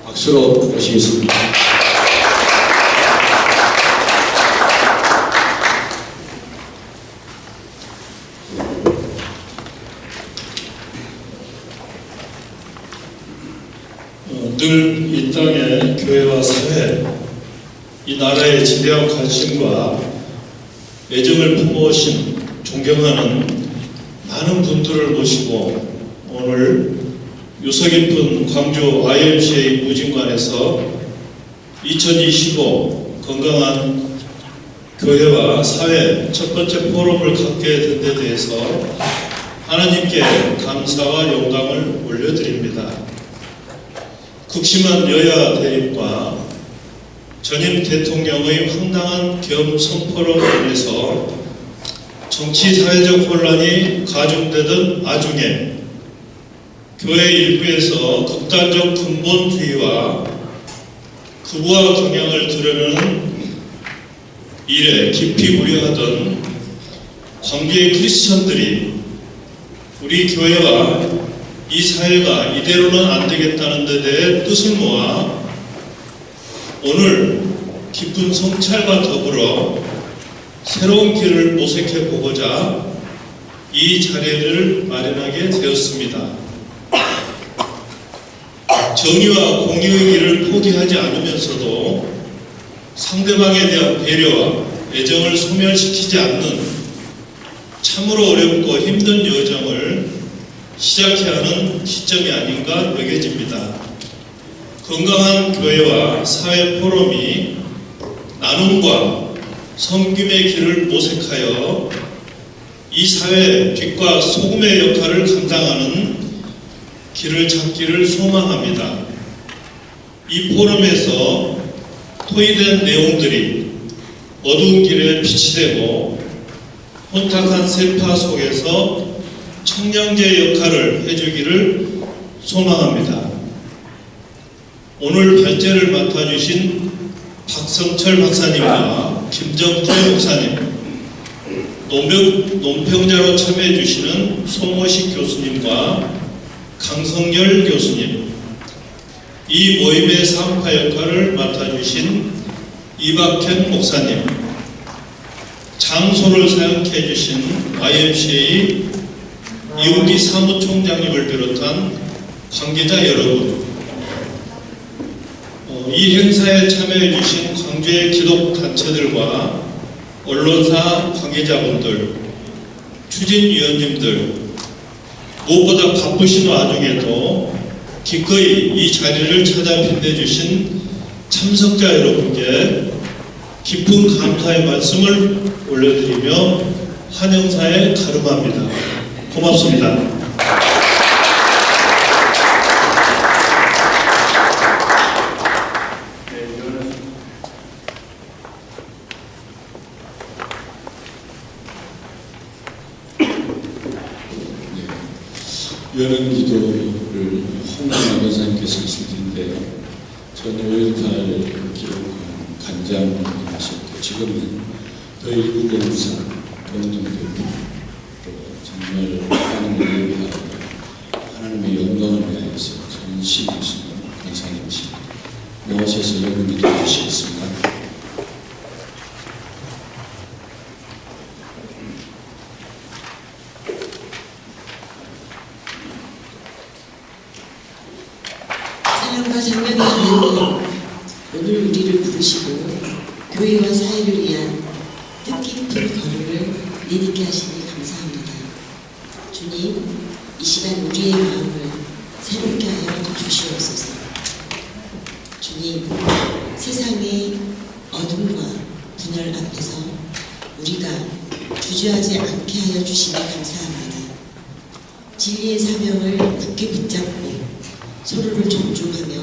박수로 모시겠습니다. 늘 이 땅의 교회와 사회, 이 나라의 지대한 관심과 애정을 품어오신 존경하는 많은 분들을 모시고 오늘 유서 깊은 광주 YMCA 무진관에서 2025 건강한 교회와 사회 첫 번째 포럼을 갖게 된 데 대해서 하나님께 감사와 영광을 올려드립니다. 극심한 여야 대립과 전임 대통령의 황당한 계엄 선포로 인해서 정치 사회적 혼란이 가중되던 와중에 교회 일부에서 극단적 근본주의와 극우화 경향을 드러내는 일에 깊이 우려하던 광주의 크리스천들이 우리 교회와 이 사회가 이대로는 안 되겠다는 데 대해 뜻을 모아 오늘 깊은 성찰과 더불어 새로운 길을 모색해 보고자 이 자리를 마련하게 되었습니다. 정의와 공의의 길을 포기하지 않으면서도 상대방에 대한 배려와 애정을 소멸시키지 않는 참으로 어렵고 힘든 여정을 시작해야 하는 시점이 아닌가 여겨집니다. 건강한 교회와 사회 포럼이 나눔과 섬김의 길을 모색하여 이 사회의 빛과 소금의 역할을 감당하는 길을 찾기를 소망합니다. 이 포럼에서 토의된 내용들이 어두운 길에 빛이 되고 혼탁한 세파 속에서 청량제 역할을 해주기를 소망합니다. 오늘 발제를 맡아주신 박성철 박사님과 김정태 목사님, 논평자로 참여해주시는 손모식 교수님과 강성열 교수님, 이 모임의 사업화 역할을 맡아주신 이박현 목사님, 장소를 사용해 주신 YMCA 이웅기 사무총장님을 비롯한 관계자 여러분, 이 행사에 참여해 주신 광주의 기독단체들과 언론사 관계자분들, 추진위원님들, 무엇보다 바쁘신 와중에도 기꺼이 이 자리를 찾아 빛내주신 참석자 여러분께 깊은 감사의 말씀을 올려드리며 환영사에 가름합니다. 고맙습니다. 여름 기도를 홍남화 변사님께서 하실 텐데 전 5.18 기록관 간장하셨고 지금은 더 일부 공사 공동대표 정말 하나님을 위하여 하나님의 영광을 위하여서 전심하시는 권사님이십니다. 나오셔서 여러분 기도해 주시겠습니다. 사랑과 장명의 하나님, 오늘 우리를 부르시고 교회와 사회를 위한 뜻깊은 걸음을 내딛게 하시니 감사합니다. 주님, 이 시간 우리의 마음을 새롭게 하여 주시옵소서. 주님, 세상의 어둠과 분열 앞에서 우리가 주저하지 않게 하여 주시니 감사합니다. 진리의 사명을 굳게 붙잡고 서로를 존중하며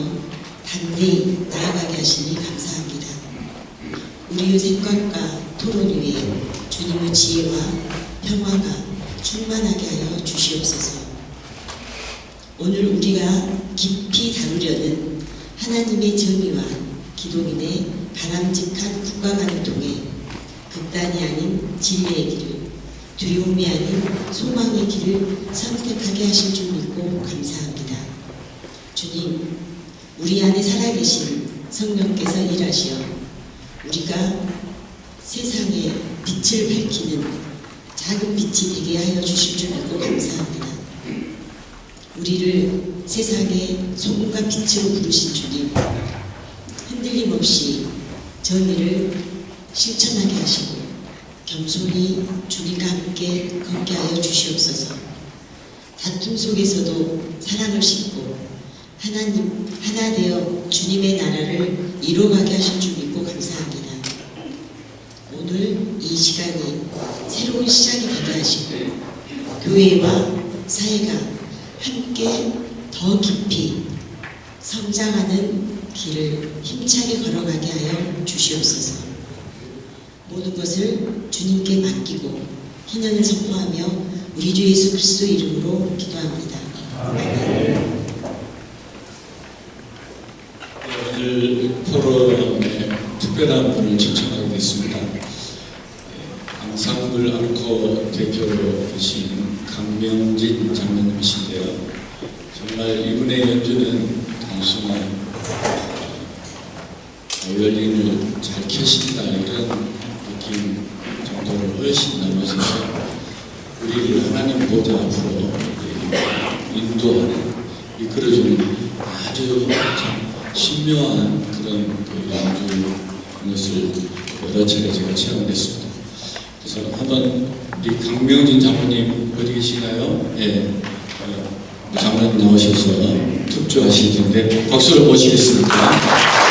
단대히 나아가게 하시니 감사합니다. 우리의 생각과 토론 위에 주님의 지혜와 평화가 충만하게 하여 주시옵소서. 오늘 우리가 깊이 다루려는 하나님의 정의와 기독인의 바람직한 국가관을 통해 극단이 아닌 진리의 길을, 두려움이 아닌 소망의 길을 선택하게 하실 줄 믿고 감사합니다. 주님, 우리 안에 살아계신 성령께서 일하시어 우리가 세상에 빛을 밝히는 작은 빛이 되게 하여 주실 줄 믿고 감사합니다. 우리를 세상의 소금과 빛으로 부르신 주님, 흔들림 없이 정의를 실천하게 하시고 겸손히 주님과 함께 걷게 하여 주시옵소서. 다툼 속에서도 사랑을 싣고 하나 되어 주님의 나라를 이루어가게 하실 줄 믿고 감사합니다. 오늘 이 시간이 새로운 시작이 되게 하시고 교회와 사회가 함께 더 깊이 성장하는 길을 힘차게 걸어가게 하여 주시옵소서. 모든 것을 주님께 맡기고 희년을 선포하며 우리 주 예수 그리스도 이름으로 기도합니다. 아멘. 오늘 포럼에 특별한 분을 초청하게 됐습니다. 앙상블 앙코 대표로 계신 강명진 장로님이신데요. 정말 이분의 연주는 단순한 바이올린을 잘 켜신다 이런 느낌 정도를 훨씬 넘어서서 우리를 하나님 보좌 앞으로 인도하는, 이끌어주는 아주 참 신묘한 그런 연주인 것을 여러 차례 제가 체험했습니다. 그래서 한번 우리 강명진 장로님 어디 계시나요? 예, 장로님 나오셔서 특주하실 텐데 박수를 모시겠습니다.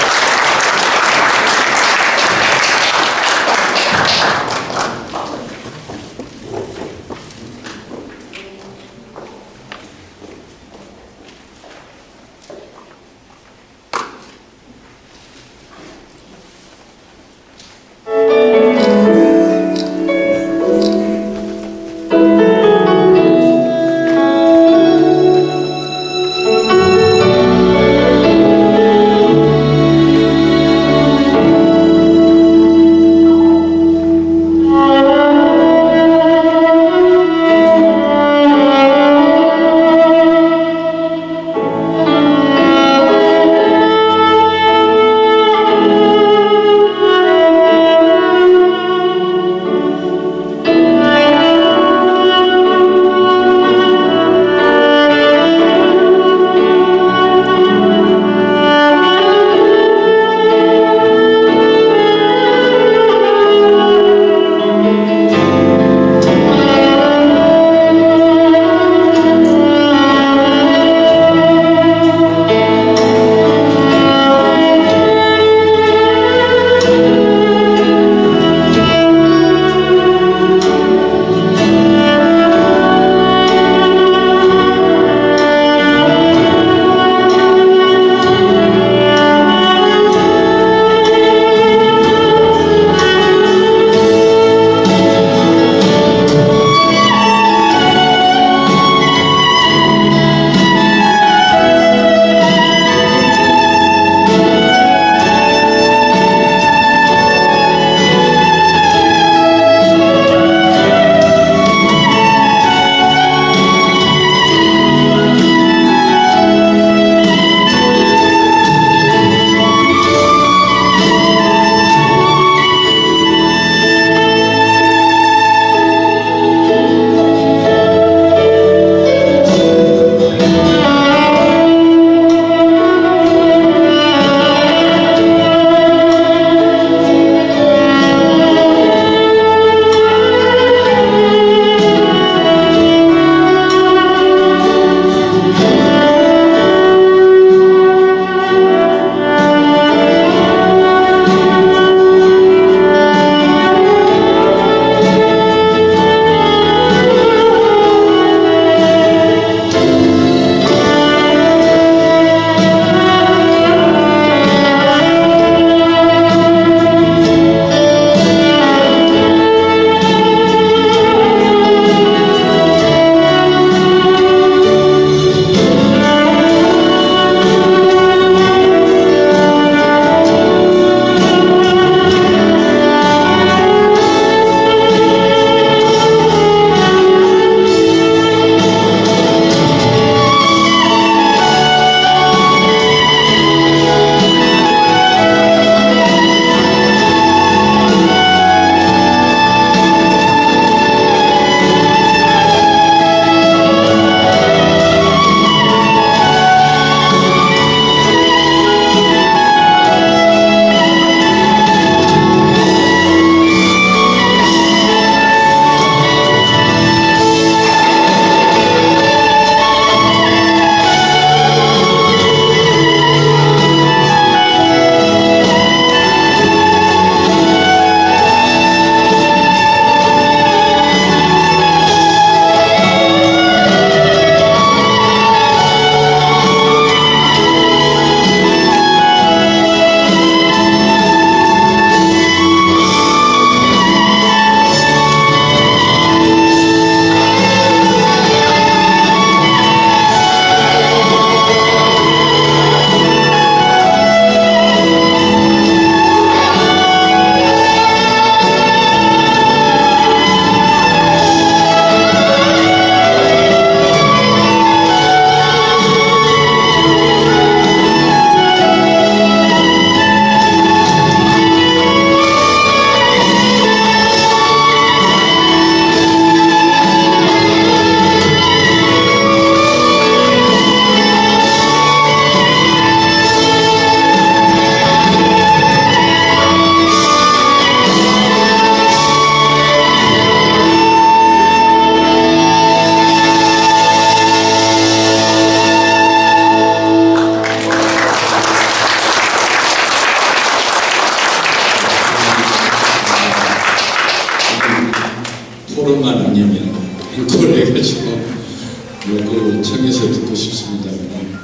통해서 듣고 싶습니다만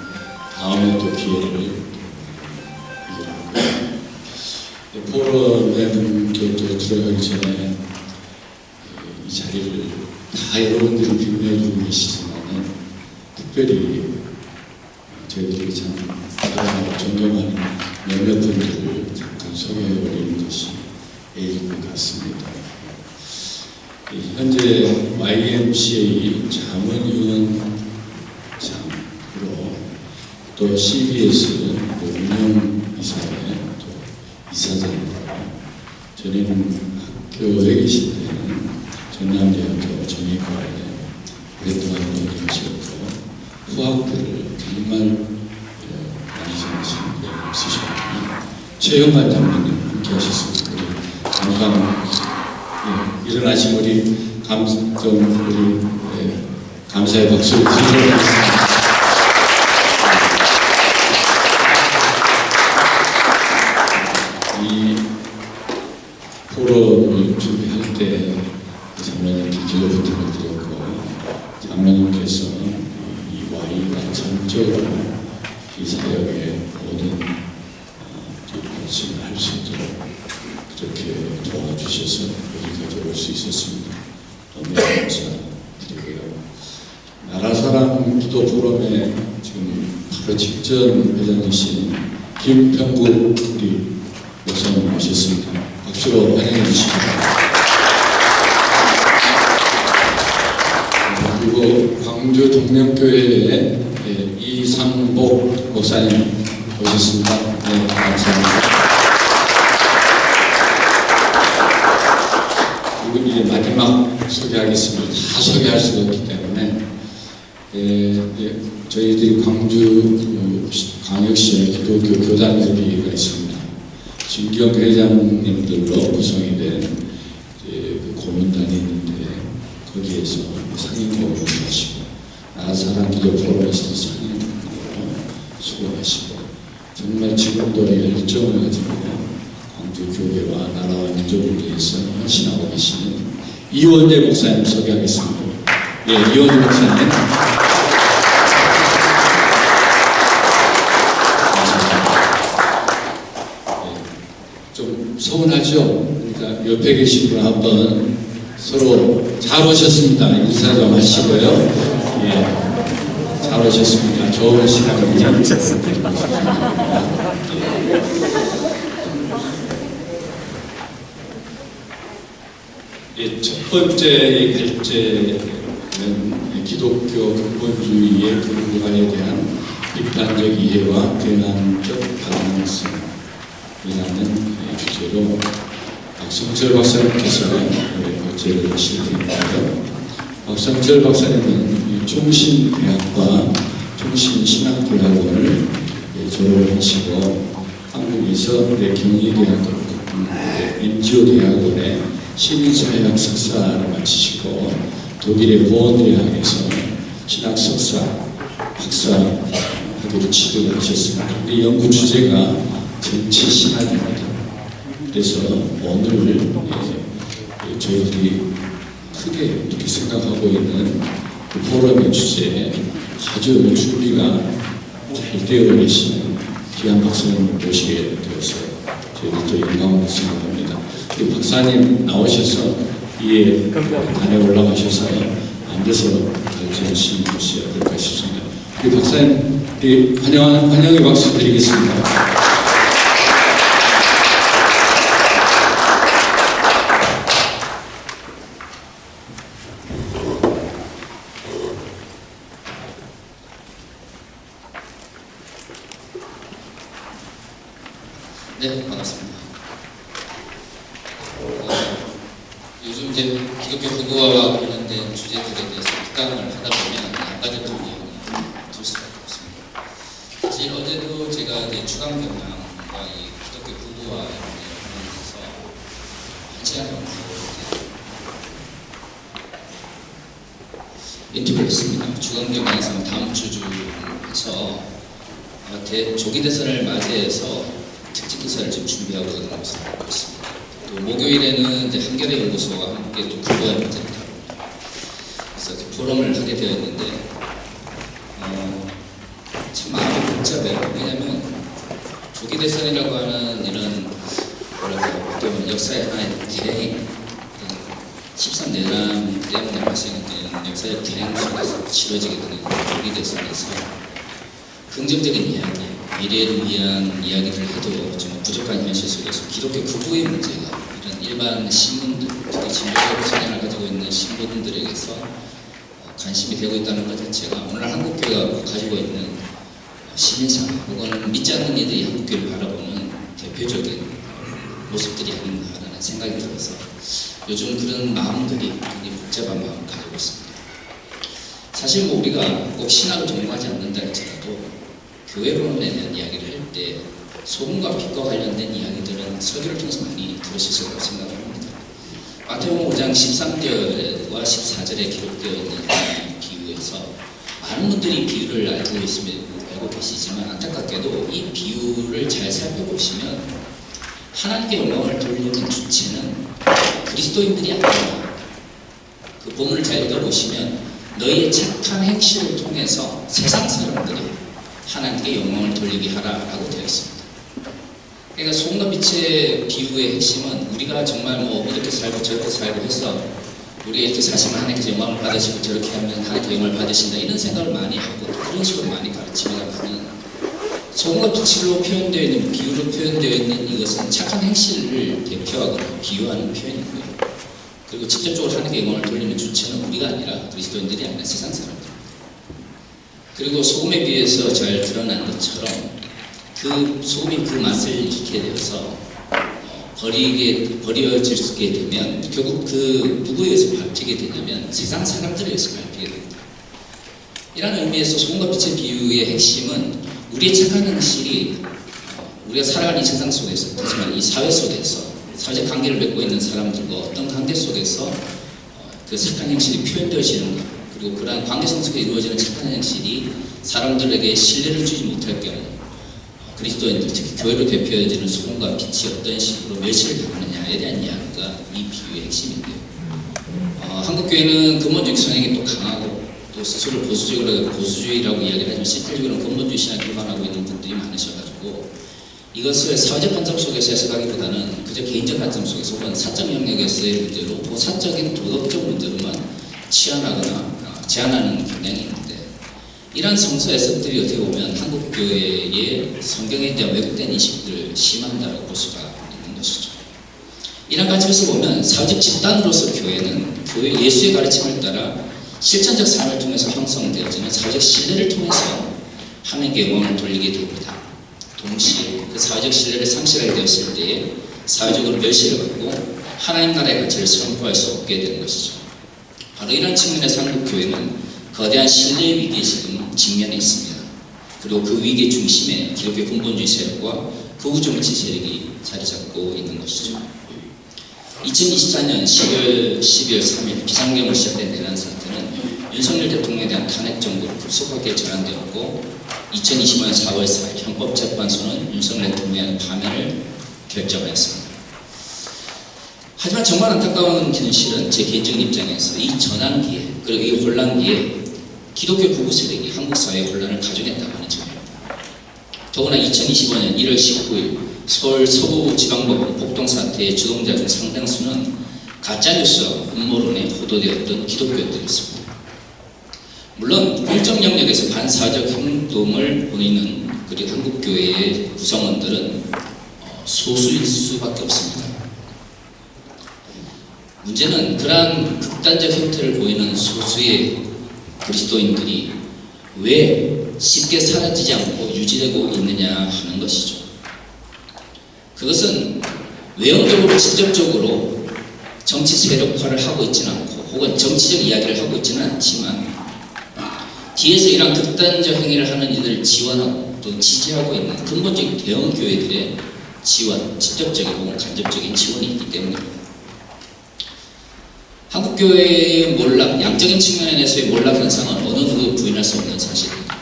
다음에 또 기회를 포럼에 또 들어가기 전에 이 자리를 다 여러분들이 빛내주고 계시지만은 특별히 저희들이 참 사랑하고 존경하는 몇몇 분들을 잠깐 소개해드리는 것이 예일 것 같습니다. 현재 YMCA 자문위원장으로 또 CBS 운영이사회 또 이사장으로 전에는 학교에 계실 때는 전남대학교 정예과에 오랫동안 노력하셨고 후학들을 정말 많이 전하시는 데 있으셨고 최영만 장관님 함께 하셨습니다. 잠깐 일어나신 우리 감사의 박수를 드리도록 하겠습니다. 이 포럼을 준비할 때 장로님께 기도 부탁을 드렸고 장로님께서 이 Y가 전적으로 이 사역의 모든 뒷받침을 할 수 있도록 그렇게 도와주셔서 여기까지 올 수 있었습니다. 너무 감사드리고요. 나라사랑 기도 포럼에 지금 바로 직전 회장이신 김평국 우리 목사님 모셨습니다. 박수로 환영해 주시기 바랍니다. 그리고 광주 동명교회의 이상복 목사님 모셨습니다. 네, 감사합니다. 그리고 이제 마지막 소개하겠습니다. 다 소개할 수가 없기 때문에 저희들이 광역시의 기독교 교단협의회가 있습니다. 진경 회장님들로 구성이 된 그 고문단이 있는데 거기에서 상임고문을 하시고 나라사랑 기도 포럼에서도 상임고문으로 수고하시고 정말 지금도 열정을 가지고 광주 교회와 나라와 민족을 위해서 헌신하고 계시는 이원재 목사님 소개하겠습니다. 예, 이원재 목사님. 좀 서운하죠? 그러니까 옆에 계신 분 한번 서로 잘 오셨습니다. 인사 좀 하시고요. 예, 잘 오셨습니다. 좋은 시간입니다. 예, 첫 번째 결제는 기독교 근본주의의 근거에 대한 비판적 이해와 변환적 가능성이라는 주제로 박성철 박사님께서 결제를 하실 텐데요. 박성철 박사님은 총신대학과 총신신학대학원을 졸업하시고 한국에서 경희대학교 NGO 대학원에 시민사회학 석사를 마치시고 독일의 보언대학에서 신학 석사, 박사 학위를 취득을 하셨습니다. 이 연구 주제가 정치 신학입니다. 그래서 오늘 저희들이 크게 이렇게 생각하고 있는 그 포럼의 주제에 아주 준비가 잘 되어 계시는 귀한 박사님을 모시게 되어서 저희들도 영광을 생각합니다. 우리 박사님 나오셔서 이 단에 올라가셔서 앉아서 가르쳐 주시는 것이 어떨까 싶습니다. 우리 박사님 환영의 박수 드리겠습니다. 네, 반갑습니다. 요즘 이제 기독교 국어와 관련된 주제들에 대해서 특강을 하다 보면 안 가졌던 내용이 들 수밖에 없습니다. 사실 어제도 제가 이제 추강 경향과 이 기독교 국어와 관련해서 한 시간 정도 인터뷰를 했습니다. 추강 경향에서 다음 주에서 조기 대선을 맞이해서 특집 기사를 지금 준비하고 있는 것으로 알고 있습니다. 또 목요일에는 이제 한겨레 연구소와 함께 또 국어의 문제를 다룹니다. 그래서 포럼을 하게 되었는데 참 마음이 복잡해요. 왜냐하면 조기 대선이라고 하는 이런 어떻게 보면 역사의 하나의 대행, 13내남 때문에 발생된 역사의 대행 속에서 치러지게 되는 조기 대선에서 긍정적인 이야기, 미래를 위한 이야기를 해도 좀 부족한 현실 속에서 기독교 극우의 문제가 이런 일반 신문들, 특히 진보적 성향을 가지고 있는 신부들에게서 관심이 되고 있다는 것 자체가 오늘 한국교회가 가지고 있는 시민사회 혹은 믿지 않는 이들이 한국교회를 바라보는 대표적인 모습들이 아닌가라는 생각이 들어서 요즘 그런 마음들이 굉장히 복잡한 마음을 가지고 있습니다. 사실 뭐 우리가 꼭 신학을 전공하지 않는다 할지라도 교회론에 대한 이야기를 할 때 소금과 빛과 관련된 이야기들은 설교를 통해서 많이 들으실 거라고 생각합니다. 마태복음 5장 13절과 14절에 기록되어 있는 이 비유에서 많은 분들이 비유를 알고 계시지만 안타깝게도 이 비유를 잘 살펴보시면 하나님께 영광을 돌리는 주체는 그리스도인들이 아니라 그 본문을 잘 읽어보시면 너희의 착한 행실을 통해서 세상 사람들이 하나님께 영광을 돌리게 하라라고 되어 있습니다. 그러니까 소금과 빛의 비유의 핵심은 우리가 정말 뭐 이렇게 살고 저렇게 살고 해서 우리가 이렇게 사시면 하나님께서 영광을 받으시고 저렇게 하면 하나님께 영광을 받으신다 이런 생각을 많이 하고 그런 식으로 많이 가르치다가는 소금과 빛으로 표현되어 있는 비유로 표현되어 있는 이것은 착한 행실을 대표하거나 비유하는 표현이고요. 그리고 직접적으로 하나님께 영광을 돌리는 주체는 우리가 아니라 그리스도인들이 아니라 세상 사람들입니다. 그리고 소금에 비해서 잘 드러난 것처럼 그 소금이 그 맛을 잃게 되어서 버려지게 되면 결국 그 누구에 의해서 밟히게 되냐면 세상 사람들에 의해서 밟히게 됩니다. 이라는 의미에서 소금과 빛의 비유의 핵심은 우리의 착한 행실이 우리가 살아가는 이 세상 속에서, 하지만 이 사회 속에서 사회적 관계를 맺고 있는 사람들과 어떤 관계 속에서 그 착한 행실이 표현되어지는 것, 그리고 그러한 관계성 속에 이루어지는 착한 행실이 사람들에게 신뢰를 주지 못할 경우 그리스도인들, 특히 교회로 대표해지는 소금과 빛이 어떤 식으로 멸시를 당하느냐에 대한 이야기가 이 비유의 핵심인데요. 한국교회는 근본주의 성향이 또 강하고 또 스스로를 보수주의라고 이야기를 하지만 실질적으로는 근본주의 신앙에 기반하고 있는 분들이 많으셔가지고 이것을 사회적 관점 속에서 해석하기보다는 그저 개인적 관점 속에서 혹은 사적 영역에서의 문제로 사적인 도덕적 문제로만 제한하는 경향이 있는데 이러한 성서 해석들이 어떻게 보면 한국교회의 성경에 대한 왜곡된 인식들을 심한다고 볼 수가 있는 것이죠. 이런 관점에서 보면 사회적 집단으로서 교회는 교회 예수의 가르침을 따라 실천적 삶을 통해서 형성되어지는 사회적 신뢰를 통해서 하나님께 영광을 돌리게 됩니다. 동시에 그 사회적 신뢰를 상실하게 되었을 때에 사회적으로 멸시를 받고 하나님 나라의 가치를 선포할 수 없게 되는 것이죠. 바로 이런 측면에서 한국교회는 거대한 신뢰 위기에 지금 직면해 있습니다. 그리고 그 위기의 중심에 기독교 근본주의 세력과 극우정치 세력이 자리 잡고 있는 것이죠. 2024년 12월 3일 비상경으로 시작된 내란 사태는 윤석열 대통령에 대한 탄핵 정부로 급속하게 전환되었고 2025년 4월 4일 헌법재판소는 윤석열 대통령의 파면을 결정하였습니다. 하지만 정말 안타까운 현실은 제 개인적인 입장에서 이 전환기에 그리고 이 혼란기에 기독교 극우 세력이 한국 사회의 혼란을 가져낸다고 하는 점입니다. 더구나 2025년 1월 19일 서울 서부지방법원 폭동 사태의 주동자 중 상당수는 가짜뉴스와 음모론에 호도되었던 기독교인들이었습니다. 물론 일정 영역에서 반사적 행동을 보이는 그리고 한국교회의 구성원들은 소수일 수밖에 없습니다. 문제는 그러한 극단적 형태를 보이는 소수의 그리스도인들이 왜 쉽게 사라지지 않고 유지되고 있느냐 하는 것이죠. 그것은 외형적으로 직접적으로 정치 세력화를 하고 있지는 않고 혹은 정치적 이야기를 하고 있지는 않지만 뒤에서 이런 극단적 행위를 하는 이들을 지원하고 또 지지하고 있는 근본적인 대형 교회들의 지원, 직접적인 혹은 간접적인 지원이 있기 때문입니다. 한국교회의 몰락, 양적인 측면에서의 몰락 현상은 어느 누구도 부인할 수 없는 사실입니다.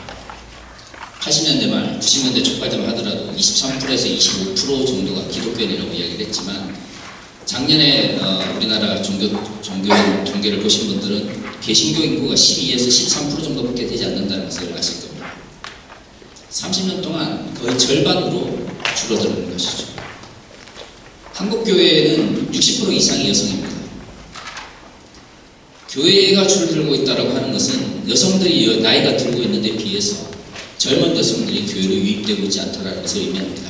80년대 말, 90년대 초까지만 하더라도 23%에서 25% 정도가 기독교인이라고 이야기를 했지만 작년에 우리나라 종교 통계를 보신 분들은 개신교 인구가 12에서 13% 정도밖에 되지 않는다는 것을 아실 겁니다. 30년 동안 거의 절반으로 줄어드는 것이죠. 한국 교회에는 60% 이상이 여성입니다. 교회가 줄어들고 있다고 하는 것은 여성들이 나이가 들고 있는데 비해서 젊은 여성들이 교회로 유입되고 있지 않다는 것을 의미합니다.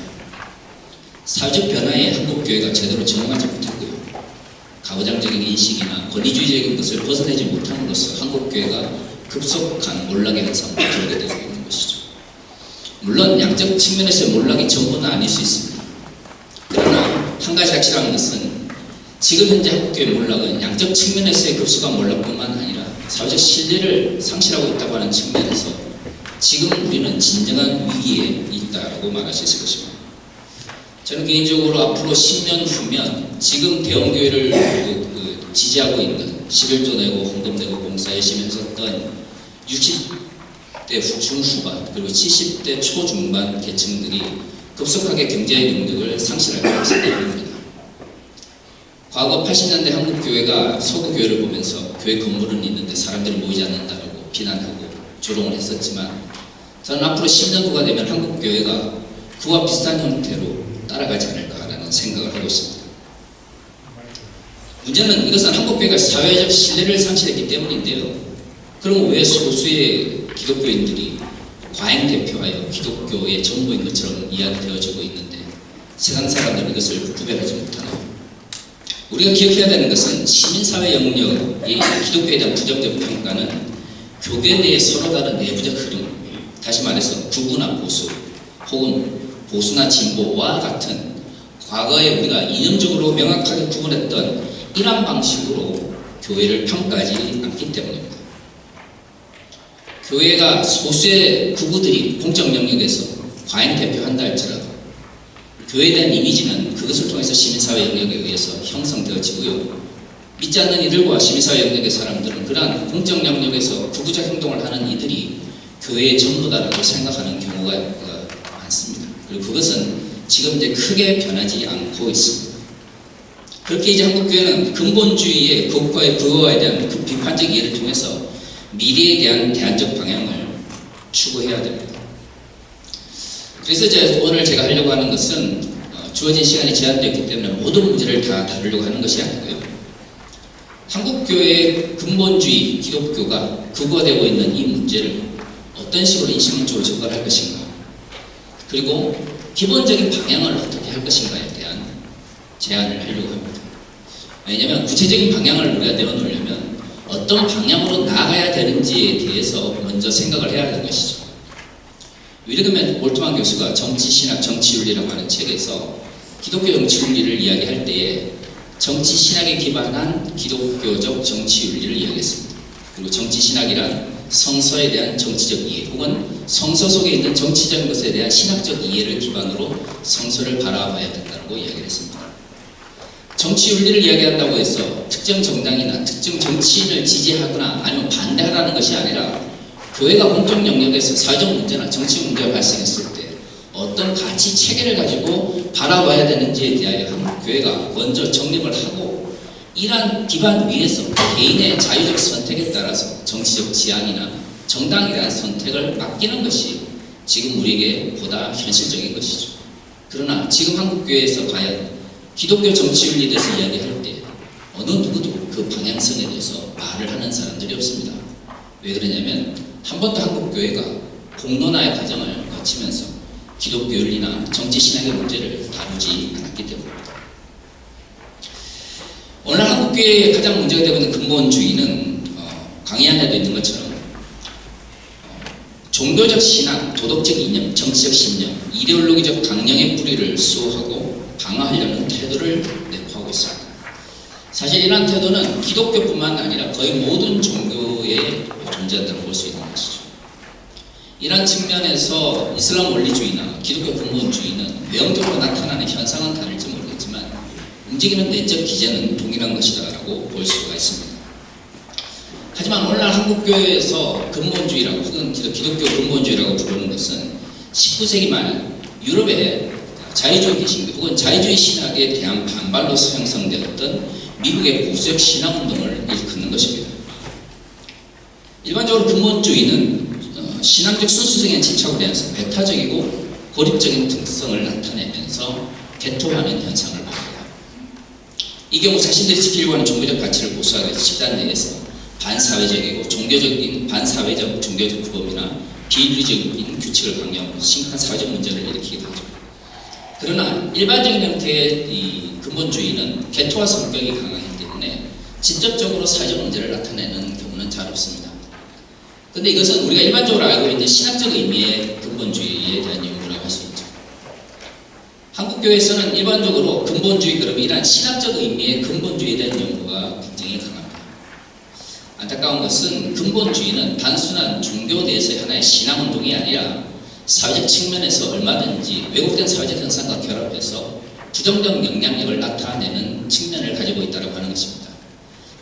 사회적 변화에 한국 교회가 제대로 적응하지 못했고요. 가부장적인 인식이나 권위주의적인 것을 벗어내지 못함으로써 한국 교회가 급속한 몰락의 현상을 들게 되고 있는 것이죠. 물론 양적 측면에서의 몰락이 전부는 아닐 수 있습니다. 그러나 한 가지 확실한 것은 지금 현재 한국교회 몰락은 양적 측면에서의 급속한 몰락뿐만 아니라 사회적 신뢰를 상실하고 있다고 하는 측면에서 지금 우리는 진정한 위기에 있다고 말할 수 있을 것입니다. 저는 개인적으로 앞으로 10년 후면 지금 대형교회를 지지하고 있는 11조 내고 헌금 내고 봉사 열심히 했었던 60대 중후반 그리고 70대 초중반 계층들이 급속하게 경제의 능력을 상실할 것으로 보입니다. 과거 80년대 한국교회가 서구교회를 보면서 교회 건물은 있는데 사람들이 모이지 않는다고 비난하고 조롱을 했었지만 저는 앞으로 10년 후가 되면 한국교회가 그와 비슷한 형태로 따라가지 않을까라는 생각을 하고 있습니다. 문제는 이것은 한국교회가 사회적 신뢰를 상실했기 때문인데요. 그럼 왜 소수의 기독교인들이 과잉 대표하여 기독교의 전부인 것처럼 이야기되어지고 있는데 세상 사람들은 이것을 구별하지 못하나요? 우리가 기억해야 되는 것은 시민사회 영역의 기독교에 대한 부정적 평가는 교계 내의 서로 다른 내부적 흐름, 다시 말해서 구구나 보수 혹은 보수나 진보와 같은 과거에 우리가 이념적으로 명확하게 구분했던 이러한 방식으로 교회를 평가하지 않기 때문입니다. 교회가 소수의 구구들이 공적 영역에서 과잉 대표한다 할지라도 교회에 대한 이미지는 그것을 통해서 시민사회 영역에 의해서 형성되어지고요. 믿지 않는 이들과 시민사회 영역의 사람들은 그러한 공적 영역에서 구구적 행동을 하는 이들이 교회의 전부다라고 생각하는 경우가 많습니다. 그리고 그것은 지금 이제 크게 변하지 않고 있습니다. 그렇게 이제 한국교회는 근본주의의 그거에 대한 그 비판적 이해를 통해서 미래에 대한 대안적 방향을 추구해야 됩니다. 그래서 이제 오늘 제가 하려고 하는 것은 주어진 시간이 제한되었기 때문에 모든 문제를 다 다루려고 하는 것이 아니고요. 한국교회의 근본주의 기독교가 극화되고 있는 이 문제를 어떤 식으로 인식론적으로 접근할 것인가, 그리고 기본적인 방향을 어떻게 할 것인가에 대한 제안을 하려고 합니다. 왜냐하면 구체적인 방향을 우리가 내어놓으려면 어떤 방향으로 나아가야 되는지에 대해서 먼저 생각을 해야 하는 것이죠. 위르그맨 몰트만 교수가 정치신학, 정치윤리라고 하는 책에서 기독교 정치윤리를 이야기할 때에 정치신학에 기반한 기독교적 정치윤리를 이야기했습니다. 그리고 정치신학이란 성서에 대한 정치적 이해 혹은 성서 속에 있는 정치적인 것에 대한 신학적 이해를 기반으로 성서를 바라봐야 된다고 이야기를 했습니다. 정치윤리를 이야기한다고 해서 특정 정당이나 특정 정치인을 지지하거나 아니면 반대하라는 것이 아니라 교회가 공적 영역에서 사회적 문제나 정치 문제가 발생했을 때 어떤 가치 체계를 가지고 바라봐야 되는지에 대하여 한국 교회가 먼저 정립을 하고 이러한 기반 위에서 개인의 자유적 선택에 따라서 정치적 지향이나 정당에 대한 선택을 맡기는 것이 지금 우리에게 보다 현실적인 것이죠. 그러나 지금 한국교회에서 과연 기독교 정치윤리에 대해서 이야기할 때 어느 누구도 그 방향성에 대해서 말을 하는 사람들이 없습니다. 왜 그러냐면 한 번도 한국교회가 공론화의 과정을 거치면서 기독교 윤리나 정치신학의 문제를 다루지 않았기 때문입니다. 오늘 한국교회의 가장 문제가 되고 있는 근본주의는 강의 안에도 있는 것처럼 종교적 신앙, 도덕적 이념, 정치적 신념, 이데올로기적 강령의 뿌리를 수호하고 방어하려는 태도를 내포하고 있습니다. 사실 이러한 태도는 기독교뿐만 아니라 거의 모든 종교에 존재한다고 볼 수 있는 것이죠. 이러한 측면에서 이슬람 원리주의나 기독교 근본주의는 외형적으로 나타나는 현상은 다를지 모르겠지만 움직이는 내적 기제는 동일한 것이다라고 볼 수가 있습니다. 하지만 오늘날 한국교회에서 근본주의라고 혹은 기독교 근본주의라고 부르는 것은 19세기 말 유럽의 자유주의 개신교 혹은 자유주의 신학에 대한 반발로서 형성되었던 미국의 보수적 신앙운동을 일컫는 것입니다. 일반적으로 근본주의는 신앙적 순수성에 집착을 하면서 배타적이고 고립적인 특성을 나타내면서 개토하는 현상을 봅니다. 이 경우 자신들이 지키려고 하는 종교적 가치를 보수하기 위해서 집단 내에서 반사회적이고 반사회적 종교적 규범이나 비윤리적인 규칙을 강요하고 심각한 사회적 문제를 일으키기도 하죠. 그러나 일반적인 형태의 이 근본주의는 개토화 성격이 강하기 때문에 직접적으로 사회적 문제를 나타내는 경우는 잘 없습니다. 그런데 이것은 우리가 일반적으로 알고 있는 신학적 의미의 근본주의에 대한 연구라고 할 수 있죠. 한국교회에서는 일반적으로 근본주의, 그러면 이러한 신학적 의미의 근본주의에 대한 연구가 굉장히 강합니다. 안타까운 것은 근본주의는 단순한 종교 내에서의 하나의 신앙운동이 아니라 사회적 측면에서 얼마든지 왜곡된 사회적 현상과 결합해서 부정적 영향력을 나타내는 측면을 가지고 있다고 하는 것입니다.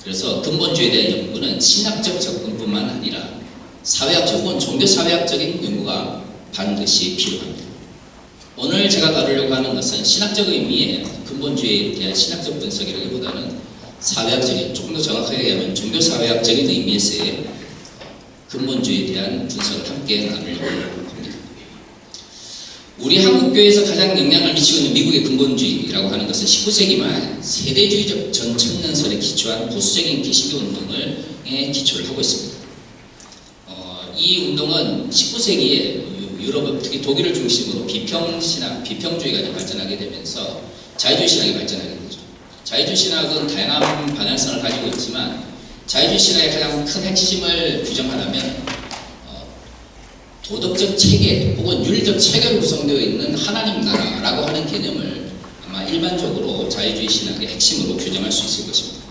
그래서 근본주의에 대한 연구는 신학적 접근뿐만 아니라 사회학적 혹은 종교사회학적인 연구가 반드시 필요합니다. 오늘 제가 다루려고 하는 것은 신학적 의미의 근본주의에 대한 신학적 분석이라기보다는 사회학적인, 조금 더 정확하게 얘기하면 종교사회학적인 의미에서의 근본주의에 대한 분석을 함께 나누려고 합니다. 우리 한국교회에서 가장 영향을 미치고 있는 미국의 근본주의라고 하는 것은 19세기 말 세대주의적 전천년설에 기초한 보수적인 개신교 운동을 기초를 하고 있습니다. 이 운동은 19세기에 유럽, 특히 독일을 중심으로 비평신학, 비평주의가 발전하게 되면서 자유주의 신학이 발전하게 되죠. 자유주의 신학은 다양한 방향성을 가지고 있지만 자유주의 신학의 가장 큰 핵심을 규정하려면 도덕적 체계 혹은 윤리적 체계로 구성되어 있는 하나님 나라라고 하는 개념을 아마 일반적으로 자유주의 신학의 핵심으로 규정할 수 있을 것입니다.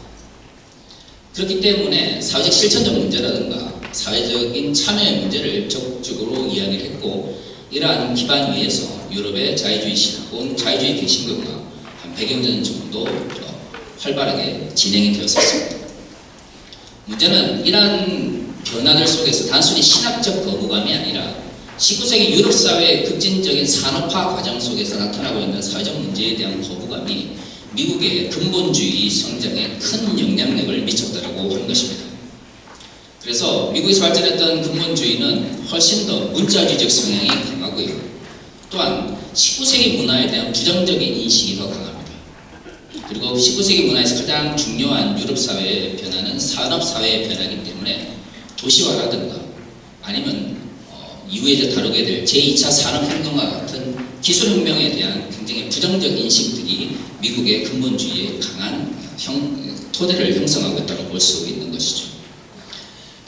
그렇기 때문에 사회적 실천적 문제라든가 사회적인 참여의 문제를 적극적으로 이야기를 했고, 이러한 기반 위에서 유럽의 자유주의 신학 혹은 자유주의 개신교가 한 100여 년 정도 활발하게 진행이 되었습니다. 문제는 이러한 변화들 속에서 단순히 신학적 거부감이 아니라 19세기 유럽 사회의 급진적인 산업화 과정 속에서 나타나고 있는 사회적 문제에 대한 거부감이 미국의 근본주의 성장에 큰 영향력을 미쳤다고 하는 것입니다. 그래서 미국에서 발전했던 근본주의는 훨씬 더 문자주의적 성향이 강하고요. 또한 19세기 문화에 대한 부정적인 인식이 더 강합니다. 그리고 19세기 문화에서 가장 중요한 유럽 사회의 변화는 산업 사회의 변화이기 때문에 도시화라든가 아니면 이후에 이제 다루게 될 제2차 산업혁명과 같은 기술혁명에 대한 굉장히 부정적 인식들이 미국의 근본주의에 강한 토대를 형성하고 있다고 볼 수 있는 것이죠.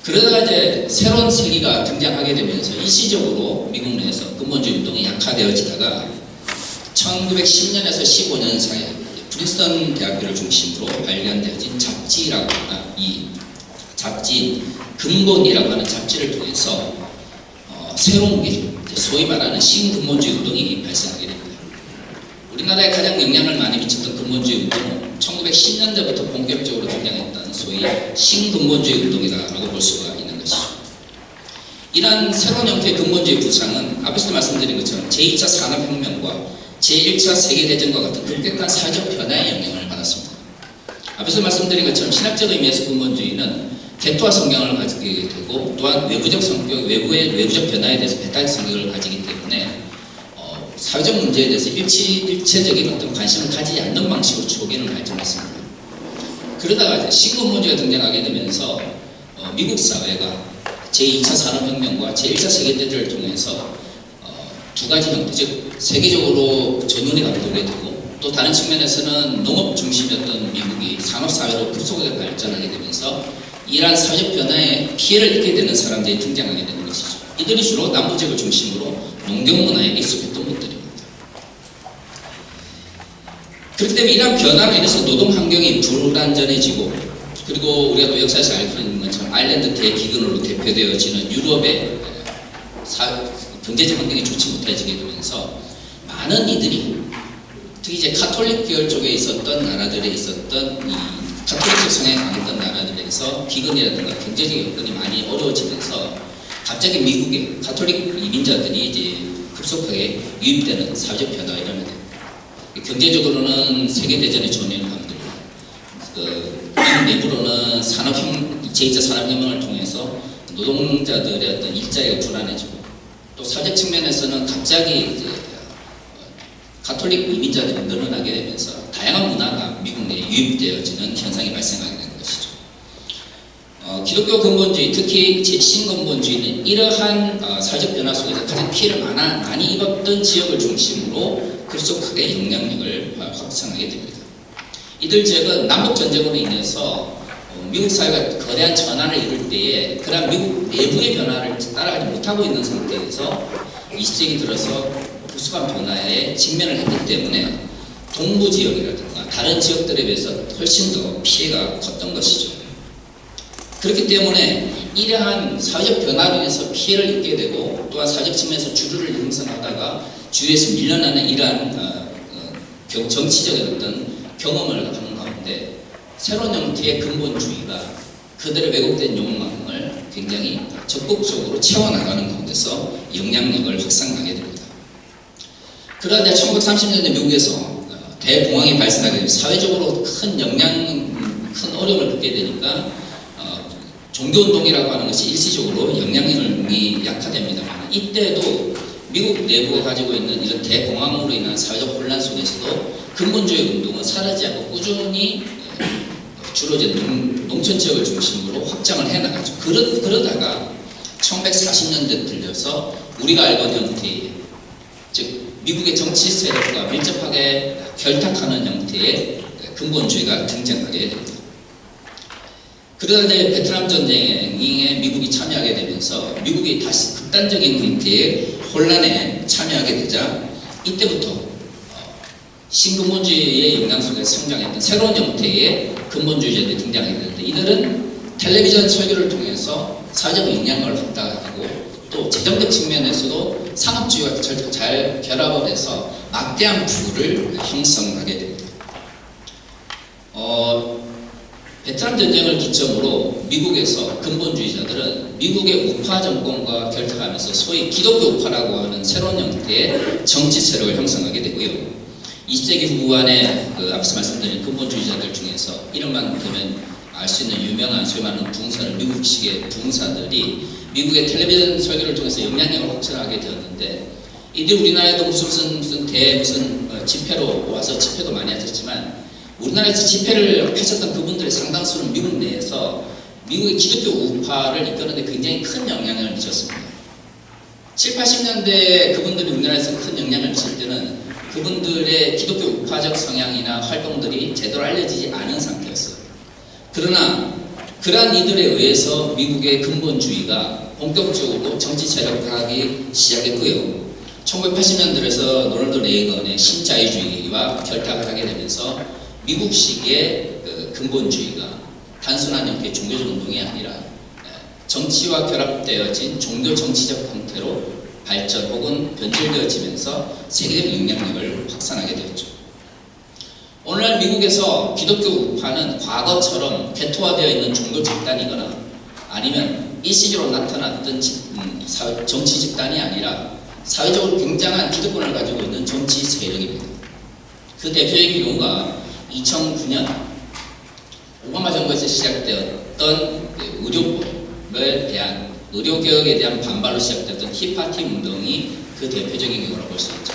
그러다가 이제 새로운 세기가 등장하게 되면서 일시적으로 미국 내에서 근본주의 운동이 약화되어지다가 1910년에서 15년 사이에 프린스턴 대학교를 중심으로 발견되어진 잡지라고 하나, 이 잡지 근본이라고 하는 잡지를 통해서 새로운 게 소위 말하는 신근본주의 운동이 발생하게 됩니다. 우리나라에 가장 영향을 많이 미쳤던 근본주의 운동은 1910년대부터 본격적으로 등장했던 소위 신근본주의 운동이다라고 볼 수가 있는 것이죠. 이러한 새로운 형태의 근본주의 부상은 앞에서 말씀드린 것처럼 제2차 산업혁명과 제1차 세계대전과 같은 급격한 사회적 변화의 영향을 받았습니다. 앞에서 말씀드린 것처럼 신학적 의미에서 근본주의는 개토화 성경을 가지게 되고, 또한 외부적 성격, 외부적 변화에 대해서 배타적 성격을 가지기 때문에 사회적 문제에 대해서 일체적인 어떤 관심을 가지지 않는 방식으로 초기에는 발전했습니다. 그러다가 이제 신근본주의가 등장하게 되면서 미국 사회가 제2차 산업혁명과 제1차 세계대전을 통해서 두 가지 형태, 즉 세계적으로 전운이 감돌게 되고, 또 다른 측면에서는 농업 중심이었던 미국이 산업사회로 급속하게 발전하게 되면서 이러한 사회적 변화에 피해를 입게 되는 사람들이 등장하게 되는 것이죠. 이들이 주로 남부 지역을 중심으로 농경문화에 익숙했던 분들입니다. 그렇기 때문에 이러한 변화로 인해서 노동환경이 불안전해지고, 그리고 우리가 또 역사에서 알고 있는 것처럼 아일랜드 대기근으로 대표되어지는 유럽의 경제적 환경이 좋지 못해지게 되면서 많은 이들이 특히 이제 카톨릭 계열 쪽에 있었던 나라들에 있었던 이 카톨릭적 성향이 강했던 나라들에서 기근이라든가 경제적 여건이 많이 어려워지면서 갑자기 미국의 카톨릭 이민자들이 이제 급속하게 유입되는 사회적 변화가 일어나게 됩니다. 경제적으로는 세계대전의 전연을 감돌고, 미국 내부로는 제2차 산업혁명을 통해서 노동자들의 어떤 일자리가 불안해지고 또 사회적 측면에서는 갑자기 이제 가톨릭 이민자들이 늘어나게 되면서 다양한 문화가 미국 내에 유입되어지는 현상이 발생하게 되는 것이죠. 기독교 근본주의, 특히 신근본주의는 이러한 사회적 변화 속에서 가장 피해를 많이 입었던 지역을 중심으로 급속하게 영향력을 확산하게 됩니다. 이들 지역은 남북전쟁으로 인해서 미국 사회가 거대한 전환을 이룰 때에 그런 미국 내부의 변화를 따라가지 못하고 있는 상태에서 20세기 들어서 급속한 변화에 직면을 했기 때문에 동부 지역이라든가 다른 지역들에 비해서 훨씬 더 피해가 컸던 것이죠. 그렇기 때문에 이러한 사회적 변화로 인해서 피해를 입게 되고 또한 사회적 측면에서 주류를 형성하다가 주위에서 밀려나는 이러한 정치적인 어떤 경험을 하는 가운데 새로운 형태의 근본주의가 그들의 왜곡된 욕망을 굉장히 적극적으로 채워나가는 가운데서 영향력을 확산하게 됩니다. 그런데 1930년대 미국에서 대공황이 발생하게 되면 사회적으로 큰 어려움을 겪게 되니까 종교운동이라고 하는 것이 일시적으로 영향력이 약화됩니다만 이때도 미국 내부가 가지고 있는 이런 대공황으로 인한 사회적 혼란 속에서도 근본주의 운동은 사라지지 않고 꾸준히 주로 이제 농촌 지역을 중심으로 확장을 해나가죠. 그러다가 1940년대 들려서 우리가 알고 있는 형태의 즉 미국의 정치 세력과 밀접하게 결탁하는 형태의 근본주의가 등장하게 됩니다. 그러다 이제 베트남 전쟁에 미국이 참여하게 되면서 미국이 다시 극단적인 형태의 혼란에 참여하게 되자 이때부터 신근본주의의 영향 속에 성장했던 새로운 형태의 근본주의자들이 등장하게 되는데 이들은 텔레비전 설교를 통해서 사회적 영향력을 확대하고 또 재정적 측면에서도 산업주의와 잘 결합을 해서 막대한 부를 형성하게 됩니다. 베트남 전쟁을 기점으로 미국에서 근본주의자들은 미국의 우파 정권과 결탁하면서 소위 기독교 우파라고 하는 새로운 형태의 정치 세력을 형성하게 되고요. 20세기 후반에 앞서 말씀드린 근본주의자들 중에서 이름만 보면 알 수 있는 유명한 소위 말하는 붕사들, 미국식의 붕사들이 미국의 텔레비전 설교를 통해서 영향력을 확산하게 되었는데 이들 우리나라에도 무슨 집회로 와서 집회도 많이 하셨지만 우리나라에서 집회를 하셨던 그분들의 상당수는 미국 내에서 미국의 기독교 우파를 이끄는데 굉장히 큰 영향을 미쳤습니다. 7, 80년대 그분들이 우리나라에서 큰 영향을 미칠 때는 그분들의 기독교 우파적 성향이나 활동들이 제대로 알려지지 않은 상태였어요. 그러나 그러한 이들에 의해서 미국의 근본주의가 본격적으로 정치 세력화하기 시작했고요. 1980년대에서 로널드 레이건의 신자유주의와 결탁을 하게 되면서 미국식의 근본주의가 단순한 형태의 종교적 운동이 아니라 정치와 결합되어진 종교 정치적 형태로 발전 혹은 변질되어지면서 세계적 영향력을 확산하게 되었죠. 오늘날 미국에서 기독교 우파는 과거처럼 개토화되어 있는 종교 집단이거나 아니면 일시적으로 나타났던 정치 집단이 아니라 사회적으로 굉장한 기득권을 가지고 있는 정치 세력입니다. 그 대표적인 경우가 2009년 오바마 정부에서 시작되었던 의료보험에 대한 의료개혁에 대한 반발로 시작됐던 티파티 운동이 그 대표적인 경우라고 볼 수 있죠.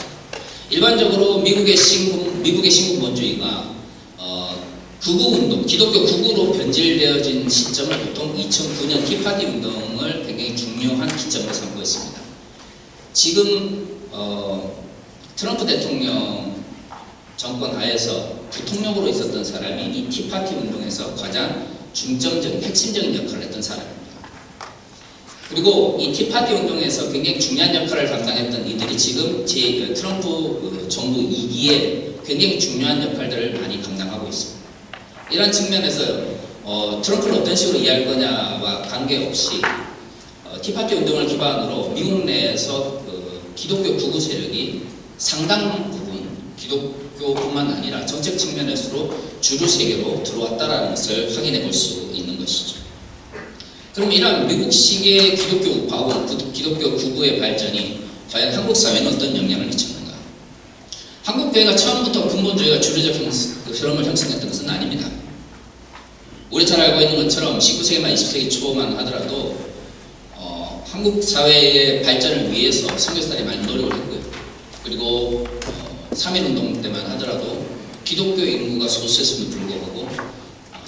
일반적으로 미국의 신근본주의가 극우운동, 기독교 극우로 변질되어진 시점을 보통 2009년 티파티 운동을 굉장히 중요한 기점으로 삼고 있습니다. 지금 트럼프 대통령 정권 하에서 부통령으로 있었던 사람이 이 티파티 운동에서 가장 중점적인 핵심적인 역할을 했던 사람입니다. 그리고 이 티파티 운동에서 굉장히 중요한 역할을 감당했던 이들이 지금 트럼프 정부 2기에 굉장히 중요한 역할들을 많이 감당하고 있습니다. 이러한 측면에서 트럼프를 어떤 식으로 이해할 거냐와 관계없이 티파티 운동을 기반으로 미국 내에서 기독교 극우 세력이 상당 부분 기독교뿐만 아니라 정책 측면에서도 주류 세계로 들어왔다는 것을 확인해 볼 수 있는 것이죠. 그럼 이런 미국식의 기독교 우파 혹은 기독교 극우의 발전이 과연 한국 사회는 어떤 영향을 미쳤는가? 한국 교회가 처음부터 근본주의가 주류적 흐름을 형성했던 것은 아닙니다. 우리 잘 알고 있는 것처럼 19세기만 20세기 초만 하더라도 한국 사회의 발전을 위해서 선교사들이 많이 노력을 했고요. 그리고 3.1운동 때만 하더라도 기독교 인구가 소수였음에도 불구하고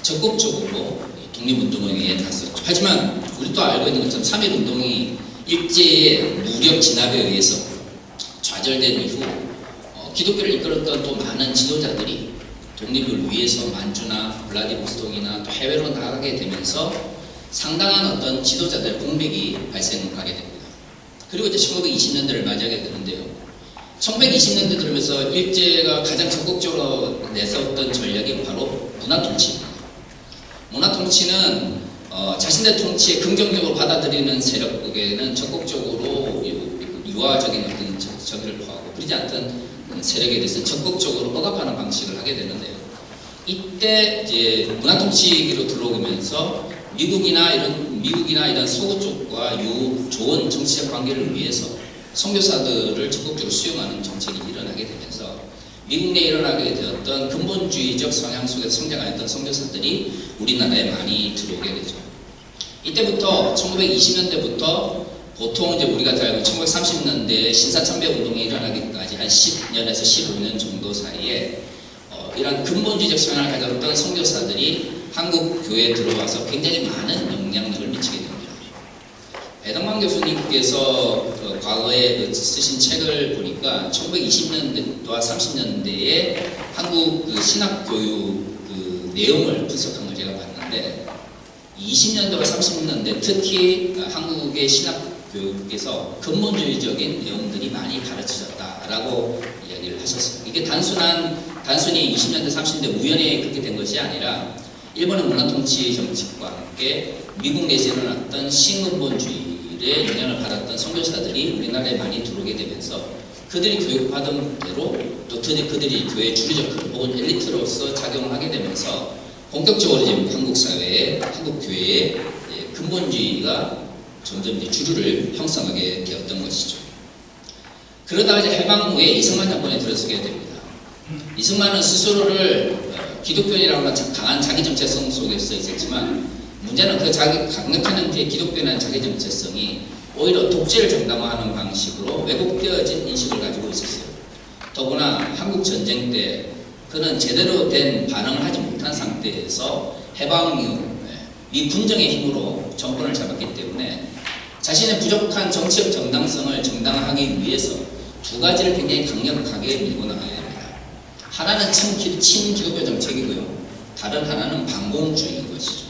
적극적으로 독립운동에 나섰죠. 하지만 우리 또 알고 있는 것처럼 3.1운동이 일제의 무력 진압에 의해서 좌절된 이후 기독교를 이끌었던 또 많은 지도자들이 독립을 위해서 만주나 블라디보스톡이나 또 해외로 나가게 되면서 상당한 어떤 지도자들의 공백이 발생하게 됩니다. 그리고 이제 1920년대를 맞이하게 되는데요. 1920년대 들으면서 일제가 가장 적극적으로 내세웠던 전략이 바로 문화통치입니다. 문화통치는 자신의 통치에 긍정적으로 받아들이는 세력에게는 적극적으로 유화적인 어떤 저기를 포하고 그러지 않던 세력에 대해서 적극적으로 억압하는 방식을 하게 되는데요. 이때 이제 문화통치기로 들어오면서 미국이나 이런 서구 쪽과 좋은 정치적 관계를 위해서 선교사들을 적극적으로 수용하는 정책이 일어나게 되면서 미국 내에 일어나게 되었던 근본주의적 성향 속에서 성장하였던 선교사들이 우리나라에 많이 들어오게 되죠. 이때부터 1920년대부터 보통 이제 우리가 잘 알고 1930년대 신사참배 운동이 일어나기까지 한 10년에서 15년 정도 사이에 이런 근본주의적 성향을 가졌던 선교사들이 한국 교회에 들어와서 굉장히 많은 영향력을 미치게 됩니다. 배덕만 교수님께서 과거에 쓰신 책을 보니까 1920년대와 30년대에 한국 신학교육 내용을 분석한 걸 제가 봤는데 20년대와 30년대 특히 한국의 신학교육에서 근본주의적인 내용들이 많이 가르쳐졌다라고 이야기를 하셨습니다. 이게 단순히 20년대, 30년대 우연히 그렇게 된 것이 아니라 일본의 문화통치 정책과 함께 미국 내에서 일어났던 신근본주의의 영향을 받았던 선교사들이 우리나라에 많이 들어오게 되면서 그들이 교육받은 대로 또 그들이 교회 주류적 혹은 엘리트로서 작용을 하게 되면서 본격적으로 지금 한국 사회에, 한국 교회에 근본주의가 점점 주류를 형성하게 되었던 것이죠. 그러다가 이제 해방 후에 이승만 정권에 들어서게 됩니다. 이승만은 스스로를 기독교인이라고 하는 강한 자기 정체성 속에서 있었지만 문제는 그 강력한 형태의 기독교인이라는 자기 정체성이 오히려 독재를 정당화하는 방식으로 왜곡되어진 인식을 가지고 있었어요. 더구나 한국 전쟁 때 그는 제대로 된 반응을 하지 못한 상태에서 해방 이후 이 군정의 힘으로 정권을 잡았기 때문에 자신의 부족한 정치적 정당성을 정당화하기 위해서 두 가지를 굉장히 강력하게 밀고 나가야 됩니다. 하나는 친기독교 정책이고요. 다른 하나는 반공주의인 것이죠.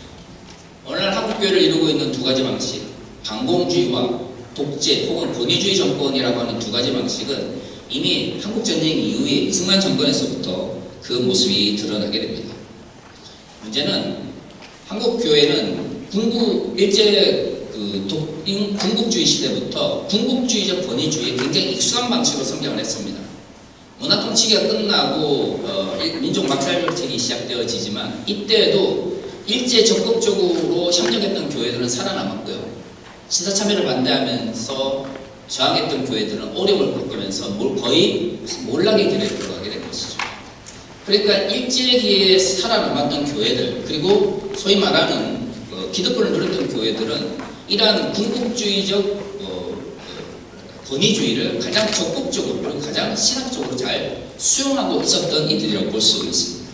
오늘날 한국교회를 이루고 있는 두 가지 방식, 반공주의와 독재 혹은 권위주의 정권이라고 하는 두 가지 방식은 이미 한국전쟁 이후에 이승만 정권에서부터 그 모습이 드러나게 됩니다. 문제는 한국교회는 군국주의 시대부터 군국주의적 권위주의에 굉장히 익숙한 방식으로 성장을 했습니다. 문화통치기가 끝나고 민족 막살정책이 시작되어지지만 이때에도 일제 적극적으로 협력했던 교회들은 살아남았고요. 신사참배를 반대하면서 저항했던 교회들은 어려움을 겪으면서 거의 몰락의 길에 들어가게 된 것이죠. 그러니까 일제기에 살아남았던 교회들 그리고 소위 말하는 기득권을 누렸던 교회들은 이러한 군국주의적 권위주의를 가장 적극적으로 그리고 가장 신학적으로 잘 수용하고 있었던 이들이라고 볼 수 있습니다.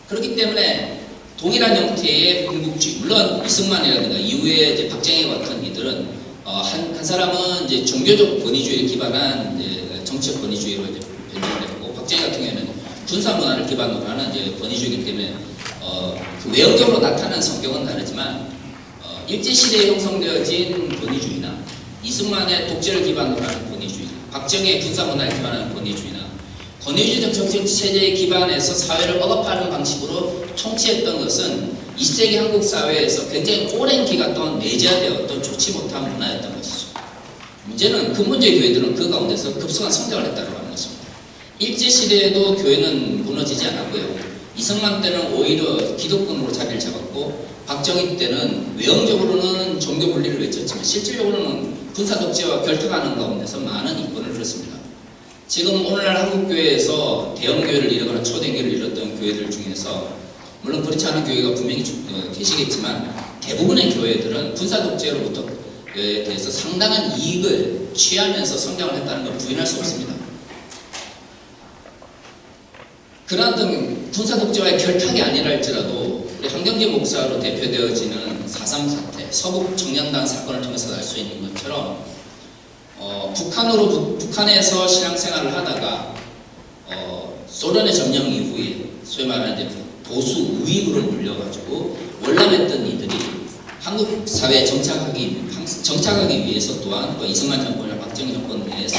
그렇기 때문에 동일한 형태의 군국주의, 물론 이승만이라든가 이후에 이제 박정희 같은 이들은 한 사람은 이제 종교적 권위주의를 기반한 이제 정치적 권위주의로 이제 변경을 했고 박정희 같은 경우에는 군사 문화를 기반으로 하는 이제 권위주의이기 때문에 그 외형적으로 나타나는 성격은 다르지만 일제 시대에 형성되어진 권위주의나 이승만의 독재를 기반으로 하는 권위주의, 박정희의 군사 문화를 기반하는 권위주의나 권위주의적 정치 체제에 기반해서 사회를 억압하는 방식으로 통치했던 것은 20세기 한국 사회에서 굉장히 오랜 기간 동안 내재되었던 좋지 못한 문화였던 것이죠. 문제는 근본주의 교회들은 그 가운데서 급성한 성장을 했다고 하는 것입니다. 일제시대에도 교회는 무너지지 않았고요. 이승만 때는 오히려 기독권으로 자리를 잡았고 박정희 때는 외형적으로는 종교 분리를 외쳤지만 실질적으로는 군사 독재와 결탁하는 가운데서 많은 이권을 잃었습니다. 지금 오늘날 한국교회에서 대형교회를 이루거나 초대교회를 이뤘던 교회들 중에서 물론 그렇지 않은 교회가 분명히 계시겠지만 대부분의 교회들은 군사 독재로부터 대해서 상당한 이익을 취하면서 성장을 했다는 걸 부인할 수 없습니다. 그러한 등 군사독재와의 결탁이 아니라 할지라도 우리 한경재 목사로 대표되어지는 4.3 사태, 서북 청년단 사건을 통해서 알 수 있는 것처럼 북한에서 신앙생활을 하다가 소련의 점령 이후에 소위 말하는 보수 우익으로 물려가지고 월남했던 이들이 한국 사회에 정착하기 위해서 또한 이승만 정권이나 박정희 정권 내에서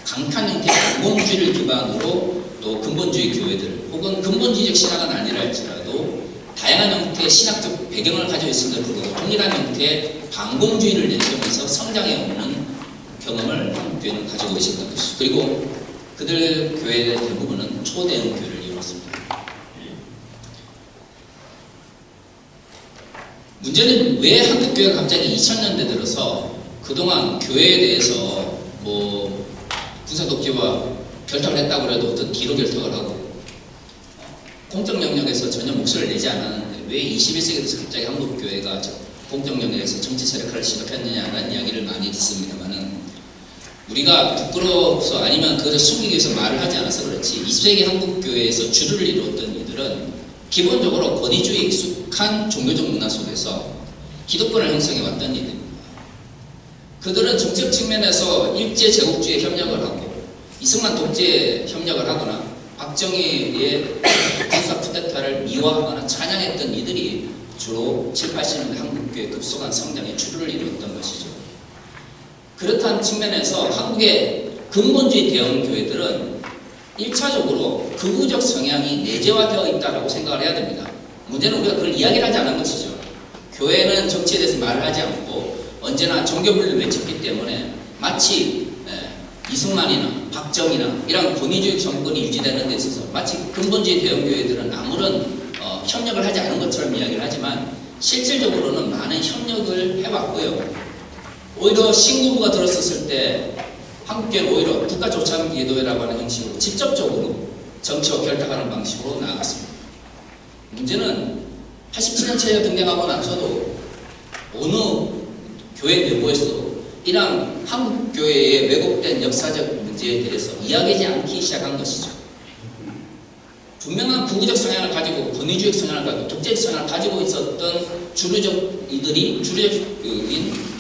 강한 형태의 공공주의를 기반으로 또 근본주의 교회들 혹은 근본주의적 신앙은 아니라 할지라도 다양한 형태의 신학적 배경을 가지고 있음에도 불구하고 동일한 형태의 반공주의를 내세우면서 성장해오는 경험을 한국 교회는 가지고 있었던 것이죠. 그리고 그들 교회의 대부분은 초대형 교회를 이루었습니다. 문제는 왜 한국 교회가 갑자기 2000년대 들어서 그동안 교회에 대해서 군사독재와 결탁을 했다고 해도 어떤 뒤로 결탁을 하고 공적 영역에서 전혀 목소리를 내지 않았는데 왜 21세기 들어서 갑자기 한국 교회가 공적 영역에서 정치 세력화를 시작했느냐라는 이야기를 많이 듣습니다만은 우리가 부끄러워서 아니면 그것을 숨기기 위해서 말을 하지 않아서 그렇지 20세기 한국 교회에서 주류를 이루었던 이들은 기본적으로 권위주의에 익숙한 종교적 문화 속에서 기득권을 형성해 왔던 이들입니다. 그들은 정책 측면에서 일제 제국주의에 협력을 하고 이승만 독재에 협력을 하거나 박정희의 군사 쿠데타를 미화하거나 찬양했던 이들이 주로 7, 80년대 한국교회 급속한 성장의 주류를 이루었던 것이죠. 그렇다는 측면에서 한국의 근본주의 대형 교회들은 1차적으로 극우적 성향이 내재화되어 있다고 생각을 해야 됩니다. 문제는 우리가 그걸 이야기를 하지 않은 것이죠. 교회는 정치에 대해서 말을 하지 않고 언제나 종교분리를 외쳤기 때문에 마치 이승만이나 박정희나 이런 권위주의 정권이 유지되는 데 있어서 마치 근본주의 대형교회들은 아무런 협력을 하지 않은 것처럼 이야기를 하지만 실질적으로는 많은 협력을 해왔고요. 오히려 신군부가 들었었을 때 한국교회는 오히려 국가조참 예도회라고 하는 형식으로 직접적으로 정치와 결탁하는 방식으로 나아갔습니다. 문제는 87년체에 등장하고 나서도 어느 교회 내부에서 이러한 한국교회의 왜곡된 역사적 문제에 대해서 이야기하지 않기 시작한 것이죠. 분명한 부부적 성향을 가지고 권위주의 성향을 가지고 독재적 성향을 가지고 있었던 주류적인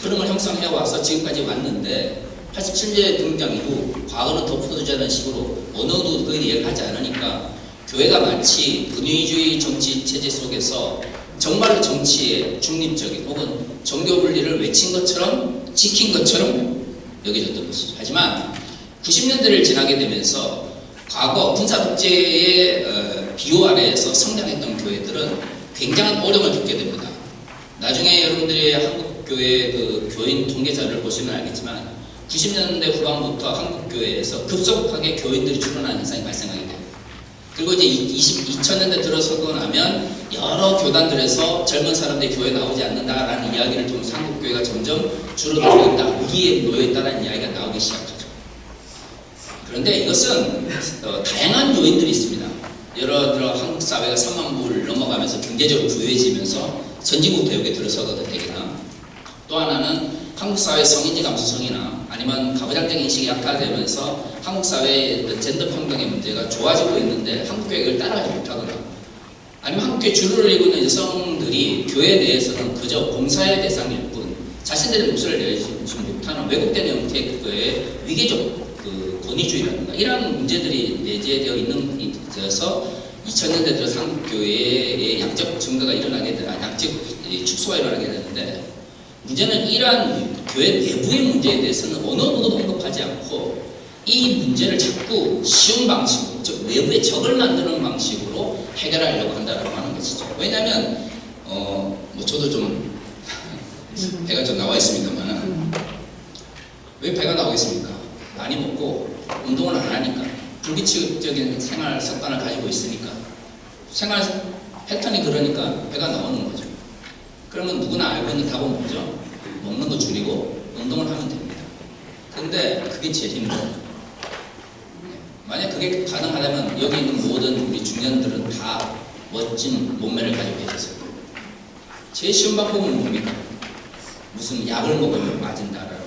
흐름을 형성해와서 지금까지 왔는데 87년에 등장 이후 과거는 덮어두자는 식으로 어느 누구도 그에 이해를 하지 않으니까 교회가 마치 권위주의 정치 체제 속에서 정말로 정치에 중립적인 혹은 종교 분리를 외친 것처럼 지킨 것처럼 여겨졌던 것이죠. 하지만 90년대를 지나게 되면서 과거 군사 독재의 비호 아래에서 성장했던 교회들은 굉장한 어려움을 겪게 됩니다. 나중에 여러분들이 한국교회 그 교인 통계자를 보시면 알겠지만 90년대 후반부터 한국교회에서 급속하게 교인들이 줄어나는 현상이 발생하게 돼요. 그리고 이제 2000년대 들어서고 나면 여러 교단들에서 젊은 사람들이 교회에 나오지 않는다라는 이야기를 통해서 한국교회가 점점 줄어들고 있다, 위기에 놓여있다는 이야기가 나오기 시작하죠. 그런데 이것은 다양한 요인들이 있습니다. 예를 들어 한국 사회가 3만 부를 넘어가면서 경제적으로 부유해지면서 선진국 대륙에 들어서거든 되겠나. 또 하나는 한국 사회의 성인지 감수성이나 아니면 가부장적 인식이 약화되면서 한국 사회의 젠더 평등의 문제가 좋아지고 있는데 한국 교회를 따라가지 못하거나 아니면 한국 교회 주류를 이루고 있는 여성들이 교회 내에서는 그저 봉사의 대상일 뿐 자신들의 목소리를 내지 못하는 왜곡된 형태의 그의 위계적 권위주의라든가 이러한 문제들이 내재되어 있는 데서 2000년대 들어서 한국교회의 양적 증가가 일어나게 되나 양적 축소가 일어나게 되는데 문제는 이러한 교회 내부의 문제에 대해서는 어느 누구도 언급하지 않고 이 문제를 자꾸 쉬운 방식으로 즉 내부의 적을 만드는 방식으로 해결하려고 한다고 하는 것이죠. 왜냐하면 저도 좀 배가 좀 나와 있습니다만 왜 배가 나와 있습니까? 많이 먹고 운동을 안 하니까 불규칙적인 생활 습관을 가지고 있으니까 생활 패턴이 그러니까 배가 나오는 거죠. 그러면 누구나 알고 있는 답은 뭐죠? 먹는 거 줄이고 운동을 하면 됩니다. 근데 그게 제일 힘들어요. 만약 그게 가능하다면 여기 있는 모든 우리 중년들은 다 멋진 몸매를 가지고 계셨을 거예요. 제일 쉬운 방법은 뭡니까? 무슨 약을 먹으면 맞은다라고.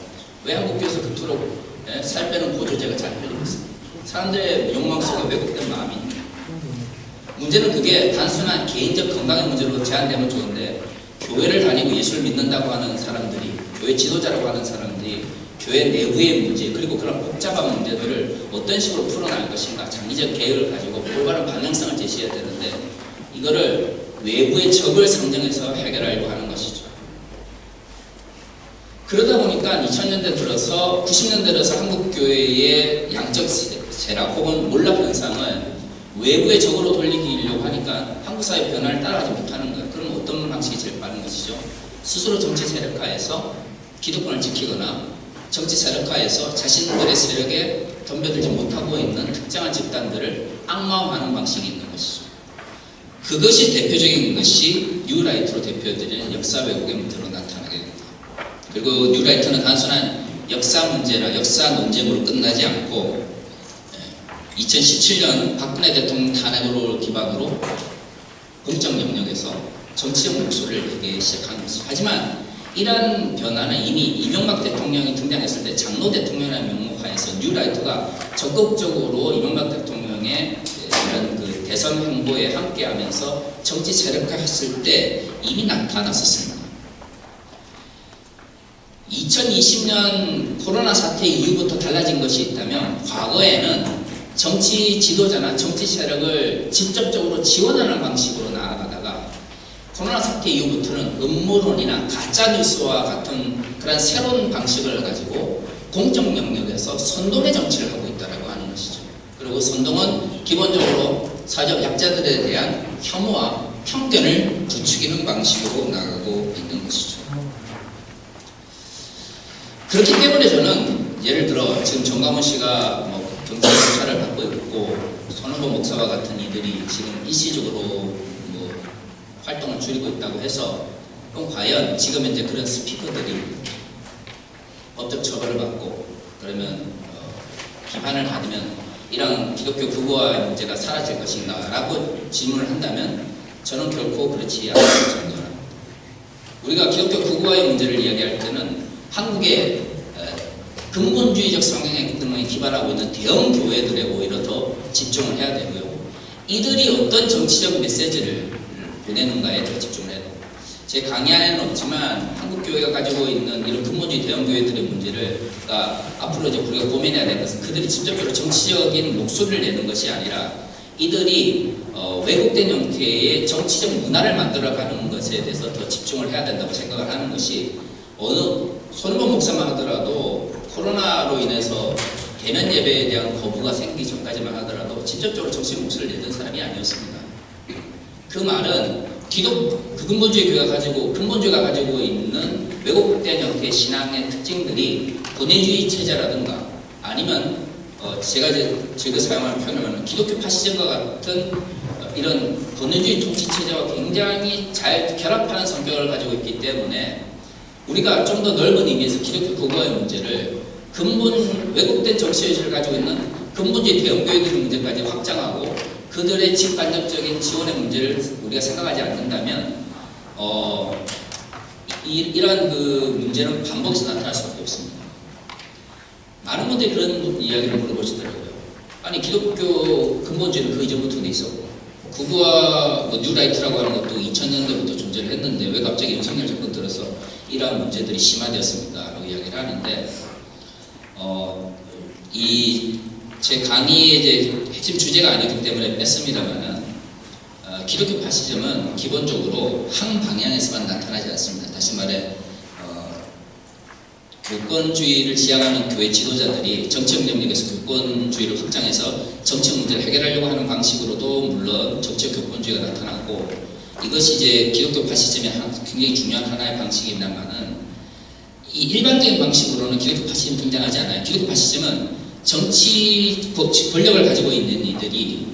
왜 한국교회에서 그토록 살 빼는 보조제가 잘 팔리고 있습니다. 사람들의 욕망 속에 왜곡된 마음이 있는 거예요. 문제는 그게 단순한 개인적 건강의 문제로 제한되면 좋은데, 교회를 다니고 예수를 믿는다고 하는 사람들이, 교회 지도자라고 하는 사람들이 교회 내부의 문제, 그리고 그런 복잡한 문제들을 어떤 식으로 풀어나갈 것인가, 장기적 계획을 가지고 올바른 방향성을 제시해야 되는데, 이거를 외부의 적을 상정해서 해결하려고 하는 것이죠. 그러다 보니까 2000년대 들어서 90년대 들어서 한국교회의 양적 세락 혹은 몰락 현상을 외부의 적으로 돌리려고 하니까 한국 사회 변화를 따라가지 못하는 거예요. 그럼 어떤 방식이 제일 빠른 것이죠? 스스로 정치 세력화해서 기득권을 지키거나 정치 세력화해서 자신들의 세력에 덤벼들지 못하고 있는 특정한 집단들을 악마화하는 방식이 있는 것이죠. 그것이 대표적인 것이 뉴라이트로 대표되는 역사 왜곡의 문제로 나타나게 됩니다. 그리고 뉴라이트는 단순한 역사 문제나 역사 논쟁으로 끝나지 않고 2017년 박근혜 대통령 탄핵을 기반으로 공적 영역에서 정치적 목소리를 내기 시작한 것이죠. 하지만 이러한 변화는 이미 이명박 대통령이 등장했을 때 장로 대통령이라는 명목하에서 뉴라이트가 적극적으로 이명박 대통령의 이런 그 대선 행보에 함께하면서 정치 세력화했을 때 이미 나타났었습니다. 2020년 코로나 사태 이후부터 달라진 것이 있다면, 과거에는 정치 지도자나 정치 세력을 직접적으로 지원하는 방식으로 나아가다가 코로나 사태 이후부터는 음모론이나 가짜뉴스와 같은 그런 새로운 방식을 가지고 공적 영역에서 선동의 정치를 하고 있다고 하는 것이죠. 그리고 선동은 기본적으로 사회적 약자들에 대한 혐오와 편견을 부추기는 방식으로 나가고 있는 것이죠. 그렇기 때문에 저는 예를 들어 지금 정광훈 씨가 경찰 수사를 받고 있고 손원보 목사와 같은 이들이 지금 일시적으로 활동을 줄이고 있다고 해서, 그럼 과연 지금 현재 그런 스피커들이 법적 처벌을 받고 그러면 비판을 받으면 이런 기독교 극우화의 문제가 사라질 것인가 라고 질문을 한다면 저는 결코 그렇지 않다고 생각합니다. 우리가 기독교 극우화의 문제를 이야기할 때는 한국의 근본주의적 성향에 기반하고 있는 대형 교회들에 오히려 더 집중을 해야 되고요. 이들이 어떤 정치적 메시지를 보내는가에 더 집중을 해야 됩니다. 제 강의 안에는 없지만 한국 교회가 가지고 있는 이런 근본주의 대형 교회들의 문제를 앞으로 이제 우리가 고민해야 될 것은 그들이 직접적으로 정치적인 목소리를 내는 것이 아니라 이들이 왜곡된 형태의 정치적 문화를 만들어가는 것에 대해서 더 집중을 해야 된다고 생각을 하는 것이, 어느 손원보 목사만 하더라도 코로나로 인해서 대면 예배에 대한 거부가 생기기 전까지만 하더라도 직접적으로 정치적 목소리를 내던 사람이 아니었습니다. 그 말은 근본주의가 가지고 있는 왜곡된 형태의 신앙의 특징들이 본회주의 체제라든가 아니면 제가 즐겨 사용하는 표현을 기독교 파시즘과 같은 이런 본회주의 통치 체제와 굉장히 잘 결합하는 성격을 가지고 있기 때문에 우리가 좀 더 넓은 의미에서 기독교 극우화의 문제를 왜곡된 정치의식을 가지고 있는 근본주의 대형교회들의 문제까지 확장하고 그들의 직간접적인 지원의 문제를 우리가 생각하지 않는다면 이러한 그 문제는 반복해서 나타날 수밖에 없습니다. 많은 분들이 그런 이야기를 물어보시더라고요. 아니 기독교 근본주의는 그 이전부터 돼 있었고 극우와 뉴라이트라고 하는 것도 2000년대부터 존재를 했는데 왜 갑자기 윤석열 정권 들어서 이러한 문제들이 심화되었습니까? 라고 이야기를 하는데 제 강의의 이제 핵심 주제가 아니기 때문에 뺐습니다만은 기독교 파시즘은 기본적으로 한 방향에서만 나타나지 않습니다. 다시 말해 교권주의를 지향하는 교회 지도자들이 정치적 영역에서 교권주의를 확장해서 정치 문제를 해결하려고 하는 방식으로도 물론 정치적 교권주의가 나타났고, 이것이 이제 기독교 파시즘의 굉장히 중요한 하나의 방식입니다만은 이 일반적인 방식으로는 기독교 파시즘 등장하지 않아요. 기독교 파시즘은 정치 권력을 가지고 있는 이들이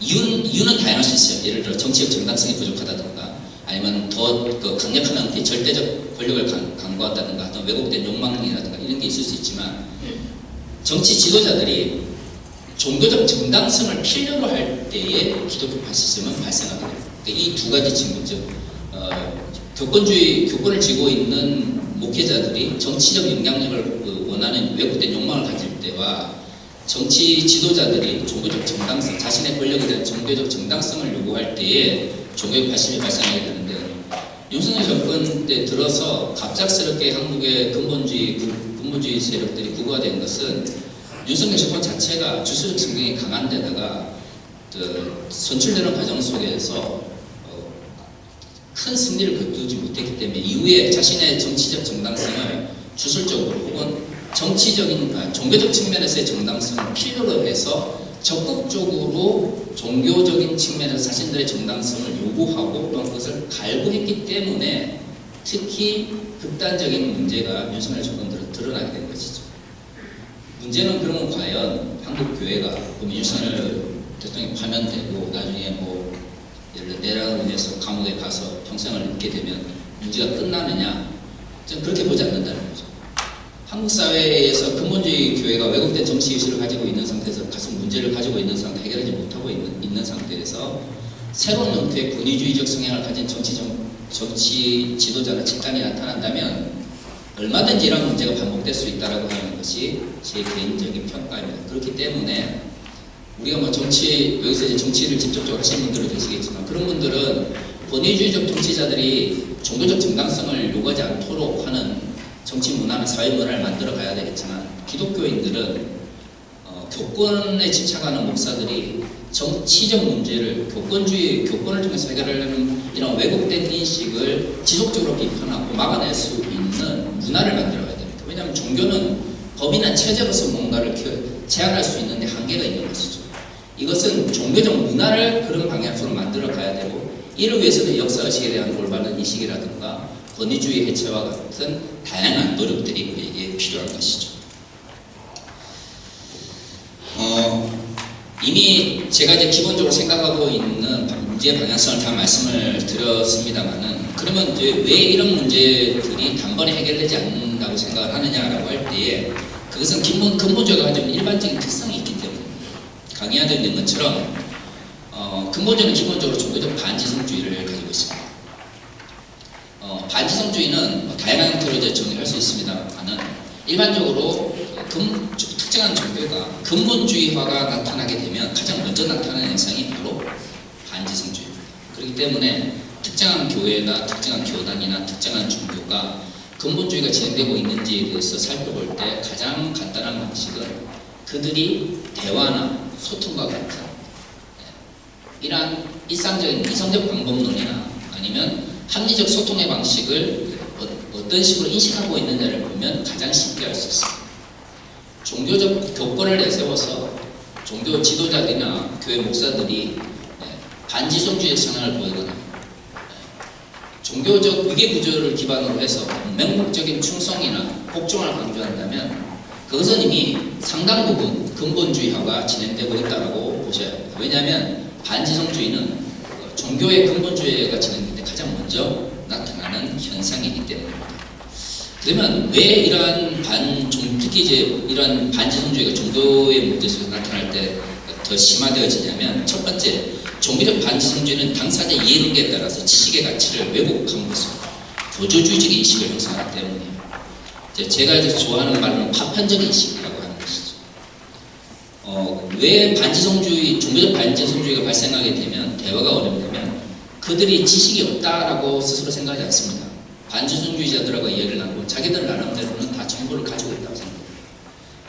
이유는 다양할 수 있어요. 예를 들어 정치적 정당성이 부족하다든가 아니면 더 강력한 형태의 절대적 권력을 강구한다든가 어떤 왜곡된 욕망이라든가 이런 게 있을 수 있지만, 정치 지도자들이 종교적 정당성을 필요로 할 때에 기독교 파시즘은 발생하게 됩니다. 이 두 가지 측면, 즉 교권을 쥐고 있는 목회자들이 정치적 영향력을 원하는 왜곡된 욕망을 가질 때와 정치 지도자들이 종교적 정당성, 자신의 권력에 대한 종교적 정당성을 요구할 때에 종교의 발심이 발생하게 되는데, 윤석열 정권 때 들어서 갑작스럽게 한국의 근본주의 세력들이 구가된 것은 윤석열 정권 자체가 주술적 성향이 강한 데다가 선출되는 과정 속에서 큰 승리를 거두지 못했기 때문에 이후에 자신의 정치적 정당성을 주술적으로 혹은 종교적 측면에서의 정당성을 필요로 해서 적극적으로 종교적인 측면에서 자신들의 정당성을 요구하고 또한 그것을 갈구했기 때문에 특히 극단적인 문제가 윤석열 정권들은 드러나게 된 것이죠. 문제는 그러면 과연 한국 교회가 윤석열 대통령이 파면되고 나중에 예를 들어 내란으로 인해서 감옥에 가서 평생을 있게 되면 문제가 끝나느냐? 저는 그렇게 보지 않는다는 거죠. 한국 사회에서 근본주의 교회가 왜곡된 정치 의식을 가지고 있는 상태에서 가슴 문제를 가지고 있는 상태, 해결하지 못하고 있는 상태에서 새로운 형태의 권위주의적 성향을 가진 정치 지도자나 집단이 나타난다면 얼마든지 이런 문제가 반복될 수 있다고 하는 것이 제 개인적인 평가입니다. 그렇기 때문에 우리가 여기서 이제 정치를 직접적으로 하시는 분들도 계시겠지만 그런 분들은 권위주의적 정치자들이 종교적 정당성을 요구하지 않도록 하는 정치 문화나 사회 문화를 만들어 가야 되겠지만 기독교인들은 교권에 집착하는 목사들이 정치적 문제를 교권을 통해서 해결하려는 이런 왜곡된 인식을 지속적으로 비판하고 막아낼 수 있는 문화를 만들어 가야 됩니다. 왜냐하면 종교는 법이나 체제로서 뭔가를 제한할 수 있는데 한계가 있는 것이죠. 이것은 종교적 문화를 그런 방향으로 만들어 가야 되고 이를 위해서는 역사의식에 대한 올바른 인식이라든가 권위주의 해체와 같은 다양한 노력들이 우리에게 필요한 것이죠. 이미 제가 이제 기본적으로 생각하고 있는 문제 방향성을 다 말씀을 드렸습니다만은 그러면 이제 왜 이런 문제들이 단번에 해결되지 않는다고 생각을 하느냐라고 할 때에 그것은 근본적으로 가지고 있는 일반적인 특성이 있기 때문에 강의하되어 있는 것처럼 근본적으로 기본적으로 종교적 반지성주의를 가지고 있습니다. 반지성주의는 다양한 형태로 이제 정의할 수 있습니다만은 일반적으로 특정한 종교가 근본주의화가 나타나게 되면 가장 먼저 나타나는 현상이 바로 반지성주의입니다. 그렇기 때문에 특정한 교회나 특정한 교단이나 특정한 종교가 근본주의가 진행되고 있는지에 대해서 살펴볼 때 가장 간단한 방식은 그들이 대화나 소통과 같은 이러한 일상적인 이성적 방법론이나 아니면 합리적 소통의 방식을 어떤 식으로 인식하고 있느냐를 보면 가장 쉽게 알 수 있습니다. 종교적 교권을 내세워서 종교 지도자들이나 교회 목사들이 반지성주의 성향을 보이거나 종교적 위계구조를 기반으로 해서 맹목적인 충성이나 복종을 강조한다면 그것은 이미 상당 부분 근본주의화가 진행되고 있다고 보셔야 합니다. 왜냐하면 반지성주의는 종교의 근본주의가 진행될 때 가장 먼저 나타나는 현상이기 때문입니다. 그러면 왜 이러한 특히 이제 이러한 반지성주의가 종교의 문제 속에서 나타날 때 더 심화되어지냐면 첫 번째, 종교적 반지성주의는 당사자 이해관계에 따라서 지식의 가치를 왜곡한 것으로 교조주의적 인식을 형성하기 때문이에요. 제가 이제 좋아하는 말로는 파편적 인식이라고 하는 것이죠. 왜 종교적 반지성주의가 발생하게 되면 대화가 어렵냐면 그들이 지식이 없다라고 스스로 생각하지 않습니다. 반지성주의자들하고 이야기를 나누고 자기들 나름대로는 다 정보를 가지고 있다고 생각합니다.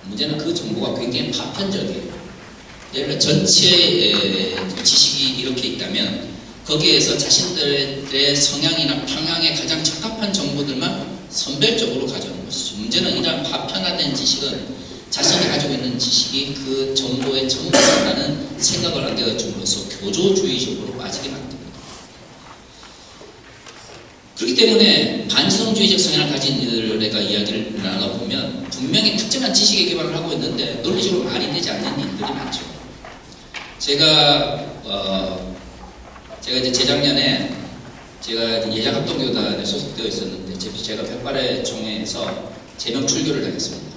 문제는 그 정보가 굉장히 파편적이에요. 예를 들어 전체 지식이 이렇게 있다면 거기에서 자신들의 성향이나 평양에 가장 적합한 정보들만 선별적으로 가져오는 것이죠. 문제는 이러한 파편화된 지식은 자신이 가지고 있는 지식이 그 정보의 전부라는 생각을 안겨줌으로써 교조주의적으로 빠지게 만듭니다. 그렇기 때문에 반지성주의적 성향을 가진 이들과 이야기를 나눠보면 분명히 특정한 지식에 기반을 하고 있는데 논리적으로 말이 되지 않는 일들이 많죠. 제가 이제 재작년에 제가 예장합동교단에 소속되어 있었는데 제가 백발의 총회에서 제명 출교를 당했습니다.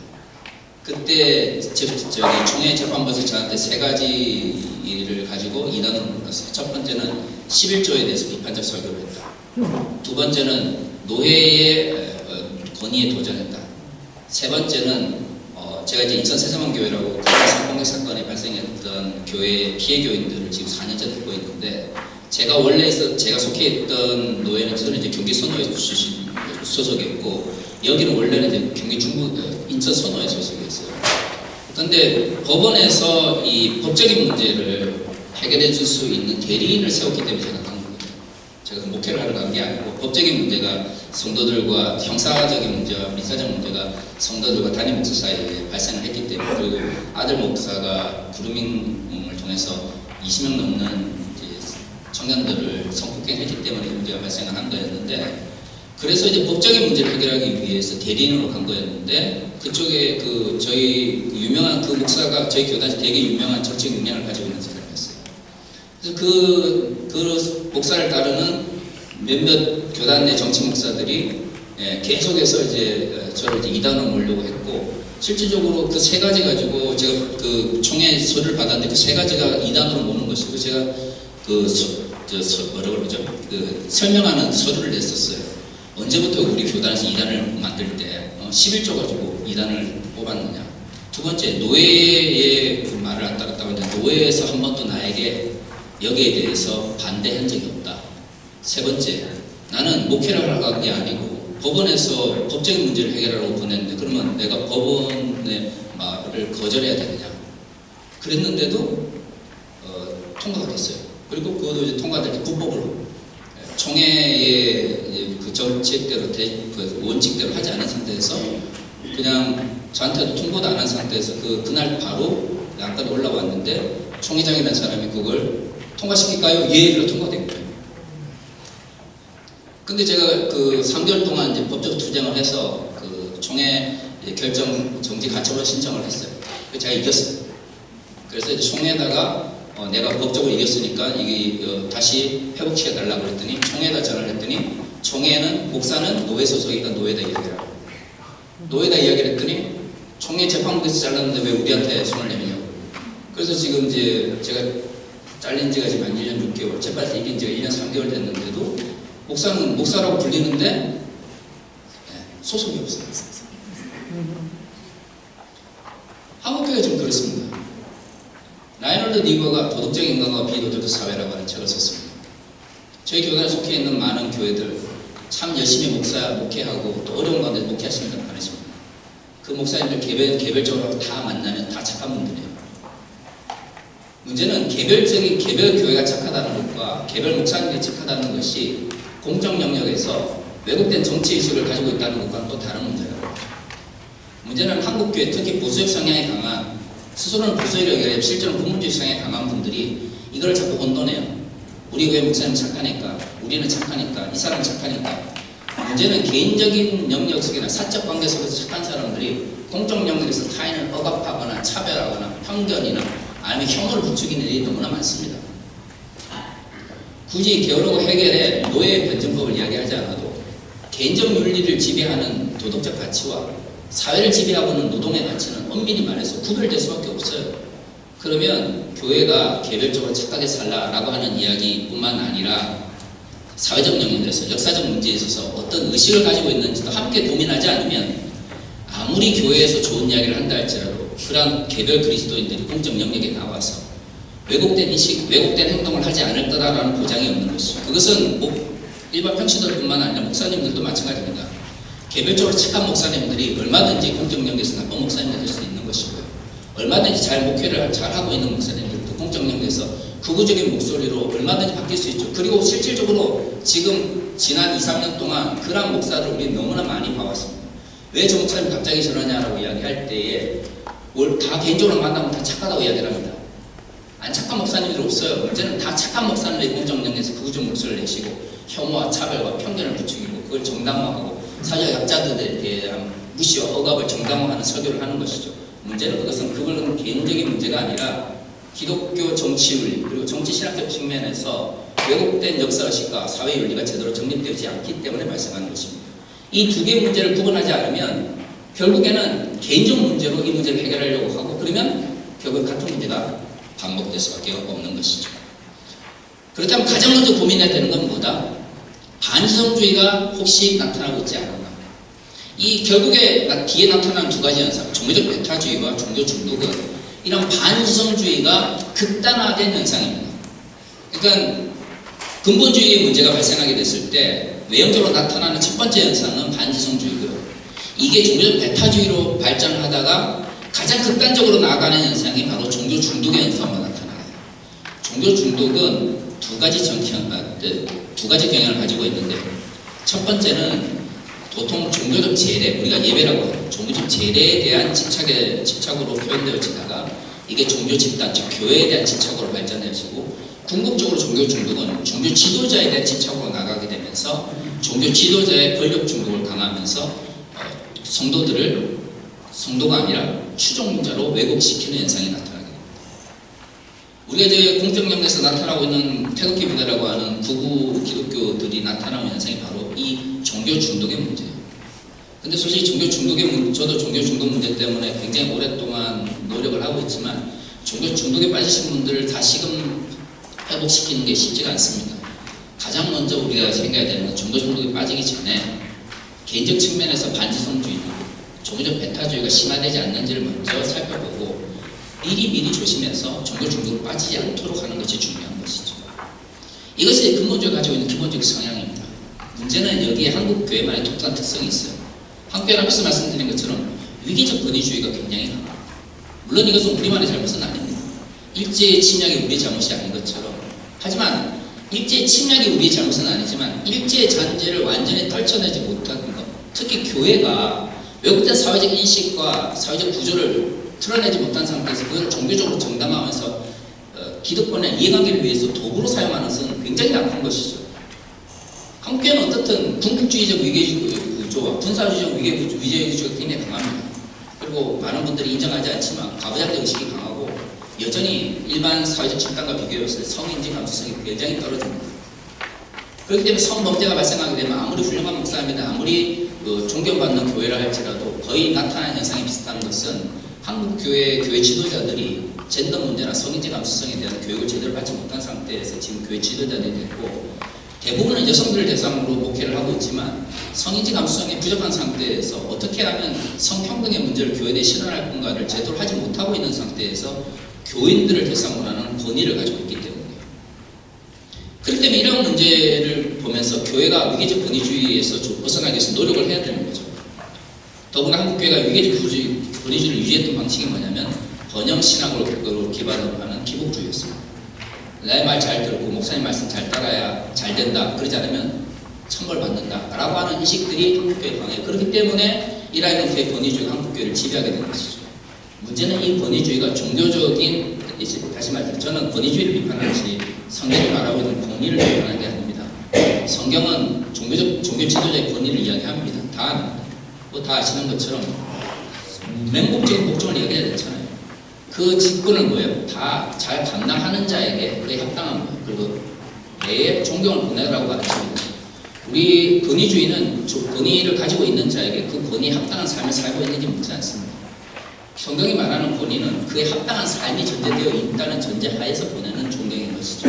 그때 총회 재판부에서 저한테 세 가지를 가지고 인원을 물었어요. 첫 번째는 11조에 대해서 비판적 설교를 했다. 두 번째는 노예의 권위에 도전했다. 세 번째는 제가 이제 인천 세상만교회라고 성폭력 사건이 발생했던 교회 피해 교인들을 지금 4년째 돕고 있는데, 제가 원래 제가 속해 있던 노예는 저는 이제 경기 선호회 출신 소속이었고, 여기는 원래는 이제 경기 중부 인천 선호회 소속이었어요. 그런데 법원에서 이 법적인 문제를 해결해 줄 수 있는 대리인을 세웠기 때문에 제가 간 겁니다. 제가 목회를 하러 간 게 아니고, 법적인 문제가 성도들과 형사적인 문제와 민사적 문제가 성도들과 담임 목사 사이에 발생을 했기 때문에, 그리고 아들 목사가 그루밍을 통해서 20명 넘는 청년들을 성폭행했기 때문에 문제가 발생을 한 거였는데, 그래서 이제 법적인 문제를 해결하기 위해서 대리인으로 간 거였는데, 그쪽에 저희 유명한 그 목사가 저희 교단에서 되게 유명한 정책 역량을 가지고 있는 사람이었어요. 그래서 그 목사를 따르는 몇몇 교단 내 정치 목사들이 계속해서 이제 저를 이제 이단으로 몰려고 했고, 실질적으로 그 세 가지 가지고 제가 그 총회 서류를 받았는데, 그 세 가지가 이단으로 모는 것이고, 제가 뭐라고 그러죠? 설명하는 서류를 냈었어요. 언제부터 우리 교단에서 이단을 만들 때 11조 가지고 이단을 뽑았느냐. 두 번째, 노예의 말을 안 따랐다고 하는데, 노예에서 한 번도 나에게 여기에 대해서 반대한 적이 없다. 세 번째, 나는 목회를 하러 간 게 아니고 법원에서 법적인 문제를 해결하려고 보냈는데, 그러면 내가 법원의 말을 거절해야 되느냐. 그랬는데도 통과가 됐어요. 그리고 그것도 이제 통과될 때 국법으로 총회의 그 정책대로 그 원칙대로 하지 않은 상태에서 그냥 저한테도 통보도 안 한 상태에서 그날 바로 안건이 올라왔는데, 총회장이라는 사람이 그걸 통과시킬까요? 예, 그래서 통과된 거예요. 근데 제가 그 3개월 동안 이제 법적 투쟁을 해서 그 총회 결정 정지 가처분 신청을 했어요. 그래서 제가 이겼어요. 그래서 이제 총회에다가 내가 법적으로 이겼으니까 이게 다시 회복시켜 달라고 그랬더니, 총회에다 전화를 했더니, 총회는 목사는 노예 소속이니까 노예다 이야기를 하고, 노예다 이야기를 했더니 총회 재판부에서 잘랐는데 왜 우리한테 손을 내미냐고. 그래서 지금 이제 제가 잘린 지가 지금 한 1년 6개월, 재판에서 이긴 지가 1년 3개월 됐는데도 목사는 목사라고 불리는데 소속이 없어요. 한국교회가 좀 그렇습니다. 라이널드 니거가 도덕적 인간과 비도덕적 사회라고 하는 책을 썼습니다. 저희 교단에 속해 있는 많은 교회들 참 열심히 목회하고 또 어려운 가운데 목회하시는 분 많으십니다. 그 목사님들 개별적으로 다 만나면 다 착한 분들이에요. 문제는 개별 교회가 착하다는 것과 개별 목사님들이 착하다는 것이 공적 영역에서 왜곡된 정치의식을 가지고 있다는 것과는 또 다른 문제예요. 문제는 한국교회, 특히 보수적 성향이 강한, 스스로는 보수적이라고 얘기하지만 실제로는 국문주의 성향이 강한 분들이 이걸 자꾸 혼돈해요. 우리 교회 목사님 착하니까, 우리는 착하니까, 이 사람 착하니까. 문제는 개인적인 영역 속이나 사적 관계 속에서 착한 사람들이 공적 영역에서 타인을 억압하거나 차별하거나 편견이나 아니면 혐오를 부추기는 일이 너무나 많습니다. 굳이 게으르고 해결에 노예의 변증법을 이야기하지 않아도 개인적 윤리를 지배하는 도덕적 가치와 사회를 지배하고 있는 노동의 가치는 엄밀히 말해서 구별될 수밖에 없어요. 그러면 교회가 개별적으로 착하게 살라라고 하는 이야기뿐만 아니라 사회적 영역에서 역사적 문제에 있어서 어떤 의식을 가지고 있는지도 함께 고민하지 않으면 아무리 교회에서 좋은 이야기를 한다 할지라도 그러한 개별 그리스도인들이 공적 영역에 나와서 왜곡된 인식, 왜곡된 행동을 하지 않을 거다라는 보장이 없는 것이죠. 그것은 일반 평신도뿐만 아니라 목사님들도 마찬가지입니다. 개별적으로 착한 목사님들이 얼마든지 공적 영역에서 나쁜 목사님이 될 수 있는 것이고요. 얼마든지 잘 목회를 잘하고 있는 목사님들도 공적 영역에서 극우적인 목소리로 얼마든지 바뀔 수 있죠. 그리고 실질적으로 지금 지난 2, 3년 동안 그러한 목사들을 우리 너무나 많이 봐왔습니다. 왜 저 목사님 갑자기 저러냐라고 이야기할 때에 다 개인적으로 만나면 다 착하다고 이야기를 합니다. 안 착한 목사님들 없어요. 문제는 다 착한 목사님들이 공적 영역에서 극우적 목소리를 내시고 혐오와 차별과 편견을 부추기고 그걸 정당화하고 사회적 약자들에 대한 무시와 억압을 정당화하는 설교를 하는 것이죠. 문제는 그것은 개인적인 문제가 아니라 기독교 정치윤리 그리고 정치신학적 측면에서 왜곡된 역사의식과 사회윤리가 제대로 정립되지 않기 때문에 발생하는 것입니다. 이 두 개의 문제를 구분하지 않으면 결국에는 개인적 문제로 이 문제를 해결하려고 하고 그러면 결국 같은 문제가 반복될 수밖에 없는 것이죠. 그렇다면 가장 먼저 고민해야 되는 건 뭐다? 반지성주의가 혹시 나타나고 있지 않았나? 이 결국에 뒤에 나타나는 두 가지 현상, 종교적 배타주의와 종교 중독은 이런 반지성주의가 극단화된 현상입니다. 그러니까 근본주의의 문제가 발생하게 됐을 때 외형적으로 나타나는 첫 번째 현상은 반지성주의고요. 이게 종교적 배타주의로 발전하다가 가장 극단적으로 나아가는 현상이 바로 종교 중독의 현상으로 나타나요. 종교 중독은 두 가지 경향을 가지고 있는데, 첫 번째는 보통 종교적 재래, 우리가 예배라고 하는 종교적 재래에 대한 집착으로 표현되어지다가 이게 종교 집단, 즉 교회에 대한 집착으로 발전해지고, 궁극적으로 종교 중독은 종교 지도자에 대한 집착으로 나가게 되면서 종교 지도자의 권력 중독을 강하면서 성도가 아니라 추종자로 왜곡시키는 현상이 나타나게 됩니다. 우리가 이제 공적연대에서 나타나고 있는 태극기 부대라고 하는 구구 기독교들이 나타나는 현상이 바로 이 종교 중독의 문제예요. 근데 솔직히 저도 종교 중독 문제 때문에 굉장히 오랫동안 노력을 하고 있지만 종교 중독에 빠지신 분들을 다시금 회복시키는 게 쉽지가 않습니다. 가장 먼저 우리가 생각해야 되는 건 종교 중독에 빠지기 전에 개인적 측면에서 반지성주의, 종교적 배타주의가 심화되지 않는지를 먼저 살펴보고 미리 조심해서 종교 중독에 빠지지 않도록 하는 것이 중요한 것이죠. 이것이 근본적으로 가지고 있는 기본적 성향입니다. 문제는 여기에 한국 교회만의 독특한 특성이 있어요. 한국 교회는 앞에서 말씀드린 것처럼 위기적 권위주의가 굉장히 강합니다. 물론 이것은 우리만의 잘못은 아닙니다. 일제의 침략이 우리의 잘못이 아닌 것처럼, 하지만 일제의 침략이 우리의 잘못은 아니지만 일제의 잔재를 완전히 떨쳐내지 못한 것, 특히 교회가 왜곡된 사회적 인식과 사회적 구조를 틀어내지 못한 상태에서 그걸 종교적으로 정당화하면서 기득권의 이해관계를 위해서 도구로 사용하는 것은 굉장히 나쁜 것이죠. 한국교회는 어떻든 군국주의적 위계주의 구조와 군사주의적 위계주의 구조가 굉장히 강합니다. 그리고 많은 분들이 인정하지 않지만 가부장적 의식이 강하고 여전히 일반 사회적 집단과 비교해서 성인지 감수성이 굉장히 떨어집니다. 그렇기 때문에 성범죄가 발생하게 되면 아무리 훌륭한 목사입니다, 아무리 존경받는 교회라 할지라도 거의 나타나는 현상이 비슷한 것은 한국 교회 지도자들이 젠더 문제나 성인지 감수성에 대한 교육을 제대로 받지 못한 상태에서 지금 교회 지도자들이 됐고, 대부분은 여성들을 대상으로 목회를 하고 있지만 성인지 감수성이 부족한 상태에서 어떻게 하면 성평등의 문제를 교회 내에 실현할 건가를 제대로 하지 못하고 있는 상태에서 교인들을 대상으로 하는 권위를 가지고 있기 때문이에요. 그렇기 때문에 이런 문제를 보면서 교회가 위계적 권위주의에서 벗어나기 위해서 노력을 해야 되는 거죠. 더구나 한국교회가 위계적 권위주의를 유지했던 방식이 뭐냐면 번영신학으로 기반으로 하는 기복주의였습니다. 내 말 잘 듣고 목사님 말씀 잘 따라야 잘 된다, 그러지 않으면 천벌받는다 라고 하는 인식들이 한국교회에 강해요. 그렇기 때문에 이라이너프의 권위주의가 한국교회를 지배하게 되는 것이죠. 문제는 이 권위주의가 종교적인, 다시 말해서 저는 권위주의를 비판하지 성경이 말하고 있는 권위를 비판하는 게 아닙니다. 성경은 종교 지도자의 권위를 이야기합니다. 다 아시는 것처럼 맹목적인 복종을 이야기해야 되잖아요. 그 직분을 뭐예요? 다 잘 감당하는 자에게 그에 합당한 거예요. 그리고 내의 존경을 보내라고 가르칩니다. 우리 권위주의는 권위를 가지고 있는 자에게 그 권위에 합당한 삶을 살고 있는지 묻지 않습니다. 성경이 말하는 권위는 그에 합당한 삶이 전제되어 있다는 전제 하에서 보내는 존경인 것이죠.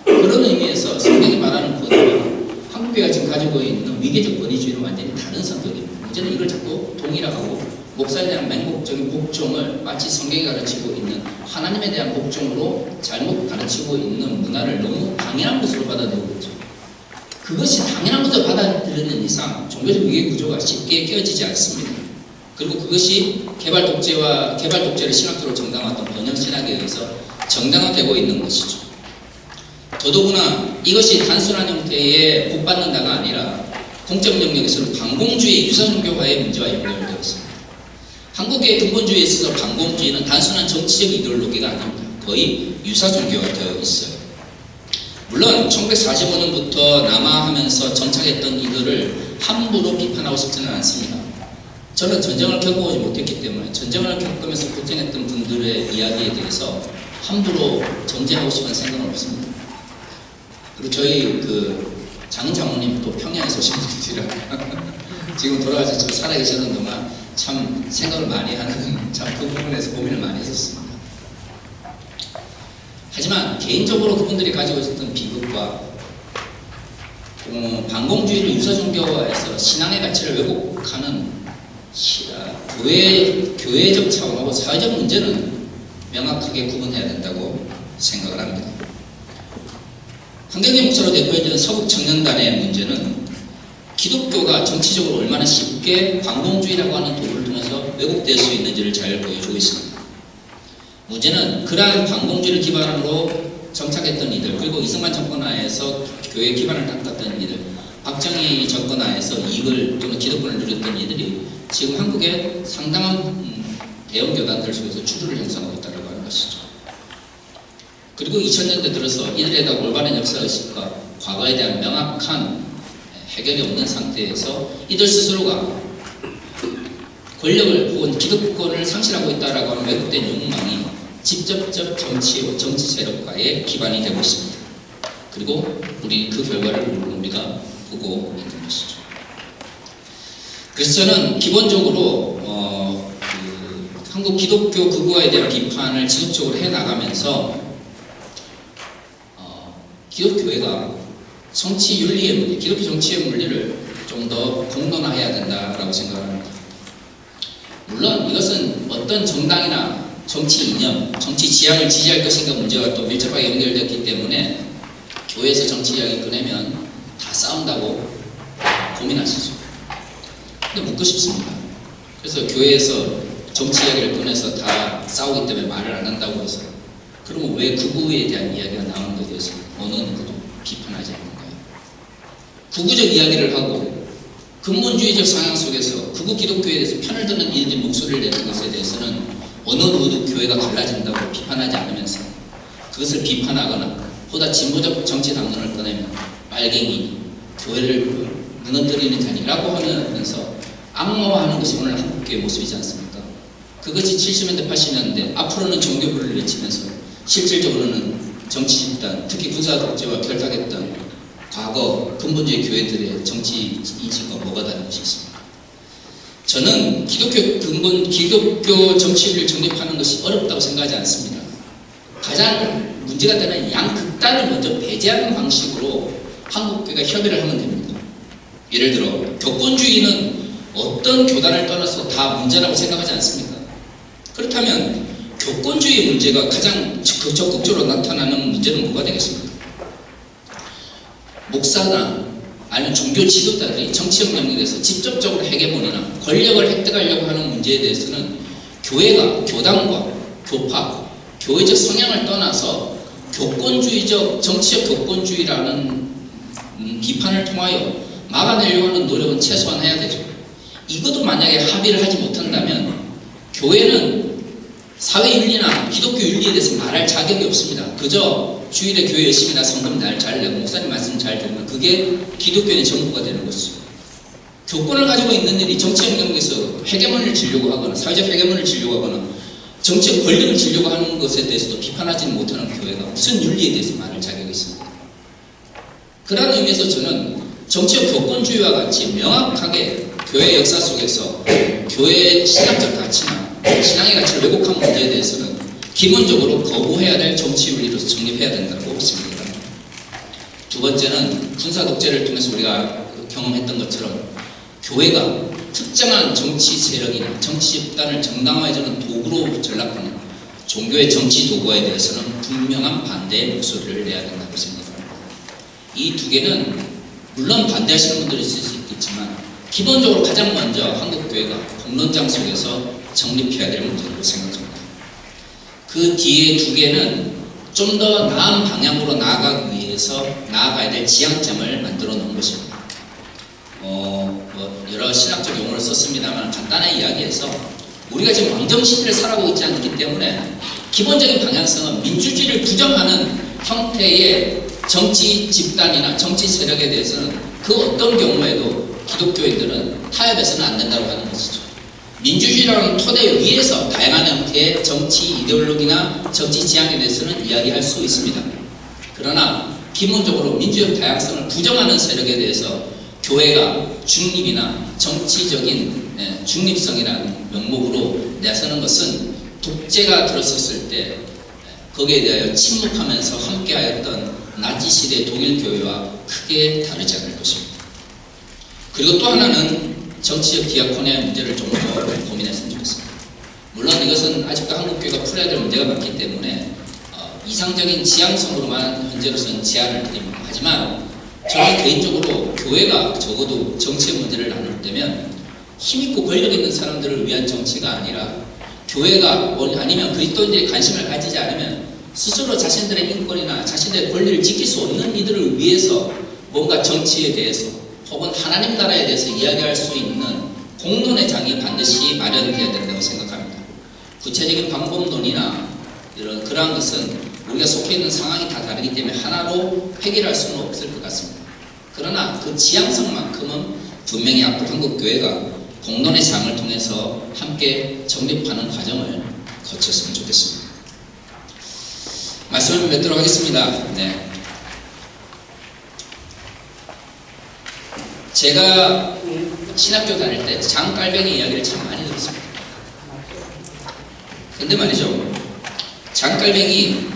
그런 의미에서 성경이 말하는 권위와 한국교회가 지금 가지고 있는 위계적 권위주의는 완전히 다른 성격입니다. 문제는 이걸 자꾸 동일화하고 목사에 대한 맹목적인 복종을 마치 성경이 가르치고 있는 하나님에 대한 복종으로 잘못 가르치고 있는 문화를 너무 당연한 것으로 받아들이고 있죠. 그것이 당연한 것으로 받아들이는 이상 종교적 위계 구조가 쉽게 깨어지지 않습니다. 그리고 그것이 개발 독재를 신학적으로 정당화했던 번영신학에 의해서 정당화되고 있는 것이죠. 더더구나 이것이 단순한 형태의 복받는다가 아니라 공적 영역에서는 반공주의 유사종교화의 문제와 연결되어 있습니다. 한국의 근본주의에 있어서 반공주의는 단순한 정치적 이데올로기가 아닙니다. 거의 유사종교가 되어 있어요. 물론 1945년부터 남하하면서 정착했던 이들을 함부로 비판하고 싶지는 않습니다. 저는 전쟁을 겪어보지 못했기 때문에 전쟁을 겪으면서 고생했던 분들의 이야기에 대해서 함부로 정죄하고 싶은 생각은 없습니다. 그리고 저희 장 장모님 또 평양에서 오신 분들이라 지금 돌아가셔서 살아계시는 동안 참 생각을 많이 하는, 참 그 부분에서 고민을 많이 했었습니다. 하지만 개인적으로 그분들이 가지고 있었던 비극과 반공주의를 유사종교화해서 신앙의 가치를 왜곡하는 교회적 차원하고 사회적 문제는 명확하게 구분해야 된다고 생각을 합니다. 한경재 목사로 대표해지는 서북청년단의 문제는 기독교가 정치적으로 얼마나 쉽게 반공주의라고 하는 도구를 통해서 왜곡될 수 있는지를 잘 보여주고 있습니다. 문제는 그러한 반공주의를 기반으로 정착했던 이들, 그리고 이승만 정권 하에서 교회 기반을 닦았던 이들, 박정희 정권 하에서 이익을 또는 기득권을 누렸던 이들이 지금 한국의 상당한 대형 교단들 속에서 주류를 형성하고 있다고 하는 것이죠. 그리고 2000년대 들어서 이들에 대한 올바른 역사의식과 과거에 대한 명확한 해결이 없는 상태에서 이들 스스로가 권력을 혹은 기득권을 상실하고 있다고 하는 왜곡된 욕망이 직접적 정치 세력과의 기반이 되고 있습니다. 그리고 우리 그 결과를 우리가 보고 있는 것이죠. 그래서 저는 기본적으로 한국 기독교 극우화에 대한 비판을 지속적으로 해나가면서 기독교회가 정치 윤리의 문제, 기독교 정치의 문제를 좀 더 공론화해야 된다라고 생각합니다. 물론 이것은 어떤 정당이나 정치 이념, 정치 지향을 지지할 것인가 문제와 또 밀접하게 연결되었기 때문에 교회에서 정치 이야기 꺼내면 다 싸운다고 고민하시죠. 근데 묻고 싶습니다. 그래서 교회에서 정치 이야기를 꺼내서 다 싸우기 때문에 말을 안 한다고 해서 그러면 왜 극우에 대한 이야기가 나오는 것에 대해서 어느 누구도 비판하지 않는가요? 극우적 이야기를 하고 근본주의적 성향 속에서 극우 기독교에 대해서 편을 드는 이들이 목소리를 내는 것에 대해서는 어느 누구도 교회가 갈라진다고 비판하지 않으면서 그것을 비판하거나 보다 진보적 정치 담론을 꺼내면 빨갱이, 교회를 무너뜨리는 자니라고 하면서 악마화하는 것이 오늘 한국교회의 모습이지 않습니까? 그것이 70년대, 80년대 앞으로는 종교불을 외치면서 실질적으로는 정치 집단, 특히 군사 독재와 결탁했던 과거 근본주의 교회들의 정치 이지가 뭐가 다른 것이 있습니다. 저는 기독교 정치를 정립하는 것이 어렵다고 생각하지 않습니다. 가장 문제가 되는 양극단을 먼저 배제하는 방식으로 한국교회가 협의를 하면 됩니다. 예를 들어 교권주의는 어떤 교단을 떠나서 다 문제라고 생각하지 않습니다. 그렇다면 교권주의 문제가 가장 적극적으로 나타나는 문제는 뭐가 되겠습니까? 목사나 아니면 종교 지도자들이 정치적 영역에서 직접적으로 해계본이나 권력을 획득하려고 하는 문제에 대해서는 교회가 교단과 교파, 교회적 성향을 떠나서 교권주의적, 정치적 교권주의라는 비판을 통하여 막아내려고 하는 노력은 최소한 해야 되죠. 이것도 만약에 합의를 하지 못한다면 교회는 사회윤리나 기독교 윤리에 대해서 말할 자격이 없습니다. 그저 주일에 교회 열심히나 성금 잘 내고 목사님 말씀 잘 들으면 그게 기독교의 전부가 되는 것이죠. 교권을 가지고 있는 일이 정치적 영역에서 헤게몬을 지려고 하거나 사회적 헤게몬을 지려고 하거나 정치적 권력을 지려고 하는 것에 대해서도 비판하지 못하는 교회가 무슨 윤리에 대해서 말할 자격이 있습니다. 그런 의미에서 저는 정치적 교권주의와 같이 명확하게 교회 역사 속에서 교회의 신학적 가치나 신앙의 가치를 왜곡한 문제에 대해서는 기본적으로 거부해야 될 정치 윤리로서 정립해야 된다고 생각합니다. 두 번째는 군사 독재를 통해서 우리가 경험했던 것처럼 교회가 특정한 정치 세력이나 정치 집단을 정당화해주는 도구로 전락하는 종교의 정치 도구화에 대해서는 분명한 반대의 목소리를 내야 된다고 생각합니다. 이 두 개는 물론 반대하시는 분들이 있을 수 있겠지만 기본적으로 가장 먼저 한국교회가 공론장 속에서 정립해야 될 문제라고 생각합니다. 그 뒤에 두 개는 좀 더 나은 방향으로 나아가기 위해서 나아가야 될 지향점을 만들어 놓은 것입니다. 여러 신학적 용어를 썼습니다만 간단하게 이야기해서 우리가 지금 왕정시대를 살아가고 있지 않기 때문에 기본적인 방향성은 민주주의를 부정하는 형태의 정치 집단이나 정치 세력에 대해서는 그 어떤 경우에도 기독교인들은 타협해서는 안 된다고 하는 것이죠. 민주주의라는 토대 위에서 다양한 형태의 정치 이데올로기나 정치 지향에 대해서는 이야기할 수 있습니다. 그러나 기본적으로 민주적 다양성을 부정하는 세력에 대해서 교회가 중립이나 정치적인 중립성이라는 명목으로 내세우는 것은 독재가 들어섰을 때 거기에 대하여 침묵하면서 함께하였던 나치 시대 독일 교회와 크게 다르지 않을 것입니다. 그리고 또 하나는 정치적 디아코니아의 문제를 좀 더 고민했으면 좋겠습니다. 물론 이것은 아직도 한국교회가 풀어야 될 문제가 많기 때문에 이상적인 지향성으로만 현재로서는 제안을 드립니다. 하지만 저는 개인적으로 교회가 적어도 정치의 문제를 나눌 때면 힘있고 권력 있는 사람들을 위한 정치가 아니라 교회가 아니면 그리스도인들이 관심을 가지지 않으면 스스로 자신들의 인권이나 자신들의 권리를 지킬 수 없는 이들을 위해서 뭔가 정치에 대해서 혹은 하나님 나라에 대해서 이야기할 수 있는 공론의 장이 반드시 마련되어야 된다고 생각합니다. 구체적인 방법론이나 그러한 것은 우리가 속해 있는 상황이 다 다르기 때문에 하나로 해결할 수는 없을 것 같습니다. 그러나 그 지향성만큼은 분명히 앞으로 한국교회가 공론의 장을 통해서 함께 정립하는 과정을 거쳤으면 좋겠습니다. 말씀을 맺도록 하겠습니다. 네. 제가 신학교 다닐 때 장깔뱅이 이야기를 참 많이 들었습니다. 근데 말이죠, 장깔뱅이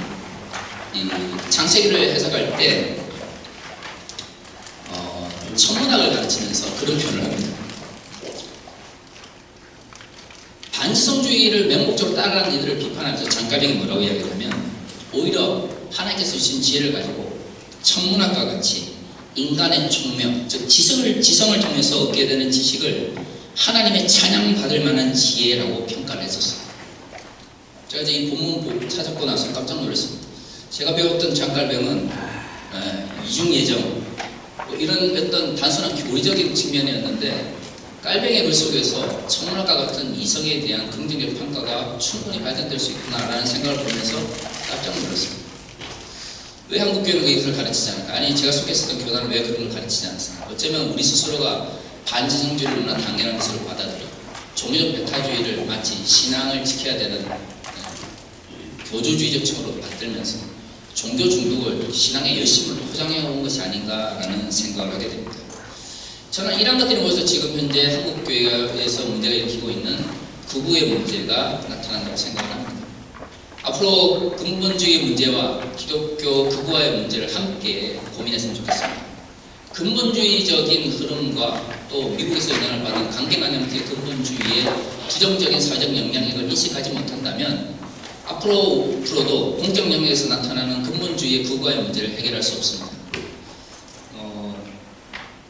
창세기를 해석할 때 천문학을 가르치면서 그런 표현을 합니다. 반지성주의를 맹목적으로 따라하는 이들을 비판하면서 장깔뱅이 뭐라고 이야기하냐면, 오히려 하나님께서 주신 지혜를 가지고 천문학과 같이 인간의 총명, 즉 지성을 통해서 얻게 되는 지식을 하나님의 찬양받을 만한 지혜라고 평가를 했었어요. 제가 이제 이 본문 찾았고 나서 깜짝 놀랐습니다. 제가 배웠던 장깔뱅은 이중예정, 이런 어떤 단순한 교리적인 측면이었는데, 깔뱅이의 글 속에서 천문학과 같은 이성에 대한 긍정적 평가가 충분히 발전될 수 있구나라는 생각을 보면서 깜짝 놀랐습니다. 왜 한국교회는 이것을 가르치지 않을까? 아니, 제가 속했었던 교단은 왜 그런 걸 가르치지 않았을까? 어쩌면 우리 스스로가 반지성주의를 너무나 당연한 것으로 받아들여 종교적 배타주의를 마치 신앙을 지켜야 되는 교조주의적 층으로 만들면서 종교 중독을 신앙의 열심을 포장해 온 것이 아닌가라는 생각을 하게 됩니다. 저는 이런 것들이 모여서 지금 현재 한국교회에서 문제가 일으키고 있는 극우의 문제가 나타난다고 생각을 합니다. 앞으로 근본주의 문제와 기독교 극우화의 문제를 함께 고민했으면 좋겠습니다. 근본주의적인 흐름과 또 미국에서 영향을 받은 강경한 형태의 근본주의의 부정적인 사회적 영향력을 인식하지 못한다면 앞으로도 공적 영역에서 나타나는 근본주의의 극우화의 문제를 해결할 수 없습니다.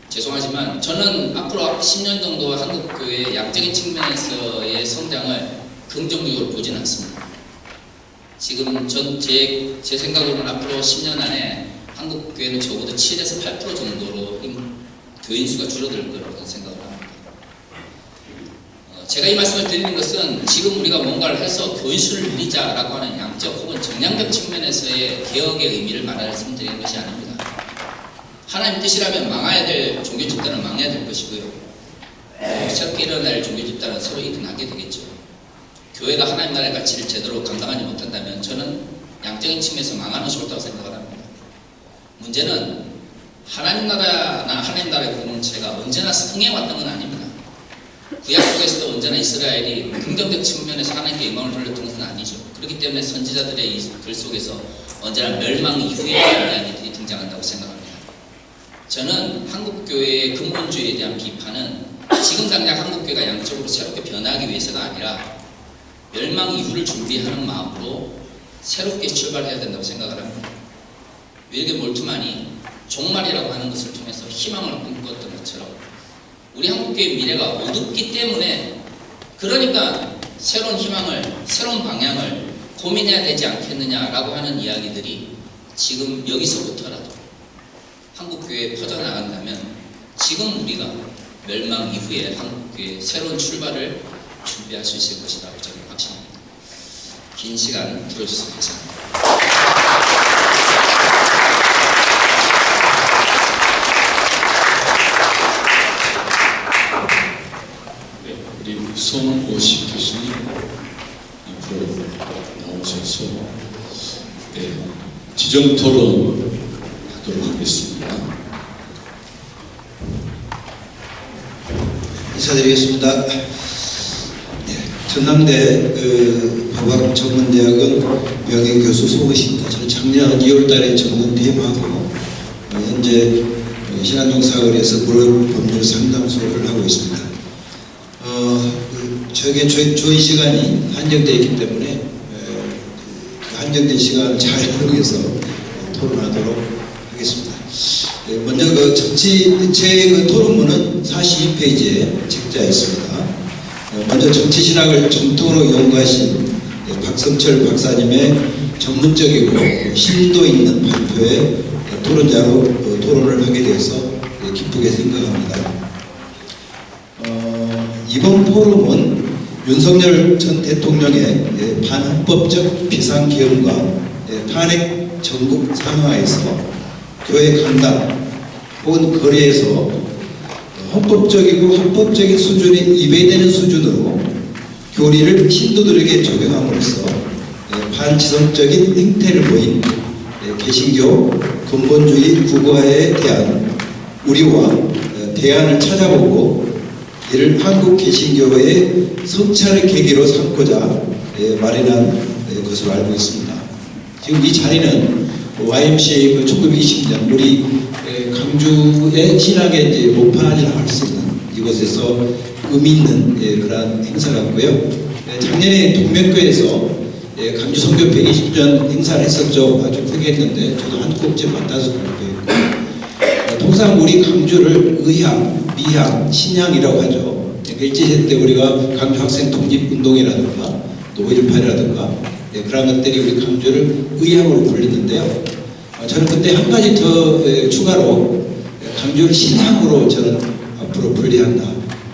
죄송하지만 저는 앞으로 10년 정도 한국교회의 양적인 측면에서의 성장을 긍정적으로 보지는 않습니다. 지금 제 생각으로는 앞으로 10년 안에 한국교회는 적어도 7에서 8% 정도로 교인 수가 줄어들 거라고 생각을 합니다. 제가 이 말씀을 드리는 것은 지금 우리가 뭔가를 해서 교인 수를 늘리자라고 하는 양적 혹은 정량적 측면에서의 개혁의 의미를 말씀드리는 것이 아닙니다. 하나님 뜻이라면 망해야 될 종교 집단은 망해야 될 것이고요. 새롭게 일어날 종교 집단은 서로 일어나게 되겠죠. 교회가 하나님 나라의 가치를 제대로 감당하지 못한다면 저는 양적인 측면에서 망하는 것이 옳다고 생각을 합니다. 문제는 하나님 나라나 하나님 나라의 공동체가 언제나 승해왔던 건 아닙니다. 구약 속에서도 언제나 이스라엘이 긍정적 측면에서 하나님께 영광을 돌렸던 것은 아니죠. 그렇기 때문에 선지자들의 이 글 속에서 언제나 멸망 이후의 이야기들이 등장한다고 생각합니다. 저는 한국교회의 근본주의에 대한 비판은 지금 당장 한국교회가 양적으로 새롭게 변화하기 위해서가 아니라 멸망 이후를 준비하는 마음으로 새롭게 출발해야 된다고 생각을 합니다. 윌게 몰트만이 종말이라고 하는 것을 통해서 희망을 꿈꿨던 것처럼 우리 한국교회의 미래가 어둡기 때문에 그러니까 새로운 희망을, 새로운 방향을 고민해야 되지 않겠느냐라고 하는 이야기들이 지금 여기서부터라도 한국교회에 퍼져나간다면 지금 우리가 멸망 이후에 한국교회의 새로운 출발을 준비할 수 있을 것이라고 저는 확신합니다. 긴 시간 들어주셔서 감사합니다. 네, 우리 송오식 교수님 앞으로 나오셔서 지정 토론 하도록 하겠습니다. 인사드리겠습니다. 전남대 법학 전문대학은 명예교수 송의식입니다. 저는 작년 2월달에 전문 퇴임하고 현재 신한동사거리에서 무료 법률 상담소를 하고 있습니다. 저에게 조의 시간이 한정되어 있기 때문에 한정된 시간을 잘 활용해서 토론하도록 하겠습니다. 먼저 제 토론문은 42페이지에 책자에 있습니다. 먼저 정치신학을 정통으로 연구하신 박성철 박사님의 전문적이고 심도 있는 발표에 토론자로 토론을 하게 되어서 기쁘게 생각합니다. 이번 포럼은 윤석열 전 대통령의 반헌법적 비상계엄과 탄핵 전국 상하에서 교회 강당 혹은 거리에서 헌법적이고 합법적인 수준에 이배되는 수준으로 교리를 신도들에게 적용함으로써 반지성적인 행태를 보인 개신교 근본주의 국어화에 대한 우리와 대안을 찾아보고 이를 한국 개신교의 성찰의 계기로 삼고자 마련한 것으로 알고 있습니다. 지금 이 자리는 YMCA 1920년 우리 강주의 신학의 이제 모판이라고 할 수 있는 이곳에서 의미 있는 그러한 행사 같고요. 작년에 동맥교에서 강주 선교 120년 행사를 했었죠. 아주 크게 했는데 저도 한 꼭지 맡아서 발표했고, 통상 우리 강주를 의향, 미향, 신향이라고 하죠. 일제시대 때 우리가 강주 학생 독립운동이라든가 또 5.18이라든가 그런 것들이 우리 강주를 의향으로 불리는데요. 저는 그때 한 가지 더 추가로 강주를 신향으로 저는 앞으로 분리한다.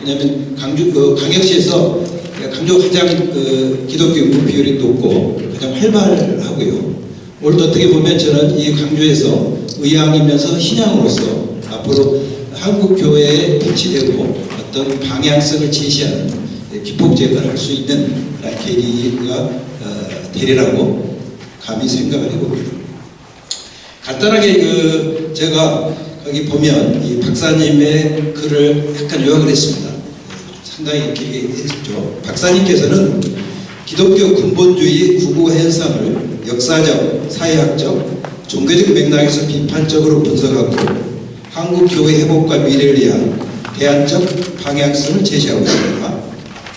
왜냐하면 강역시에서 강주가 가장 기독교 인구 비율이 높고 가장 활발하고요. 오늘도 어떻게 보면 저는 이 강주에서 의향이면서 신향으로서 앞으로 한국 교회에 배치되고 어떤 방향성을 제시하는 기폭제거를 할 수 있는 계기가 되리라고 감히 생각을 해봅니다. 간단하게 제가 거기 보면 이 박사님의 글을 약간 요약을 했습니다. 상당히 길게 했죠. 박사님께서는 기독교 근본주의 구구 현상을 역사적, 사회학적, 종교적 맥락에서 비판적으로 분석하고 한국 교회 회복과 미래를 위한 대안적 방향성을 제시하고 있습니다.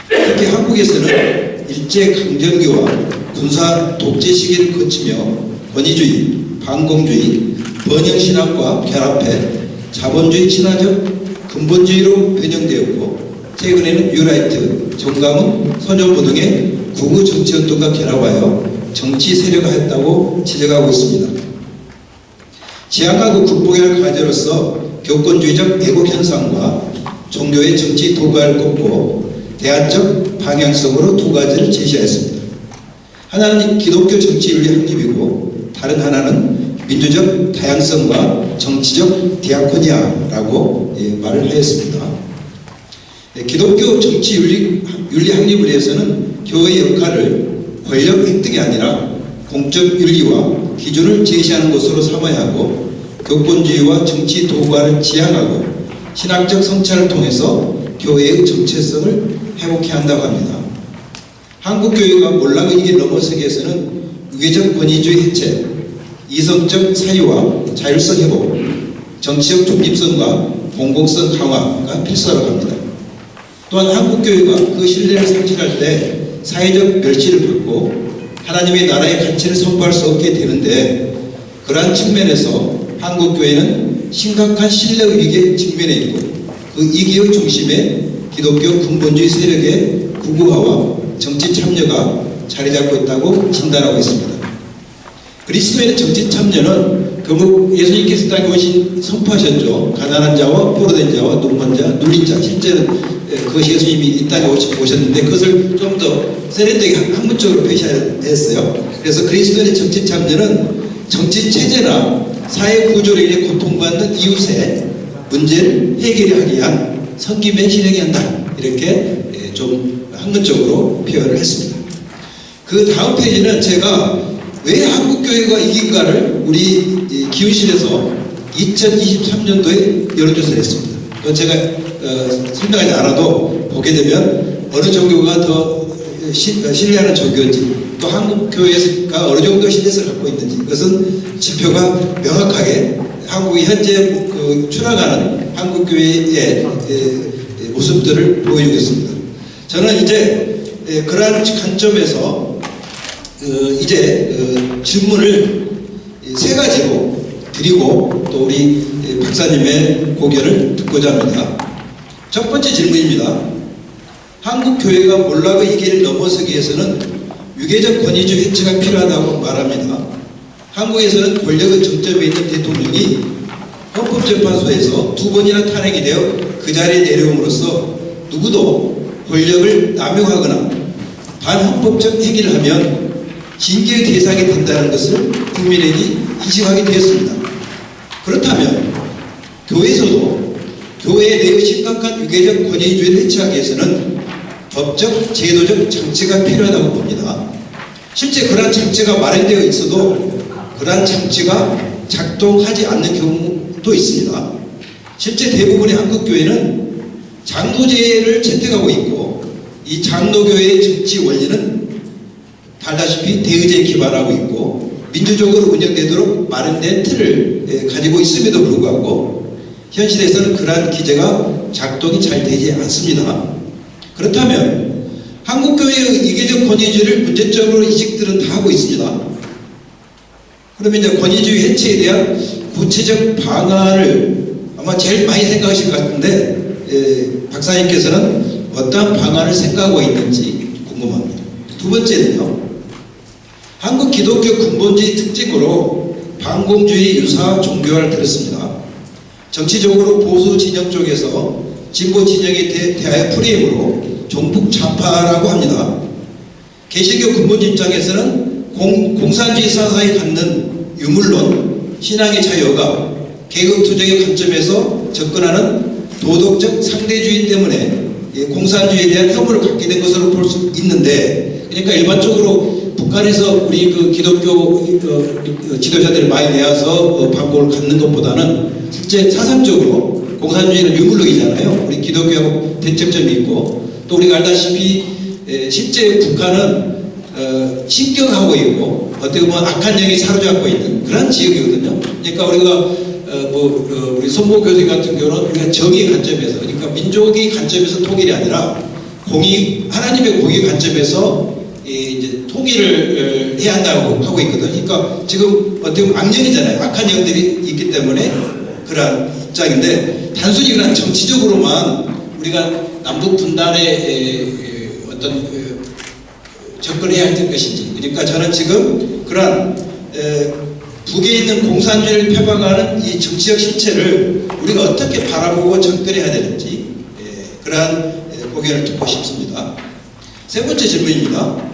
특히 한국에서는 일제 강점기와 군사 독재 시기를 거치며 권위주의, 반공주의, 번영신학과 결합해 자본주의 친화적 근본주의로 변형되었고 최근에는 뉴라이트, 정강훈, 손정부 등의 구구 정치운동과 결합하여 정치 세력화했다고 지적하고 있습니다. 지향하고 극복해야 할 과제로서 교권주의적 애국 현상과 종교의 정치 도가를 꼽고 대안적 방향성으로 두 가지를 제시하였습니다. 하나는 기독교 정치윤리 확립이고 다른 하나는 민주적 다양성과 정치적 디아코니아라고 말을 하였습니다. 기독교 정치윤리 확립을 위해서는 교회의 역할을 권력 획득이 아니라 공적 윤리와 기준을 제시하는 것으로 삼아야 하고 교권주의와 정치 도구화를 지향하고 신학적 성찰을 통해서 교회의 정체성을 회복해야 한다고 합니다. 한국교회가 몰락의 위기를 넘어서기 위해서는 유계적 권위주의 해체, 이성적 사유와 자율성 회복, 정치적 중립성과 공공성 강화가 필수라고 합니다. 또한 한국교회가 그 신뢰를 상실할 때 사회적 멸시를 받고 하나님의 나라의 가치를 선포할 수 없게 되는데 그러한 측면에서 한국교회는 심각한 신뢰 위기에 직면해 있고 그 위기의 중심에 기독교 근본주의 세력의 구구화와 정치 참여가 자리 잡고 있다고 진단하고 있습니다. 그리스도인의 정치 참여는 결국 예수님께서 땅에 오신 선포하셨죠. 가난한 자와 포로된 자와 눈먼 자, 눌린 자. 실제는 그것이 예수님이 이 땅에 오셨는데 그것을 좀 더 세련되게 학문적으로 표시했어요. 그래서 그리스도인의 정치 참여는 정치 체제나 사회 구조로 인해 고통받는 이웃의 문제를 해결하기 위한 섬김에 실행해야 한다. 이렇게 좀 학문적으로 표현을 했습니다. 그 다음 페이지는 제가 왜 한국교회가 이긴가를 우리 기훈실에서 2023년도에 여론조사를 했습니다. 제가 설명하지 않아도 보게 되면 어느 종교가 더 신뢰하는 종교인지 또 한국 교회가 어느 정도 신뢰성을 갖고 있는지 그것은 지표가 명확하게 한국이 현재 추락하는 한국 교회의 모습들을 보여주겠습니다. 저는 이제 그러한 관점에서 이제 질문을 세 가지로 드리고 또 우리 박사님의 고견을 듣고자 합니다. 첫 번째 질문입니다. 한국 교회가 몰락의 이 길을 넘어서기 위해서는 유계적 권위주의 해체가 필요하다고 말합니다. 한국에서는 권력의 정점에 있는 대통령이 헌법재판소에서 2번이나 탄핵이 되어 그 자리에 내려옴으로써 누구도 권력을 남용하거나 반헌법적 행위를 하면 징계의 대상이 된다는 것을 국민에게 인식하게 되었습니다. 그렇다면 교회에서도 교회 내의 심각한 유계적 권위주의를 해체하기 위해서는 법적, 제도적 장치가 필요하다고 봅니다. 실제 그러한 장치가 마련되어 있어도 그러한 장치가 작동하지 않는 경우도 있습니다. 실제 대부분의 한국 교회는 장로제를 채택하고 있고 이 장로교회의 정치 원리는 달다시피 대의제에 기반하고 있고 민주적으로 운영되도록 마련된 틀을 가지고 있음에도 불구하고 현실에서는 그러한 기제가 작동이 잘 되지 않습니다. 그렇다면 한국교회의 이계적 권위주의를 문제점으로 이식들은 다 하고 있습니다. 그러면 이제 권위주의 해체에 대한 구체적 방안을 아마 제일 많이 생각하실 것 같은데 박사님께서는 어떤 방안을 생각하고 있는지 궁금합니다. 두 번째는요. 한국 기독교 근본주의 특징으로 반공주의 유사 종교화를 들었습니다. 정치적으로 보수 진영 쪽에서 진보 진영에 대하여 프레임으로 종북 좌파라고 합니다. 개신교 근본주의 입장에서는 공산주의 사상에 갖는 유물론, 신앙의 자유가 계급투쟁의 관점에서 접근하는 도덕적 상대주의 때문에 공산주의에 대한 혐오를 갖게 된 것으로 볼 수 있는데, 그러니까 일반적으로 북한에서 우리 그 기독교 지도자들을 많이 내어서 반공을 갖는 것보다는 실제 사상적으로 공산주의는 유물론이잖아요. 우리 기독교하고 대척점이 있고, 또 우리가 알다시피 실제 북한은 신경하고 있고 어떻게 보면 악한 영이 사로잡고 있는 그런 지역이거든요. 그러니까 우리가 우리 손보 교수 같은 경우는 우리가 정의의 관점에서, 그러니까 민족의 관점에서 통일이 아니라 하나님의 공의 관점에서 이제 통일을 해야 한다고 하고 있거든요. 그러니까 지금 어떻게 보면 악령이잖아요. 악한 영들이 있기 때문에 그러한 입장인데, 단순히 그냥 정치적으로만 우리가 남북 분단에 어떤 접근해야 할 것인지, 그러니까 저는 지금 그러한 북에 있는 공산주의를 표방하는 이 정치적 실체를 우리가 어떻게 바라보고 접근해야 되는지 그러한 고견을 듣고 싶습니다. 세 번째 질문입니다.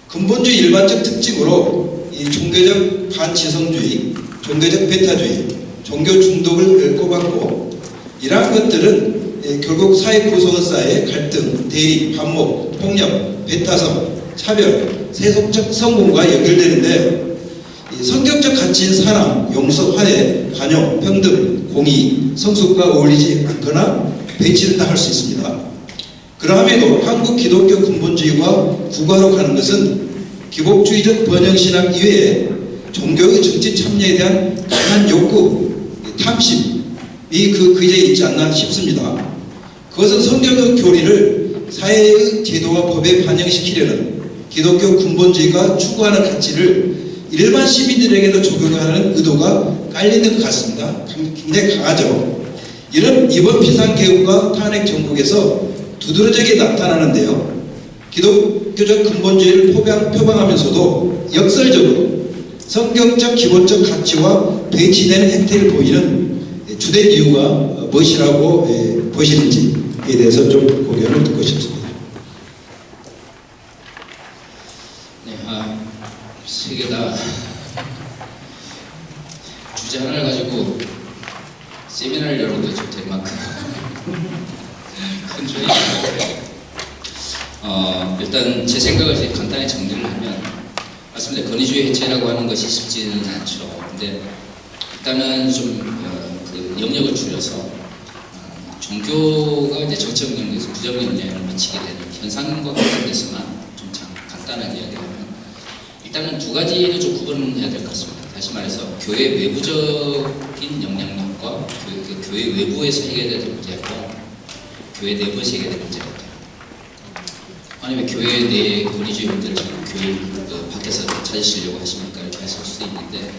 근본주의 일반적 특징으로 이 종교적 반지성주의, 종교적 배타주의, 종교 중독을 꼽았고, 이러한 것들은 결국 사회 구성원 사이의 갈등, 대립, 반목, 폭력, 배타성, 차별, 세속적 성공과 연결되는데, 성격적 가치인 사랑, 용서, 화해, 관용, 평등, 공의, 성숙과 어울리지 않거나 배치된다 할 수 있습니다. 그러함에도 한국 기독교 근본주의와 국가로 가는 것은 기복주의적 번영신학 이외에 종교의 정치 참여에 대한 강한 욕구, 탐심이 그 기제에 있지 않나 싶습니다. 그것은 성경의 교리를 사회의 제도와 법에 반영시키려는 기독교 근본주의가 추구하는 가치를 일반 시민들에게도 적용하는 의도가 깔리는 것 같습니다. 굉장히 강하죠. 이런 이번 비상개혁과 탄핵 정국에서 두드러지게 나타나는데요. 기독교적 근본주의를 표방하면서도 역설적으로 성경적 기본적 가치와 배치되는 행태를 보이는 주된 이유가 무엇이라고 보시는지에 대해서 좀 고견을 듣고 싶습니다. 네, 세 개 다 주제 하나를 가지고 세미나를 열어도 좀 될 만큼 큰 주제인 것 같아요. 일단 제 생각을 이제 간단히 정리를 하면, 맞습니다. 권위주의 해체라고 하는 것이 쉽지는 않죠. 근데 일단은 좀 그 영역을 줄여서 종교가 이제 정책 영역에서 부정적 영향을 미치게 되는 현상과 관련돼서만 좀 간단하게 이야기하면 일단은 두 가지를 좀 구분해야 될 것 같습니다. 다시 말해서 교회 외부적인 영향력과 교회 외부에서 해결해야 될 문제고 교회 내부에서 해결해야 될 문제가 있다. 아니면 교회 내 권위주의 문제를 지금 교회 밖에서 찾으시려고 하십니까? 이렇게 하실 수도 있는데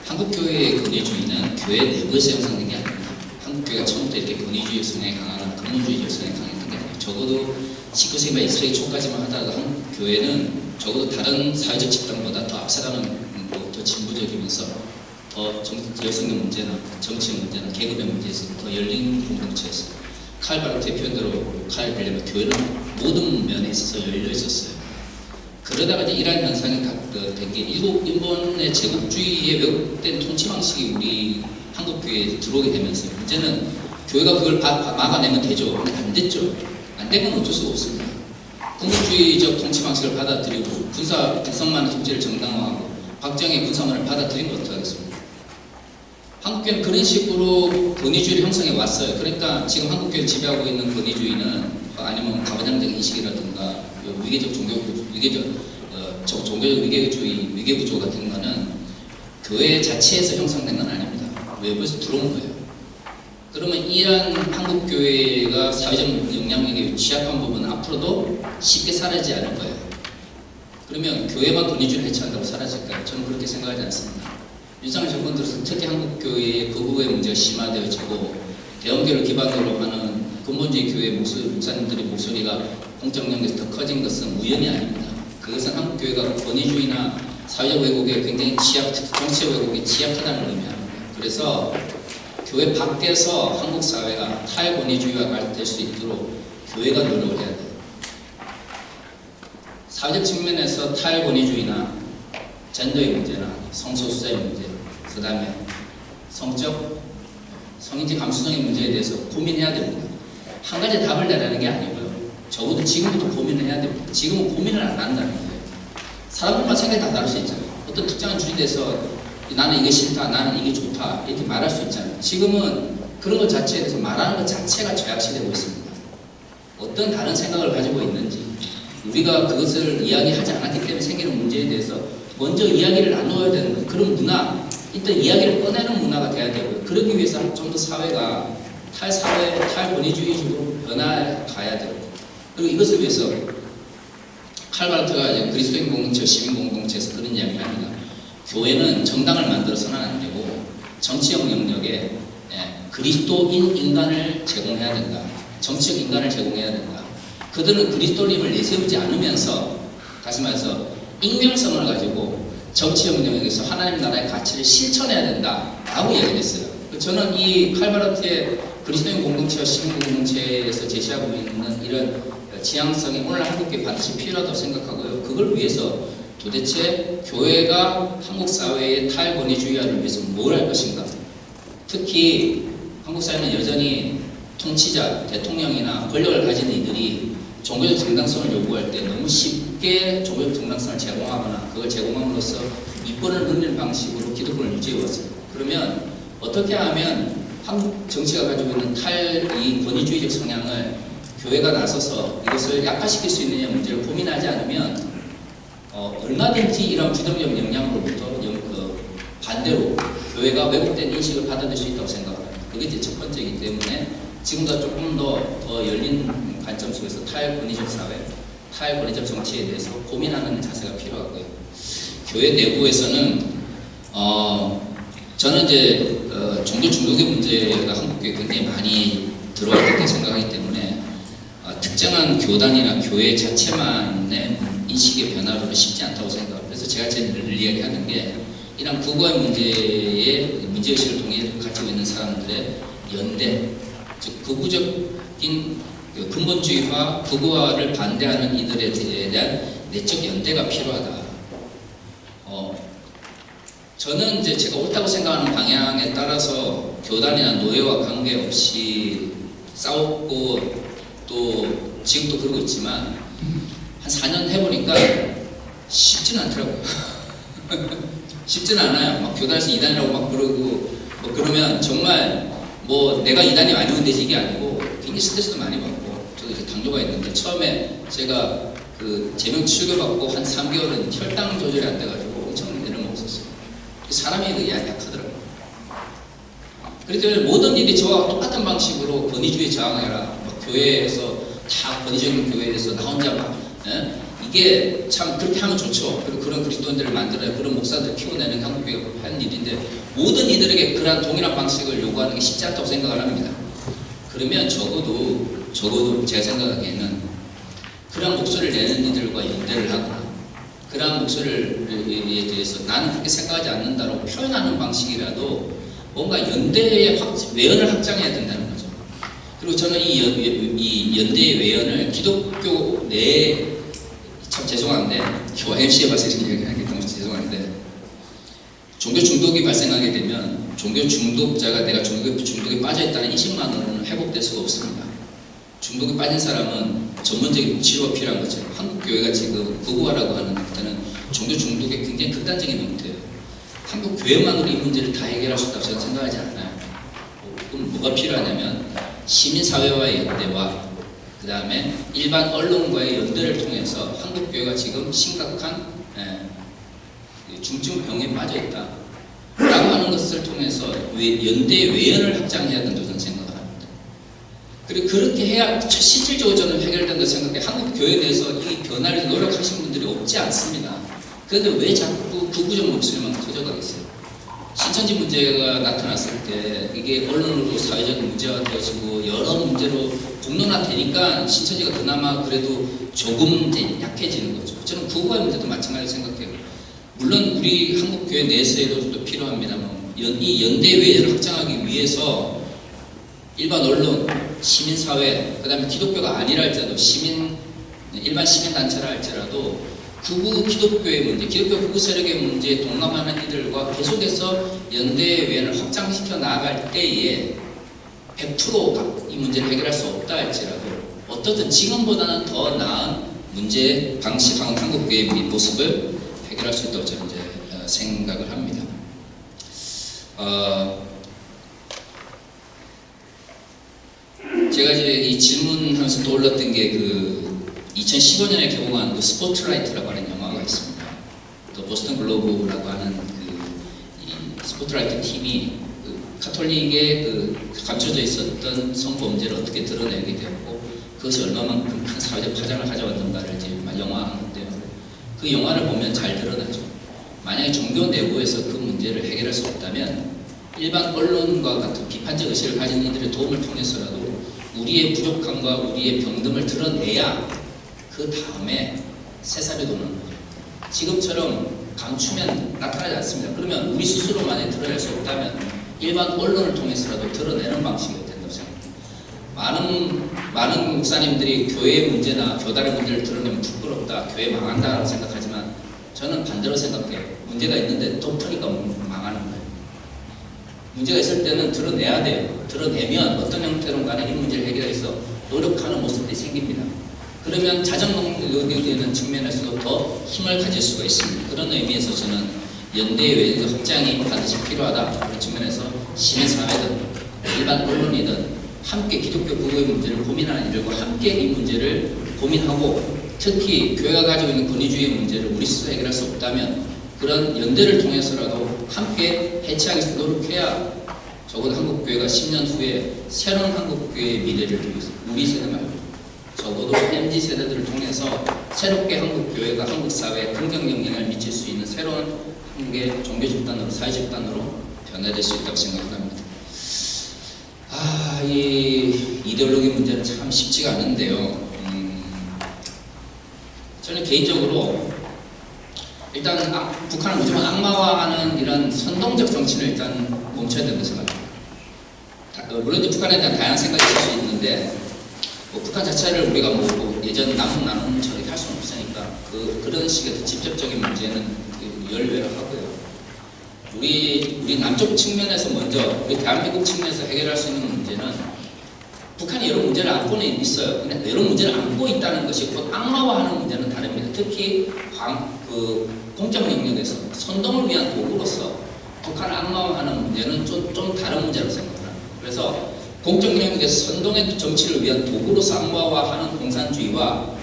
한국교회의 권위주의는 교회 내부에서 형성된 게 아닙니다. 한국교회가 처음부터 이렇게 권위주의 성향이 강하거나 근본주의 성향이 강했던 게 아니에요. 적어도 19세기나 20세기 초까지만 하더라도 한국교회는 적어도 다른 사회적 집단보다 더 앞서가는 더 진보적이면서 더 여성의 문제나 정치의 문제나 계급의 문제에서 더 열린 공동체였어요. 칼 바르트의 표현대로 칼 빌레면 교회는 모든 면에 있어서 열려 있었어요. 그러다가 이제 이러한 현상이 된 게 일본의 제국주의의 왜곡된 통치 방식이 우리 한국교회에 들어오게 되면서 문제는 교회가 그걸 막아내면 되죠. 근데 안 됐죠. 안 된 건 어쩔 수가 없습니다. 군국주의적 통치 방식을 받아들이고 군사 백성만의 통치를 정당화하고 박정희 군사만을 받아들인 건 어떡하겠습니까? 한국교회는 그런 식으로 권위주의를 형성해 왔어요. 그러니까 지금 한국교회를 지배하고 있는 권위주의는 아니면 가부장적 인식이라든가 위계적 종교적 위계주의, 위계구조 같은 거는 교회 자체에서 형성된 건 아닙니다. 외부에서 들어온 거예요. 그러면 이러한 한국교회가 사회적 영향력에 취약한 부분은 앞으로도 쉽게 사라지지 않을 거예요. 그러면 교회만 권위주의를 해체한다고 사라질까요? 저는 그렇게 생각하지 않습니다. 윤석열 정권 들어서 특히 한국교회의 거부의 문제가 심화되어지고 대형교회를 기반으로 하는 근본주의 교회 목사님들의 목소리가 공적 영역에서 더 커진 것은 우연이 아닙니다. 그것은 한국교회가 권위주의나 사회적 왜곡에 굉장히 정치적 왜곡에 취약하다는 의미입니다. 그래서 교회 밖에서 한국 사회가 탈권위주의화가 될 수 있도록 교회가 노력을 해야 돼요. 사회적 측면에서 탈권위주의나 젠더의 문제나 성소수자의 문제, 그 다음에 성인지 감수성의 문제에 대해서 고민해야 됩니다. 한 가지 답을 내라는 게 아니고요. 적어도 지금부터 고민을 해야 됩니다. 지금은 고민을 안 한다는 거예요. 사람들마다 생각이 다 다를 수 있잖아요. 어떤 특정한 주제에 대해서 나는 이게 싫다, 나는 이게 좋다 이렇게 말할 수 있잖아요. 지금은 그런 것 자체에 대해서 말하는 것 자체가 죄악시되고 있습니다. 어떤 다른 생각을 가지고 있는지 우리가 그것을 이야기하지 않았기 때문에 생기는 문제에 대해서 먼저 이야기를 나누어야 되는 거예요. 그런 문화, 일단 이야기를 꺼내는 문화가 돼야 되고요. 그러기 위해서 좀 더 사회가 탈권위주의적으로 변화가야 되고 그리고 이것을 위해서 칼 바르트가 이제 그리스도인 공동체, 시민 공동체에서 그런 이야기를 합니다. 교회는 정당을 만들어서는 안 되고 정치적 영역에 그리스도인 인간을 제공해야 된다. 정치적 인간을 제공해야 된다. 그들은 그리스도님을 내세우지 않으면서 다시 말해서 익명성을 가지고 정치적 영역에서 하나님 나라의 가치를 실천해야 된다라고 이야기를 했어요. 저는 이 칼 바르트의 그리스도인 공동체와 시민 공동체에서 제시하고 있는 이런 지향성이 오늘 한국에 반드시 필요하다고 생각하고요. 그걸 위해서 도대체 교회가 한국 사회의 탈권위주의화를 위해서 뭘 할 것인가? 특히 한국 사회는 여전히 통치자, 대통령이나 권력을 가진 이들이 종교적 정당성을 요구할 때 너무 쉽게 종교적 정당성을 제공하거나 그걸 제공함으로써 이권을 누리는 방식으로 기득권을 유지해왔어요. 그러면 어떻게 하면 한국 정치가 가지고 있는 이 권위주의적 성향을 교회가 나서서 이것을 약화시킬 수 있느냐 문제를 고민하지 않으면 얼마든지 이런 부정적 영향으로부터 반대로 교회가 왜곡된 인식을 받아들일 수 있다고 생각합니다. 그게 이제 첫 번째이기 때문에 지금보다 조금 더 열린 관점 속에서 탈권위적 사회, 탈권위적 정치에 대해서 고민하는 자세가 필요하고요. 교회 내부에서는 저는 이제 종교 중독의 문제가 한국교회에 굉장히 많이 들어와 있다고 생각하기 때문에 특정한 교단이나 교회 자체만의 인식의 변화로는 쉽지 않다고 생각합니다. 그래서 제가 늘 이야기하는 게 이런 국어의 문제의식을 통해 가지고 있는 사람들의 연대, 즉 극우적인 근본주의와 극우화를 반대하는 이들에 대한 내적 연대가 필요하다. 저는 이제 제가 옳다고 생각하는 방향에 따라서 교단이나 노예와 관계없이 싸웠고 또 지금도 그러고 있지만 한 4년 해보니까 쉽지는 않더라고요. 쉽지는 않아요. 막 교단에서 이단이라고 막 그러고 뭐 그러면 정말 뭐 내가 이단이 아니면 되지 이게 아니고 굉장히 스트레스도 많이 받고 저도 이제 당뇨가 있는데 처음에 제가 그 제명 취급받고 한 3개월은 혈당 조절이 안 돼가지고 엄청 애를 먹었었어요. 사람이 그 약하더라고요. 그렇기 때문에 모든 일이 저와 똑같은 방식으로 권위주의 저항해라. 막 교회에서 다 권위적인 교회에서 나 혼자 막 이게 참 그렇게 하면 좋죠. 그리고 그런 그리스도인들을 만들어야 그런 목사들을 키워내는 한국교회가 하는 일인데 모든 이들에게 그러한 동일한 방식을 요구하는 게 쉽지 않다고 생각을 합니다. 그러면 적어도 제가 생각하기에는 그런 목소리를 내는 이들과 연대를 하거나 그러한 목소리에 대해서 나는 그렇게 생각하지 않는다라고 표현하는 방식이라도 뭔가 연대의 외연을 확장해야 된다는 거죠. 그리고 저는 이 연대의 외연을 기독교 내에 참 죄송한데 MC에 봐서 이렇게 얘기하기 너무 죄송한데 종교 중독이 발생하게 되면 종교 중독자가 내가 종교 중독에 빠져있다는 20만 원은 회복될 수가 없습니다. 중독에 빠진 사람은 전문적인 치료가 필요한 거죠. 한국 교회가 지금 극우화라고 하는 형태는 종교 중독의 굉장히 극단적인 형태예요. 한국 교회만으로 이 문제를 다 해결할 수 있다고 저는 생각하지 않아요. 그럼 뭐가 필요하냐면 시민사회와의 연대와 그 다음에 일반 언론과의 연대를 통해서 한국 교회가 지금 심각한 중증병에 빠져있다 라고 하는 것을 통해서 연대의 외연을 확장해야 된다고 저는 생각을 합니다. 그리고 그렇게 해야 실질적으로 저는 해결된다고 생각해요. 한국 교회에 대해서 이 변화를 노력하신 분들이 없지 않습니다. 그런데 왜 자꾸 극우적 목소리만 커져가겠어요? 신천지 문제가 나타났을 때 이게 언론으로 사회적인 문제가 되어지고 여러 문제로 공론화되니까 신천지가 그나마 그래도 조금 이제 약해지는 거죠. 저는 극우화 문제도 마찬가지로 생각해요. 물론 우리 한국교회 내에서도 또 필요합니다만 이 연대 외연을 확장하기 위해서 일반 언론, 시민사회, 그 다음에 기독교가 아니라 할지라도 일반 시민단체라 할지라도 극우 기독교의 문제, 기독교 극우 세력의 문제에 동감하는 이들과 계속해서 연대 외연을 확장시켜 나아갈 때에 100% 이 문제를 해결할 수 없다 할지라도 어떻든 지금보다는 더 나은 문제 방식, 한국교회의 모습을 해결할 수 있다고 저는 이제 생각을 합니다. 제가 이제 이 질문하면서 떠올랐던 게 그 2015년에 개봉한 그 스포트라이트라고 하는 영화가 있습니다. 또 보스턴 글로브라고 하는 이 스포트라이트 팀이 그 가톨릭에 그 감춰져 있었던 성범죄를 어떻게 드러내게 되었고 그것이 얼마만큼 큰 사회적 파장을 가져왔는가를 이제 영화인데요. 그 영화를 보면 잘 드러나죠. 만약에 종교 내부에서 그 문제를 해결할 수 없다면 일반 언론과 같은 비판적 의식을 가진 이들의 도움을 통해서라도 우리의 부족함과 우리의 병듦을 드러내야 그 다음에 새살이 도는 거예요. 지금처럼 감추면 나타나지 않습니다. 그러면 우리 스스로만에 드러낼 수 없다면 일반 언론을 통해서라도 드러내는 방식이 된다고 생각합니다. 많은 목사님들이 교회의 문제나 교단의 문제를 드러내면 부끄럽다, 교회 망한다라고 생각하지만 저는 반대로 생각해요. 문제가 있는데 덮으니까 망하는 거예요. 문제가 있을 때는 드러내야 돼요. 드러내면 어떤 형태로 간에 이 문제를 해결하기 위해서 노력하는 모습들이 생깁니다. 그러면 자정동력에 대한 측면에서도 더 힘을 가질 수가 있습니다. 그런 의미에서 저는 연대의 외연 확장이 반드시 필요하다. 그런 측면에서 시민사회든 일반 언론이든 함께 기독교 극우의 문제를 고민하는 이들과 함께 이 문제를 고민하고 특히 교회가 가지고 있는 권위주의 문제를 우리 스스로 해결할 수 없다면 그런 연대를 통해서라도 함께 해체하기 위해서 노력해야 적어도 한국교회가 10년 후에 새로운 한국교회의 미래를 위해서 우리 세대 말고 적어도 MZ세대들을 통해서 새롭게 한국교회가 한국사회에 긍정 영향을 미칠 수 있는 새로운 한국의 종교집단으로 사회집단으로 변화될 수 있다고 생각합니다. 이 이데올로기 문제는 참 쉽지가 않은데요. 저는 개인적으로 일단 북한을 무조건 악마화하는 이런 선동적 정치를 일단 멈춰야 된다고 생각합니다. 물론 이제 북한에 대한 다양한 생각이 있을 수 있는데 북한 자체를 우리가 예전 남북 나눔처럼 할 수는 없으니까 그런 식의 직접적인 문제는 열외로 하고요. 우리 남쪽 측면에서 먼저 우리 대한민국 측면에서 해결할 수 있는 문제는 북한이 여러 문제를 안고는 있어요. 근데 여러 문제를 안고 있다는 것이 곧 악마화하는 문제는 다릅니다. 특히 공적 영역에서 선동을 위한 도구로서 북한을 악마화하는 문제는 좀 다른 문제라고 생각합니다. 그래서 공적 영역에서 선동의 정치를 위한 도구로서 악마화하는 공산주의와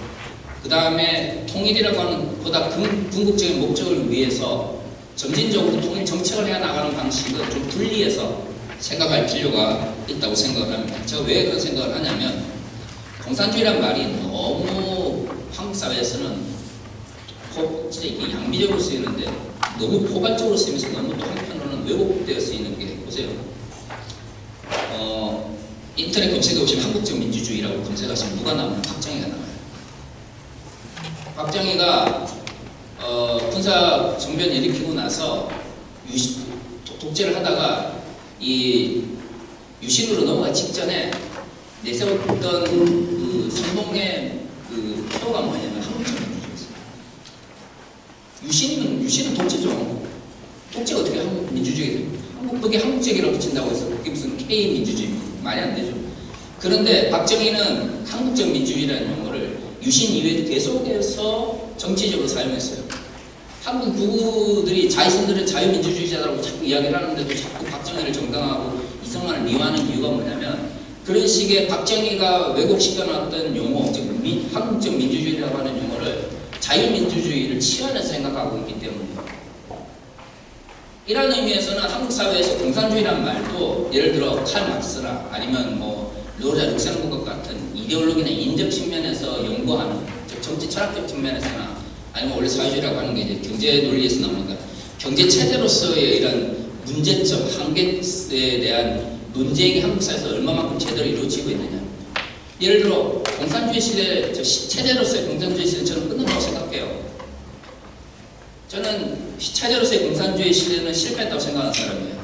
그 그 다음에 통일이라고 하는 보다 궁극적인 목적을 위해서 점진적으로 통일 정책을 해 나가는 방식을 좀 분리해서 생각할 필요가 있다고 생각을 합니다. 제가 왜 그런 생각을 하냐면 공산주의란 말이 너무 한국 사회에서는 진짜 이게 양비적으로 쓰이는데 너무 포괄적으로 쓰이면서 너무 또 한편으로는 왜곡되어 쓰이는 게 보세요. 인터넷 검색해 보시면 한국적 민주주의라고 검색하시면 누가 나오면 박정희가 나와요. 박정희가 군사 정변 일으키고 나서 독재를 하다가 이 유신으로 넘어가기 직전에 내세웠던 그 선동의 그 표가 뭐냐면 한국적 민주주의였어요. 유신은 독재죠. 독재가 어떻게 한국 민주주의가 됩니까? 거기에 한국적이라고 붙인다고 해서 그게 무슨 K 민주주의 말이 안 되죠. 그런데 박정희는 한국적 민주주의라는 용어를 유신 이후에도 계속해서 정치적으로 사용했어요. 한국 부부들이 자신들은 자유민주주의자라고 자꾸 이야기를 하는데도 자꾸 박정희를 정당하고 이승만을 미워하는 이유가 뭐냐면 그런 식의 박정희가 왜곡시켜놨던 용어, 즉 한국적 민주주의라고 하는 용어를 자유민주주의를 치환해서 생각하고 있기 때문입니다. 이런 의미에서는 한국 사회에서 공산주의란 말도 예를 들어 칼 막스나 아니면 뭐 로자 룩셈부르크 같은 이데올로기나 인적 측면에서 연구하는 즉 정치 철학적 측면에서나 아니면 원래 사회주의라고 하는 게 이제 경제 논리에서 나오니까 경제 체제로서의 이런 문제점, 한계에 대한 논쟁이 한국 사회에서 얼마만큼 제대로 이루어지고 있느냐. 예를 들어 공산주의 시대, 체제로서의 공산주의 시대 저는 끝났다고 생각해요. 저는 체제로서의 공산주의 시대는 실패했다고 생각하는 사람이에요.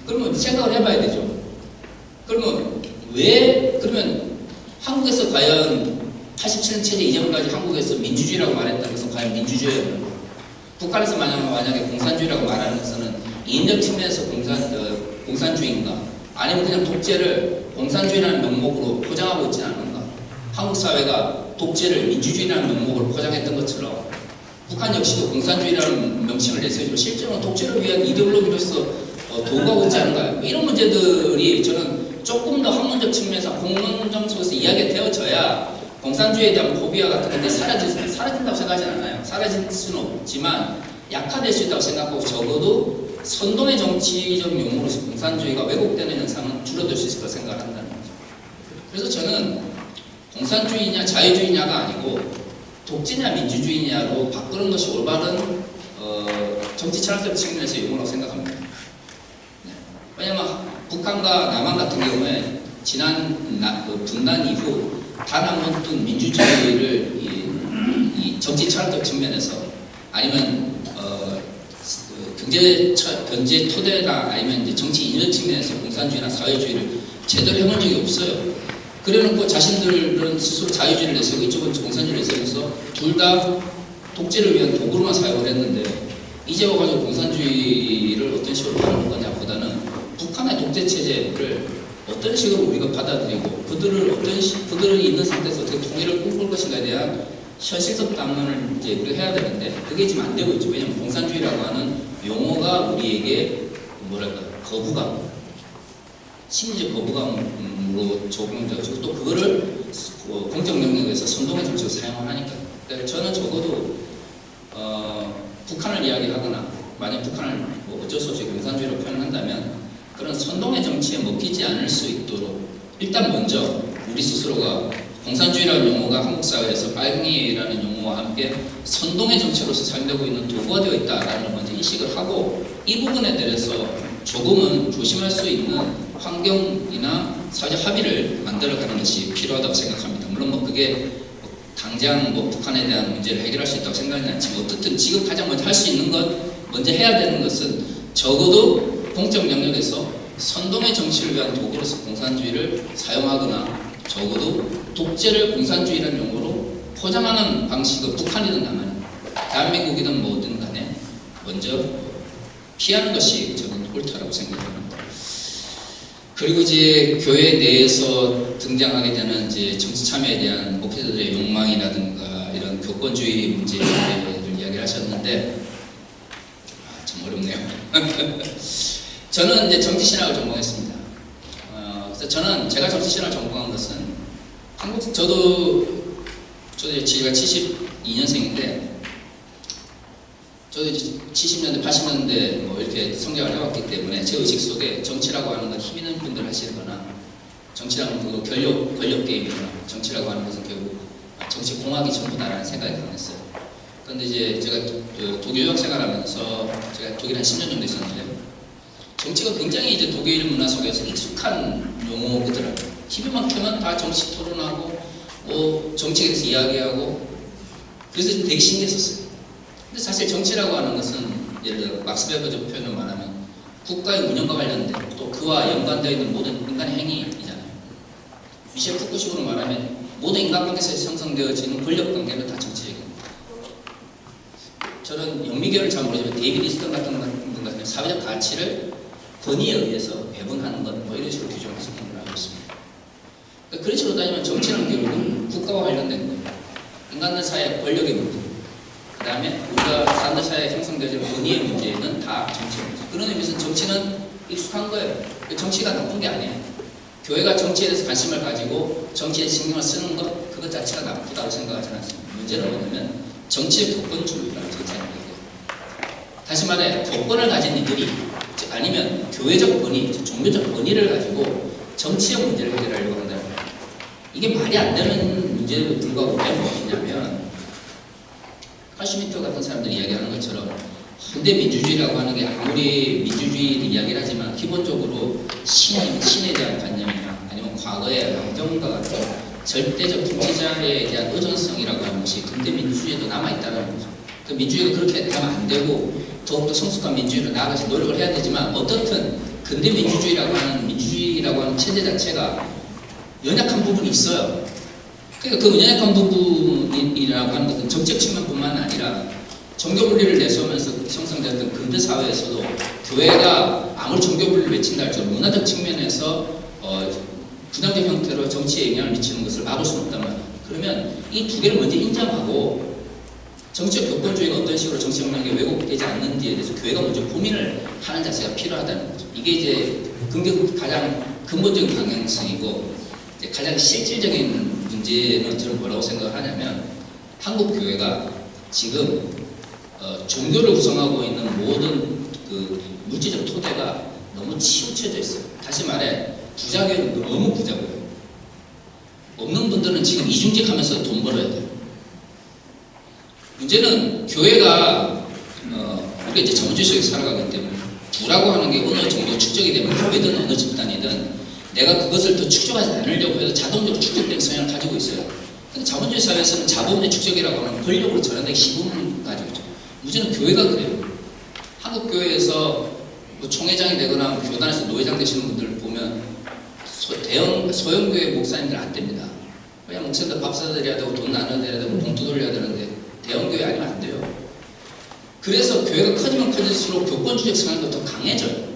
그러면 생각을 해봐야 되죠. 그러면 한국에서 과연 87년 체제 이전까지 한국에서 민주주의라고 말했다고 해서 과연 민주주의였나? 북한에서 만약에 공산주의라고 말하는 것은 인적 측면에서 공산주의인가? 아니면 그냥 독재를 공산주의라는 명목으로 포장하고 있지 않은가? 한국 사회가 독재를 민주주의라는 명목으로 포장했던 것처럼 북한 역시도 공산주의라는 명칭을 내세우지만 실제로는 독재를 위한 이데올로기로서 도구하고 있지 않은가요? 이런 문제들이 저는 조금 더 학문적 측면에서 공론장 속에서 이야기가 되어져야 공산주의에 대한 포비아 같은 건데 사라진다고 생각하지 않아요. 사라질 수는 없지만 약화될 수 있다고 생각하고 적어도 선동의 정치적 용어로서 공산주의가 왜곡되는 현상은 줄어들 수 있을 거라 생각을 한다는 거죠. 그래서 저는 공산주의냐 자유주의냐가 아니고 독재냐 민주주의냐로 바꾸는 것이 올바른 정치 철학적 측면에서 용어라고 생각합니다. 네. 왜냐하면 북한과 남한 같은 경우에 지난 분단 이후 단 한 번도 민주주의를 이 정치 철학적 측면에서 아니면 경제 토대나 아니면 이제 정치 인연 측면에서 공산주의나 사회주의를 제대로 해본 적이 없어요. 그래놓고 자신들은 스스로 자유주의를 내세우고 이쪽은 공산주의를 내세우면서 둘 다 독재를 위한 도구로만 사용을 했는데 이제 와가지고 공산주의를 어떤 식으로 바라는 거냐보다는 북한의 독재 체제를 어떤 식으로 우리가 받아들이고 그들이 있는 상태에서 어떻게 통일을 꿈꿀 것인가에 대한 현실적 담론을 이제 우리가 해야 되는데 그게 지금 안 되고 있죠. 왜냐하면 공산주의라고 하는 용어가 우리에게 뭐랄까 거부감, 심리적 거부감으로 적용되어지고 또 그거를 공적 영역에서 선동의 정치로 사용을 하니까. 그러니까 저는 적어도 북한을 이야기하거나 만약 북한을 뭐 어쩔 수 없이 공산주의로 표현한다면 그런 선동의 정치에 먹히지 않을 수 있도록 일단 먼저 우리 스스로가 공산주의라는 용어가 한국 사회에서 빨갱이라는 용어와 함께 선동의 정치로서 사용되고 있는 도구가 되어 있다라는 걸 먼저 인식을 하고 이 부분에 대해서 조금은 조심할 수 있는 환경이나 사회적 합의를 만들어가는 것이 필요하다고 생각합니다. 물론 뭐 그게 당장 뭐 북한에 대한 문제를 해결할 수 있다고 생각하지 않지만 어떻든 지금 가장 먼저 할 수 있는 것, 먼저 해야 되는 것은 적어도 공적 영역에서 선동의 정치를 위한 도구로서 공산주의를 사용하거나 적어도 독재를 공산주의라는 용어로 포장하는 방식은 북한이든 남한이든 대한민국이든 뭐든 간에 먼저 피하는 것이 저는 옳다라고 생각합니다. 그리고 이제 교회 내에서 등장하게 되는 이제 정치 참여에 대한 목회자들의 욕망이라든가 이런 교권주의 문제를 이야기를 하셨는데 참 어렵네요. 저는 이제 정치신학을 전공했습니다. 그래서 제가 정치신학을 전공한 것은 저도 저도 제가 72년생인데 저도 이제 70년대, 80년대 뭐 이렇게 성장을 해왔기 때문에 제 의식 속에 정치라고 하는 건 힘 있는 분들 하시거나 정치라는 건 권력 게임이거나 정치라고 하는 것은 결국 정치 공학이 전부다라는 생각이 강했어요. 그런데 이제 제가 독일 유학 생활하면서 제가 독일 한 10년 정도 있었는데 정치가 굉장히 이제 독일 문화 속에서 익숙한 용어더라고요. TV만 켜면 다 정치 토론하고 뭐 정치에 대해서 이야기하고 그래서 되게 신기했었어요. 근데 사실 정치라고 하는 것은 예를 들어 막스 베버적 표현을 말하면 국가의 운영과 관련된 또 그와 연관되어 있는 모든 인간의 행위이잖아요. 미셸 푸쿠식으로 말하면 모든 인간관계에서 형성되어지는 권력관계는 다 정치적입니다. 저는 영미교를 잘 모르지만 데이비드 이스턴 같은 분 같은 사회적 가치를 권위에 의해서 배분하는 것 뭐 이런 식으로 규정하시는 걸 알고 있습니다. 그러니까 그런 식으로 따지면 정치는 결국은 국가와 관련된 거예요. 인간들 사이의 권력의 문제, 그 다음에 우리가 사람들 사이에 형성되어지는 권위의 문제는 다 정치의 문제. 그런 의미에서 정치는 익숙한 거예요. 정치가 나쁜 게 아니에요. 교회가 정치에 대해서 관심을 가지고 정치에 신경을 쓰는 것, 그것 자체가 나쁘다고 생각하지 않습니다. 문제는 뭐냐면 정치의 교권주의라는 정치하는 거예요. 다시 말해 교권을 가진 이들이 아니면 교회적 권위, 종교적 권위를 가지고 정치적 문제를 해결하려고 한다는 거예요. 이게 말이 안 되는 문제에도 불구하고 왜 뭐냐면 칼슈미트 같은 사람들이 이야기하는 것처럼 현대 민주주의라고 하는 게 아무리 민주주의를 이야기를 하지만 기본적으로 신에 대한 관념이나 아니면 과거의 왕정과 같은 절대적 통치자에 대한 의존성이라고 하는 것이 근대 민주주의에도 남아있다는 거죠. 그 민주주의가 그렇게 되면 안 되고 더욱더 성숙한 민주주의로 나아가서 노력을 해야 되지만 어떻든 근대 민주주의라고 하는 체제 자체가 연약한 부분이 있어요. 그러니까 그 연약한 부분이라고 하는 것은 정책 측면뿐만 아니라 종교 분리를 내세우면서 형성되었던 근대 사회에서도 교회가 아무리 종교 분리를 외친다 할지라도 문화적 측면에서 부정적 형태로 정치에 영향을 미치는 것을 막을 수는 없단 말이에요. 그러면 이 두 개를 먼저 인정하고 정치적 교권주의가 어떤 식으로 정치 영향에 왜곡되지 않는지에 대해서 교회가 먼저 고민을 하는 자세가 필요하다는 거죠. 이게 이제 가장 근본적인 방향성이고 가장 실질적인 문제는 저는 뭐라고 생각을 하냐면 한국 교회가 지금 종교를 구성하고 있는 모든 그 물질적 토대가 너무 치우쳐져 있어요. 다시 말해 부자교회는 너무 부자고요. 없는 분들은 지금 이중직하면서 돈 벌어야 돼요. 문제는 교회가 우리가 이제 자본주의 속에서 살아가기 때문에 부라고 하는 게 어느 정도 축적이 되면 교회든 어느 집단이든 내가 그것을 더 축적하지 않으려고 해도 자동적으로 축적된 성향을 가지고 있어요. 근데 자본주의 사회에서는 자본의 축적이라고 하는 권력으로 전환되기 쉬운 가지고 있죠. 문제는 교회가 그래요. 한국 교회에서 뭐 총회장이 되거나 교단에서 노회장 되시는 분들을 보면 소형 교회 목사님들 안 됩니다. 왜냐면 목사님들 밥 사드려야 되고 돈 나눠야 되고 봉투 돌려야 되는데 대형 교회 아니면 안 돼요. 그래서 교회가 커지면 커질수록 교권주의적 성향도 더 강해져요.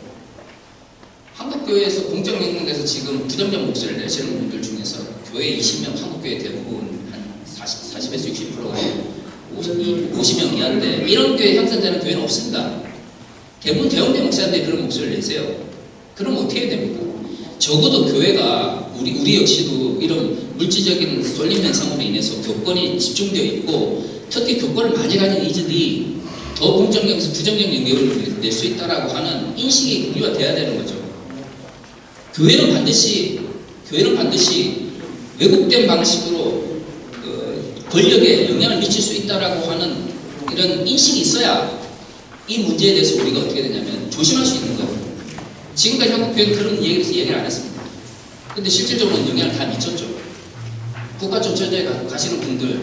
한국 교회에서 공적 영역에서 지금 부정적 목소리를 내시는 분들 중에서 교회 20명, 한국 교회 대부분 한 40에서 60%가 50명 이하인데 이런 교회 형성되는 교회는 없습니다. 대부분 대형대 목사님들이 그런 목소리를 내세요. 그럼 어떻게 됩니까? 적어도 교회가 우리 역시도 이런 물질적인 쏠림 현상으로 인해서 교권이 집중되어 있고 특히 교권을 많이 가진 이들이 더 공적 영역에서 부정적 영역을 낼 수 있다라고 하는 인식이 공유가 돼야 되는 거죠. 교회는 반드시 왜곡된 방식으로 권력에 영향을 미칠 수 있다라고 하는 이런 인식이 있어야 이 문제에 대해서 우리가 어떻게 되냐면 조심할 수 있는 거예요. 지금까지 한국 교회는 그런 얘기를 안 했습니다. 근데 실질적으로는 영향을 다 미쳤죠. 국가조찬도에 가시는 분들,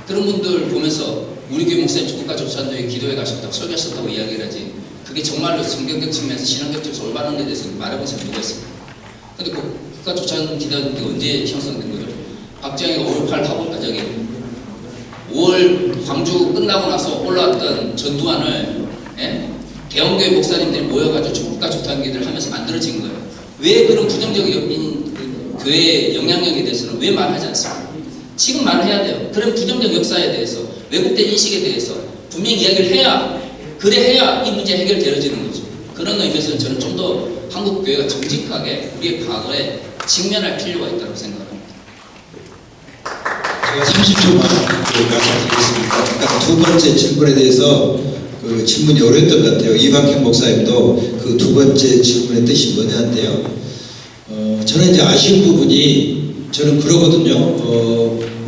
그런 분들 보면서 우리 교회 목사님 국가조찬도에 기도에 가셨다고 설교하셨다고 이야기를 하지 그게 정말로 성경적 측면에서 신앙적 측면에서 올바른 데 대해서 말해본 사람이 누가 있습니까? 근데 국가조찬 기도는 언제 형성된 거죠? 박정희가 5월 5월 광주 끝나고 나서 올라왔던 전두환을 대형교회 목사님들이 모여가지고 국가조찬기도를 하면서 만들어진 거예요. 왜 그런 부정적인 교회의 영향력에 대해서는 왜 말하지 않습니까? 지금 말해야 돼요. 그런 부정적 역사에 대해서 왜곡된 인식에 대해서 분명히 이야기를 해야 이 문제 해결되어지는 거죠. 그런 의미에서 저는 좀 더 한국 교회가 정직하게 우리의 과거에 직면할 필요가 있다고 생각합니다. 제가 30초만 말씀드리겠습니다. 그러니까 두 번째 질문에 대해서 그 질문이 어려웠던 것 같아요. 이박형 목사님도 그 두 번째 질문의 뜻이 뭐냐인데요. 저는 이제 아쉬운 부분이 저는 그러거든요.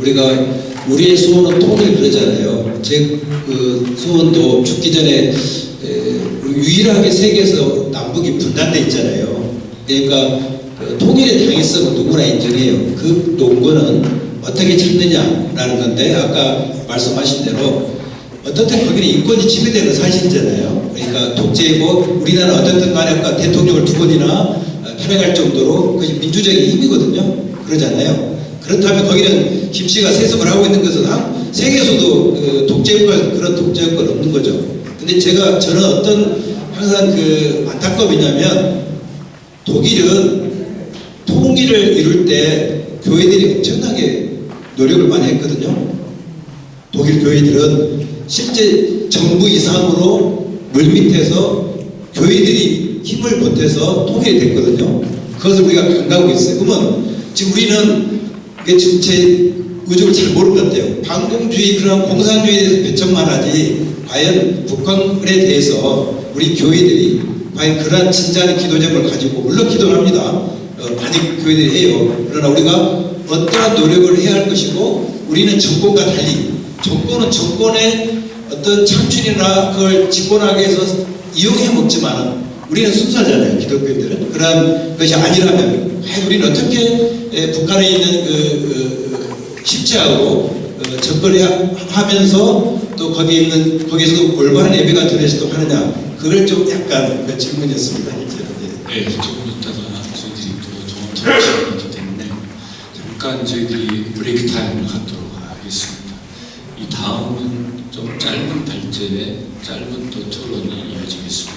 우리가 우리의 소원은 통일 그러잖아요. 제 그 소원도 죽기 전에 유일하게 세계에서 남북이 분단돼 있잖아요. 그러니까 그 통일의 당위성은 누구나 인정해요. 그 논거는 어떻게 찾느냐라는 건데 아까 말씀하신 대로 어떻든 거기는 인권이 지배되는 사실이잖아요. 그러니까 독재이고 우리나라 어떻든 간에 아까 대통령을 두 번이나 탄핵할 정도로 그것이 민주적인 힘이거든요. 그러잖아요. 그렇다면 거기는 김 씨가 세습을 하고 있는 것은 세계에서도 그 독재국가 그런 독재국가는 없는 거죠. 근데 저는 어떤 항상 그 안타까움이냐면 독일은 통일을 이룰 때 교회들이 엄청나게 노력을 많이 했거든요. 독일 교회들은 실제 정부 이상으로 물밑에서 교회들이 힘을 보태서 통일이 됐거든요. 그것을 우리가 간과하고 있어요. 그러면 지금 우리는 지금 제 의중을 잘 모르는 것 같아요. 반공주의 그런 공산주의에 대해서 배척만 하지 과연 북한에 대해서 우리 교회들이 과연 그러한 진지한 기도점을 가지고 물론 기도를 합니다. 많이 교회들이 해요. 그러나 우리가 어떠한 노력을 해야 할 것이고 우리는 정권과 달리 정권은 정권의 어떤 창출이나 그걸 집권하기 위해서 이용해 먹지만 우리는 순수하잖아요. 기독교인들은. 그런 것이 아니라면 우리는 어떻게 북한에 있는 십자하고 접근하면서 또 거기에 있는 거기서도 올바른 예배가 드려지도록 하느냐 그걸 좀 약간 그 질문이었습니다. 네, 조금 이따가 저희들이 또 좋은 토론이 있기 때문에 잠깐 저희들이 브레이크 타임을 갖도록 하겠습니다. 이 다음은 좀 짧은 발제에 짧은 또 토론이 이어지겠습니다.